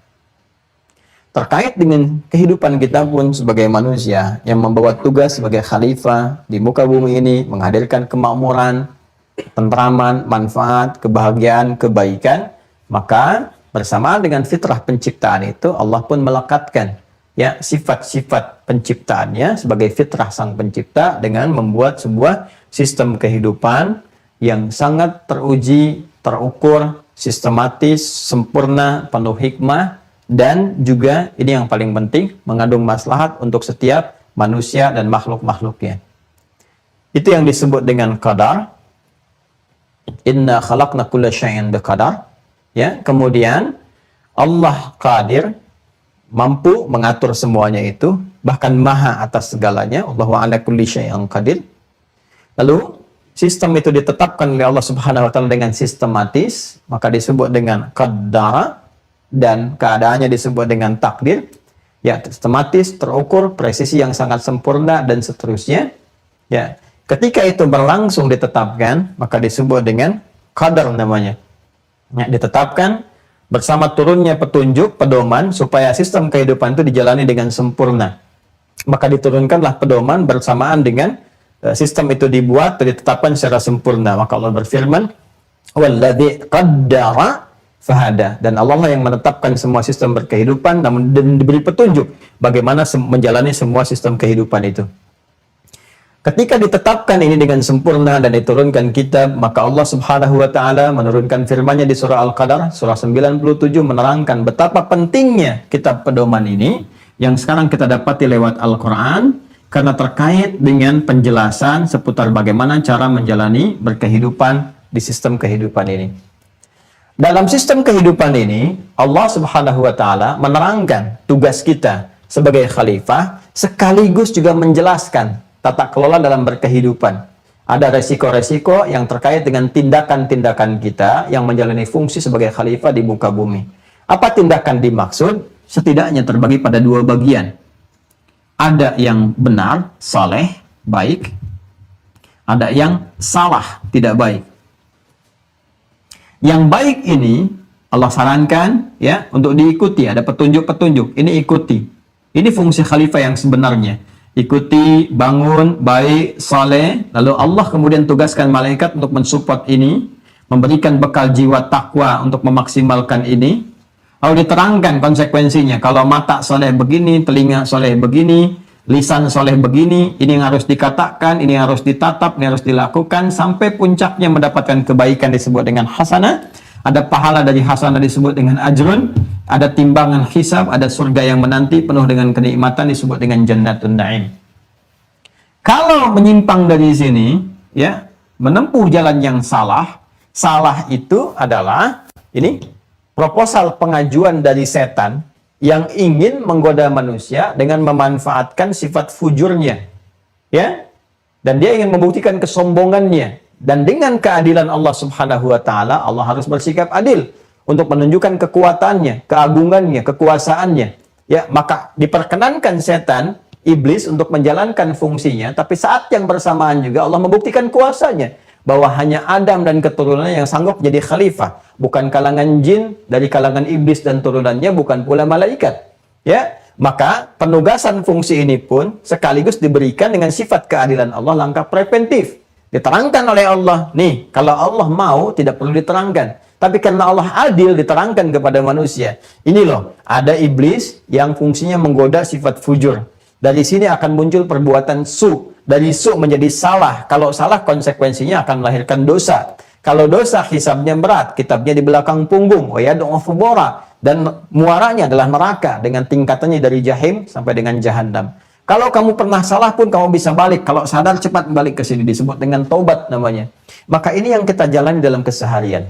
Terkait dengan kehidupan kita pun sebagai manusia yang membawa tugas sebagai khalifah di muka bumi ini, menghadirkan kemakmuran, tentraman, manfaat, kebahagiaan, kebaikan, maka bersamaan dengan fitrah penciptaan itu, Allah pun melekatkan, ya, sifat-sifat penciptaannya sebagai fitrah sang pencipta dengan membuat sebuah sistem kehidupan yang sangat teruji, terukur, sistematis, sempurna, penuh hikmah, dan juga ini yang paling penting, mengandung maslahat untuk setiap manusia dan makhluk-makhluknya. Itu yang disebut dengan qadar. Inna khalaqna kulla syai'in biqadar. Ya, kemudian Allah qadir, mampu mengatur semuanya itu, bahkan maha atas segalanya. Allahu ala kulli syai'in qadir. Lalu sistem itu ditetapkan oleh Allah Subhanahu wa Ta'ala dengan sistematis, maka disebut dengan qaddara, dan keadaannya disebut dengan takdir. Ya, sistematis, terukur, presisi yang sangat sempurna, dan seterusnya. Ya, ketika itu berlangsung ditetapkan, maka disebut dengan qadar namanya. Ya, ditetapkan bersama turunnya petunjuk, pedoman, supaya sistem kehidupan itu dijalani dengan sempurna. Maka diturunkanlah pedoman bersamaan dengan sistem itu dibuat dan ditetapkan secara sempurna. Maka Allah berfirman, "Walladzi qaddara fahada." Dan Allah yang menetapkan semua sistem berkehidupan dan diberi petunjuk bagaimana menjalani semua sistem kehidupan itu. Ketika ditetapkan ini dengan sempurna dan diturunkan kitab, maka Allah Subhanahu wa taala menurunkan firman-Nya di surah Al-Qadar, surah 97, menerangkan betapa pentingnya kitab pedoman ini yang sekarang kita dapati lewat Al-Qur'an karena terkait dengan penjelasan seputar bagaimana cara menjalani berkehidupan di sistem kehidupan ini. Dalam sistem kehidupan ini, Allah Subhanahu wa taala menerangkan tugas kita sebagai khalifah sekaligus juga menjelaskan tata kelola dalam berkehidupan. Ada resiko-resiko yang terkait dengan tindakan-tindakan kita yang menjalani fungsi sebagai khalifah di muka bumi. Apa tindakan dimaksud? Setidaknya terbagi pada dua bagian. Ada yang benar, saleh, baik. Ada yang salah, tidak baik. Yang baik ini Allah sarankan ya untuk diikuti, ada petunjuk-petunjuk. Ini ikuti. Ini fungsi khalifah yang sebenarnya. Ikuti, bangun, baik, saleh. Lalu Allah kemudian tugaskan malaikat untuk mensupport ini, memberikan bekal jiwa takwa untuk memaksimalkan ini. Lalu diterangkan konsekuensinya. Kalau mata saleh begini, telinga saleh begini, lisan saleh begini, ini yang harus dikatakan, ini yang harus ditatap, ini harus dilakukan, sampai puncaknya mendapatkan kebaikan disebut dengan hasanah. Ada pahala dari hasanah disebut dengan ajrun, ada timbangan hisab, ada surga yang menanti penuh dengan kenikmatan disebut dengan jannatun na'im. Kalau menyimpang dari sini, ya, menempuh jalan yang salah, salah itu adalah ini proposal pengajuan dari setan yang ingin menggoda manusia dengan memanfaatkan sifat fujurnya, ya, dan dia ingin membuktikan kesombongannya. Dan dengan keadilan Allah Subhanahu wa taala, Allah harus bersikap adil untuk menunjukkan kekuatannya, keagungannya, kekuasaannya. Ya, maka diperkenankan setan, iblis untuk menjalankan fungsinya, tapi saat yang bersamaan juga Allah membuktikan kuasanya bahwa hanya Adam dan keturunannya yang sanggup jadi khalifah, bukan kalangan jin, dari kalangan iblis dan turunannya, bukan pula malaikat. Ya, maka penugasan fungsi ini pun sekaligus diberikan dengan sifat keadilan Allah, langkah preventif. Diterangkan oleh Allah, nih, kalau Allah mau tidak perlu diterangkan. Tapi karena Allah adil, diterangkan kepada manusia. Ini loh, ada iblis yang fungsinya menggoda sifat fujur. Dari sini akan muncul perbuatan su. Dari su menjadi salah. Kalau salah, konsekuensinya akan melahirkan dosa. Kalau dosa, hisabnya berat. Kitabnya di belakang punggung. Dan muaranya adalah neraka. Dengan tingkatannya dari jahim sampai dengan jahannam. Kalau kamu pernah salah pun kamu bisa balik. Kalau sadar cepat balik ke sini, disebut dengan taubat namanya. Maka ini yang kita jalani dalam keseharian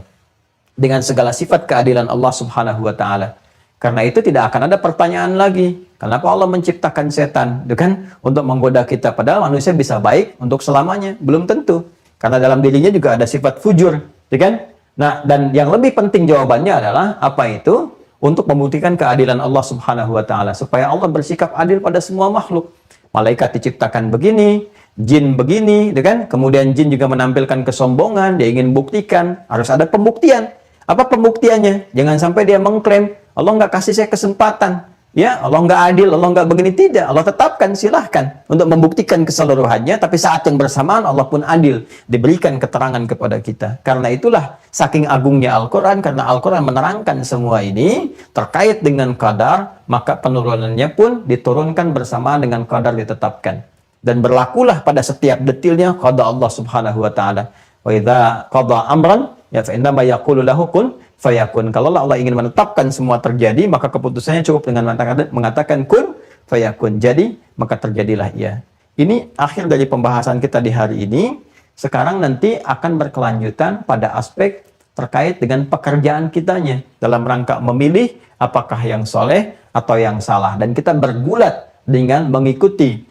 dengan segala sifat keadilan Allah Subhanahu wa taala. Karena itu tidak akan ada pertanyaan lagi. Kenapa Allah menciptakan setan? Itu kan untuk menggoda kita, padahal manusia bisa baik untuk selamanya, belum tentu. Karena dalam dirinya juga ada sifat fujur, itu kan? Nah, dan yang lebih penting jawabannya adalah apa itu? Untuk membuktikan keadilan Allah Subhanahu wa taala, supaya Allah bersikap adil pada semua makhluk. Malaikat diciptakan begini, jin begini, kan? Kemudian jin juga menampilkan kesombongan, dia ingin buktikan, harus ada pembuktian. Apa pembuktiannya? Jangan sampai dia mengklaim, Allah nggak kasih saya kesempatan, ya, Allah nggak adil, Allah nggak begini. Tidak, Allah tetapkan, silahkan untuk membuktikan keseluruhannya, tapi saat yang bersamaan Allah pun adil, diberikan keterangan kepada kita. Karena itulah saking agungnya Al-Quran, karena Al-Quran menerangkan semua ini terkait dengan qadar, maka penurunannya pun diturunkan bersamaan dengan qadar ditetapkan. Dan berlakulah pada setiap detilnya qada Allah Subhanahu wa taala. Wa idza qada amran ya fa inna ma yaqulu lahu kun fayakun. Kalau Allah ingin menetapkan semua terjadi, maka keputusannya cukup dengan mengatakan kun fayakun. Jadi, maka terjadilah ia. Ini akhir dari pembahasan kita di hari ini. Sekarang nanti akan berkelanjutan pada aspek terkait dengan pekerjaan kitanya dalam rangka memilih apakah yang soleh atau yang salah. Dan kita bergulat dengan mengikuti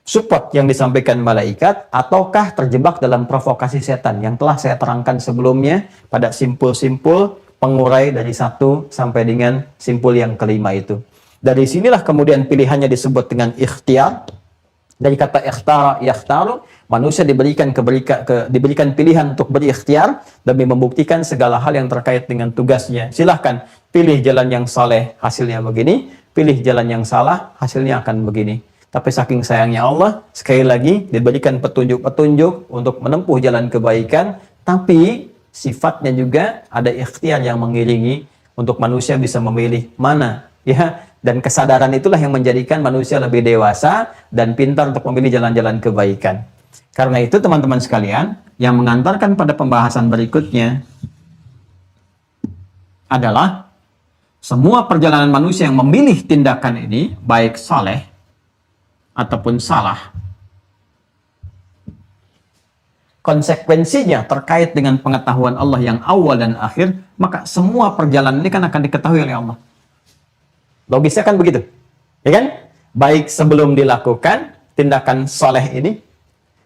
support yang disampaikan malaikat ataukah terjebak dalam provokasi setan yang telah saya terangkan sebelumnya pada simpul-simpul pengurai dari 1 sampai dengan simpul yang kelima itu. Dari sinilah kemudian pilihannya disebut dengan ikhtiar. Dari kata ikhtara, yakhtaru, manusia diberikan pilihan untuk berikhtiar demi membuktikan segala hal yang terkait dengan tugasnya. Silahkan pilih jalan yang saleh, hasilnya begini. Pilih jalan yang salah, hasilnya akan begini. Tapi saking sayangnya Allah, sekali lagi diberikan petunjuk-petunjuk untuk menempuh jalan kebaikan, tapi sifatnya juga ada ikhtiar yang mengiringi untuk manusia bisa memilih mana, ya, Dan kesadaran itulah yang menjadikan manusia lebih dewasa dan pintar untuk memilih jalan-jalan kebaikan. Karena itu teman-teman sekalian, yang mengantarkan pada pembahasan berikutnya adalah semua perjalanan manusia yang memilih tindakan ini, baik saleh ataupun salah, konsekuensinya terkait dengan pengetahuan Allah yang awal dan akhir, maka semua perjalanan ini kan akan diketahui oleh Allah. Logisnya kan begitu, ya kan? Baik sebelum dilakukan tindakan soleh ini,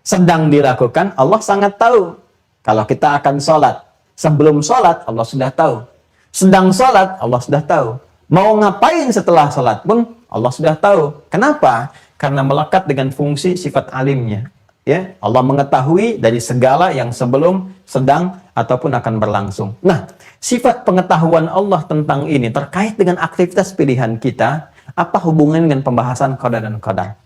sedang dilakukan, Allah sangat tahu. Kalau kita akan sholat, sebelum sholat Allah sudah tahu. Sedang sholat Allah sudah tahu. Mau ngapain setelah sholat pun Allah sudah tahu. Kenapa? Karena melekat dengan fungsi sifat alimnya. Ya, Allah mengetahui dari segala yang sebelum, sedang, ataupun akan berlangsung. Nah, sifat pengetahuan Allah tentang ini terkait dengan aktivitas pilihan kita, apa hubungannya dengan pembahasan qada dan qadar?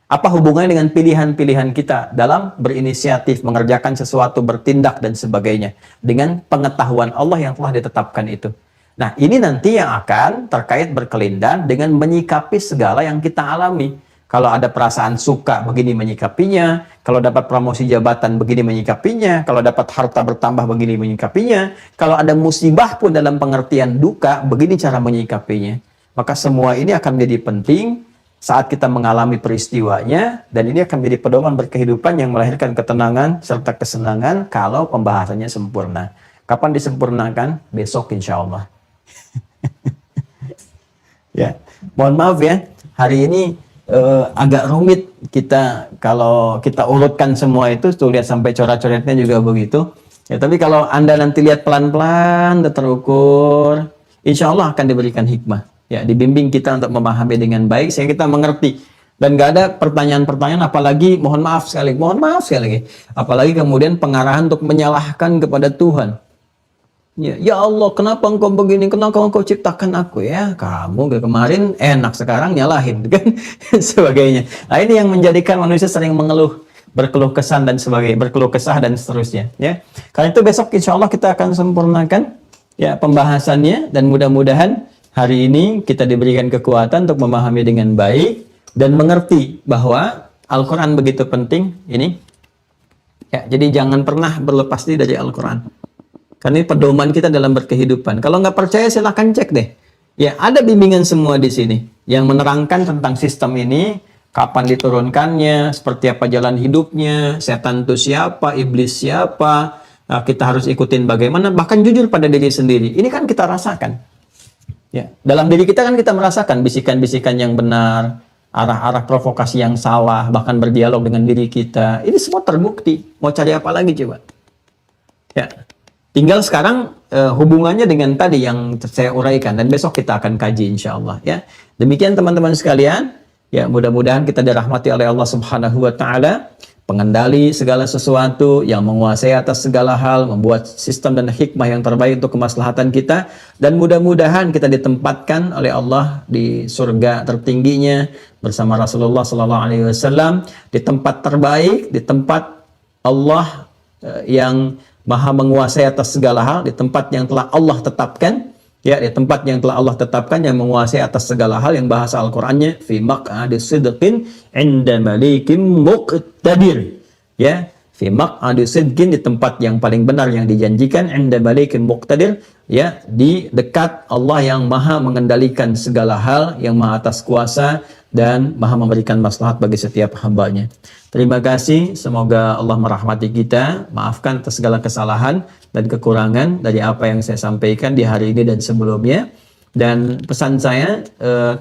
Apa hubungannya dengan pilihan-pilihan kita dalam berinisiatif, mengerjakan sesuatu, bertindak, dan sebagainya, dengan pengetahuan Allah yang telah ditetapkan itu? Nah, ini nanti yang akan terkait berkelindan dengan menyikapi segala yang kita alami. Kalau ada perasaan suka, begini menyikapinya. Kalau dapat promosi jabatan, begini menyikapinya. Kalau dapat harta bertambah, begini menyikapinya. Kalau ada musibah pun dalam pengertian duka, begini cara menyikapinya. Maka semua ini akan menjadi penting saat kita mengalami peristiwanya. Dan ini akan menjadi pedoman berkehidupan yang melahirkan ketenangan serta kesenangan kalau pembahasannya sempurna. Kapan disempurnakan? Besok insya Allah. Ya, mohon maaf ya, hari ini agak rumit kita kalau kita urutkan semua itu, tuh lihat sampai coret-coretnya juga begitu. Ya, tapi kalau Anda nanti lihat pelan-pelan, terukur, insya Allah akan diberikan hikmah. Ya, dibimbing kita untuk memahami dengan baik sehingga kita mengerti. Dan gak ada pertanyaan-pertanyaan, apalagi mohon maaf sekali lagi, apalagi kemudian pengarahan untuk menyalahkan kepada Tuhan. Ya Allah, kenapa engkau begini? Kenapa engkau ciptakan aku? Ya, kamu kemarin enak, sekarang nyalahin, kan? Sebagainya. Nah, ini yang menjadikan manusia sering mengeluh, berkeluh kesah dan seterusnya. Ya, karena itu besok insya Allah kita akan sempurnakan ya pembahasannya, dan mudah-mudahan hari ini kita diberikan kekuatan untuk memahami dengan baik dan mengerti bahwa Al-Quran begitu penting ini. Ya, jadi jangan pernah berlepas diri dari Al-Quran. Karena ini pedoman kita dalam berkehidupan. Kalau nggak percaya silahkan cek deh. Ya, ada bimbingan semua di sini yang menerangkan tentang sistem ini, kapan diturunkannya, seperti apa jalan hidupnya, setan itu siapa, iblis siapa, kita harus ikutin bagaimana, bahkan jujur pada diri sendiri. Ini kan kita rasakan. Ya, dalam diri kita kan kita merasakan bisikan-bisikan yang benar, arah-arah provokasi yang salah, bahkan berdialog dengan diri kita. Ini semua terbukti. Mau cari apa lagi coba? Ya. Tinggal sekarang hubungannya dengan tadi yang saya uraikan, dan besok kita akan kaji insya Allah. Ya. Demikian teman-teman sekalian, ya mudah-mudahan kita dirahmati oleh Allah Subhanahu wa Ta'ala, pengendali segala sesuatu, yang menguasai atas segala hal, membuat sistem dan hikmah yang terbaik untuk kemaslahatan kita, dan mudah-mudahan kita ditempatkan oleh Allah di surga tertingginya bersama Rasulullah SAW, di tempat terbaik, di tempat Allah yang Maha menguasai atas segala hal, di tempat yang telah Allah tetapkan, ya, di tempat yang telah Allah tetapkan, yang menguasai atas segala hal, yang bahasa Al-Qur'annya fi maq'adi sidqin 'inda malikin muqtadir. Ya, fi maq'adi sidqin, di tempat yang paling benar yang dijanjikan, 'inda malikin muqtadir, ya, di dekat Allah yang Maha mengendalikan segala hal, yang Maha atas kuasa dan Maha memberikan maslahat bagi setiap hambanya. Terima kasih, semoga Allah merahmati kita, maafkan atas segala kesalahan dan kekurangan dari apa yang saya sampaikan di hari ini dan sebelumnya. Dan pesan saya,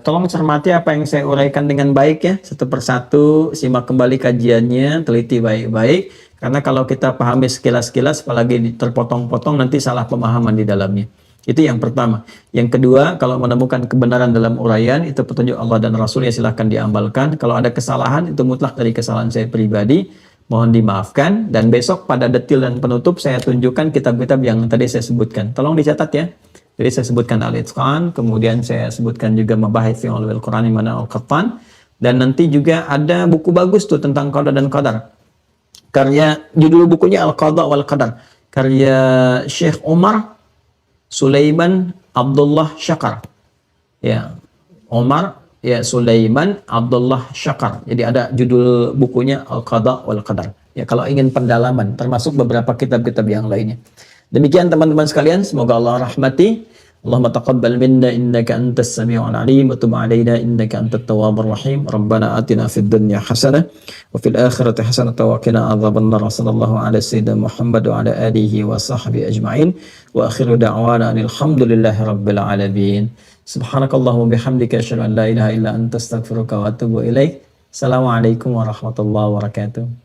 tolong cermati apa yang saya uraikan dengan baik ya, satu persatu, simak kembali kajiannya, teliti baik-baik, karena kalau kita pahami sekilas-sekilas, apalagi terpotong-potong, nanti salah pemahaman di dalamnya. Itu yang pertama. Yang kedua, kalau menemukan kebenaran dalam uraian, itu petunjuk Allah dan Rasul, ya silahkan diamalkan. Kalau ada kesalahan, itu mutlak dari kesalahan saya pribadi, mohon dimaafkan. Dan besok pada detil dan penutup, saya tunjukkan kitab-kitab yang tadi saya sebutkan. Tolong dicatat ya. Jadi saya sebutkan Al-Itqan, kemudian saya sebutkan juga Mabahith fi Ulumil Quran mana Al-Qattan, dan nanti juga ada buku bagus tuh tentang qada dan qadar. Karya, judul bukunya Al-Qada wal Qadar. Karya Syekh Umar Sulaiman Abdullah Syakar. Ya, Omar ya Sulaiman Abdullah Syakar. Jadi ada judul bukunya Al-Qada wal Qadar. Ya kalau ingin pendalaman termasuk beberapa kitab-kitab yang lainnya. Demikian teman-teman sekalian, semoga Allah rahmati. Allahumma taqabbal minna innaka antas sami'ul alim wa tub 'alaina innaka antat tawwabur rahim. Rabbana atina fid dunya hasanah wa fil akhirati hasanah wa qina adzabannar. Sallallahu ala sayyidina Muhammad wa ala alihi wa sahbihi ajma'in. Wa akhiru da'wana alhamdulillahi rabbil alamin. Subhanakallahumma bihamdika asyhadu an la ilaha illa anta astaghfiruka wa atubu ilaik. Assalamualaikum warahmatullahi wabarakatuh.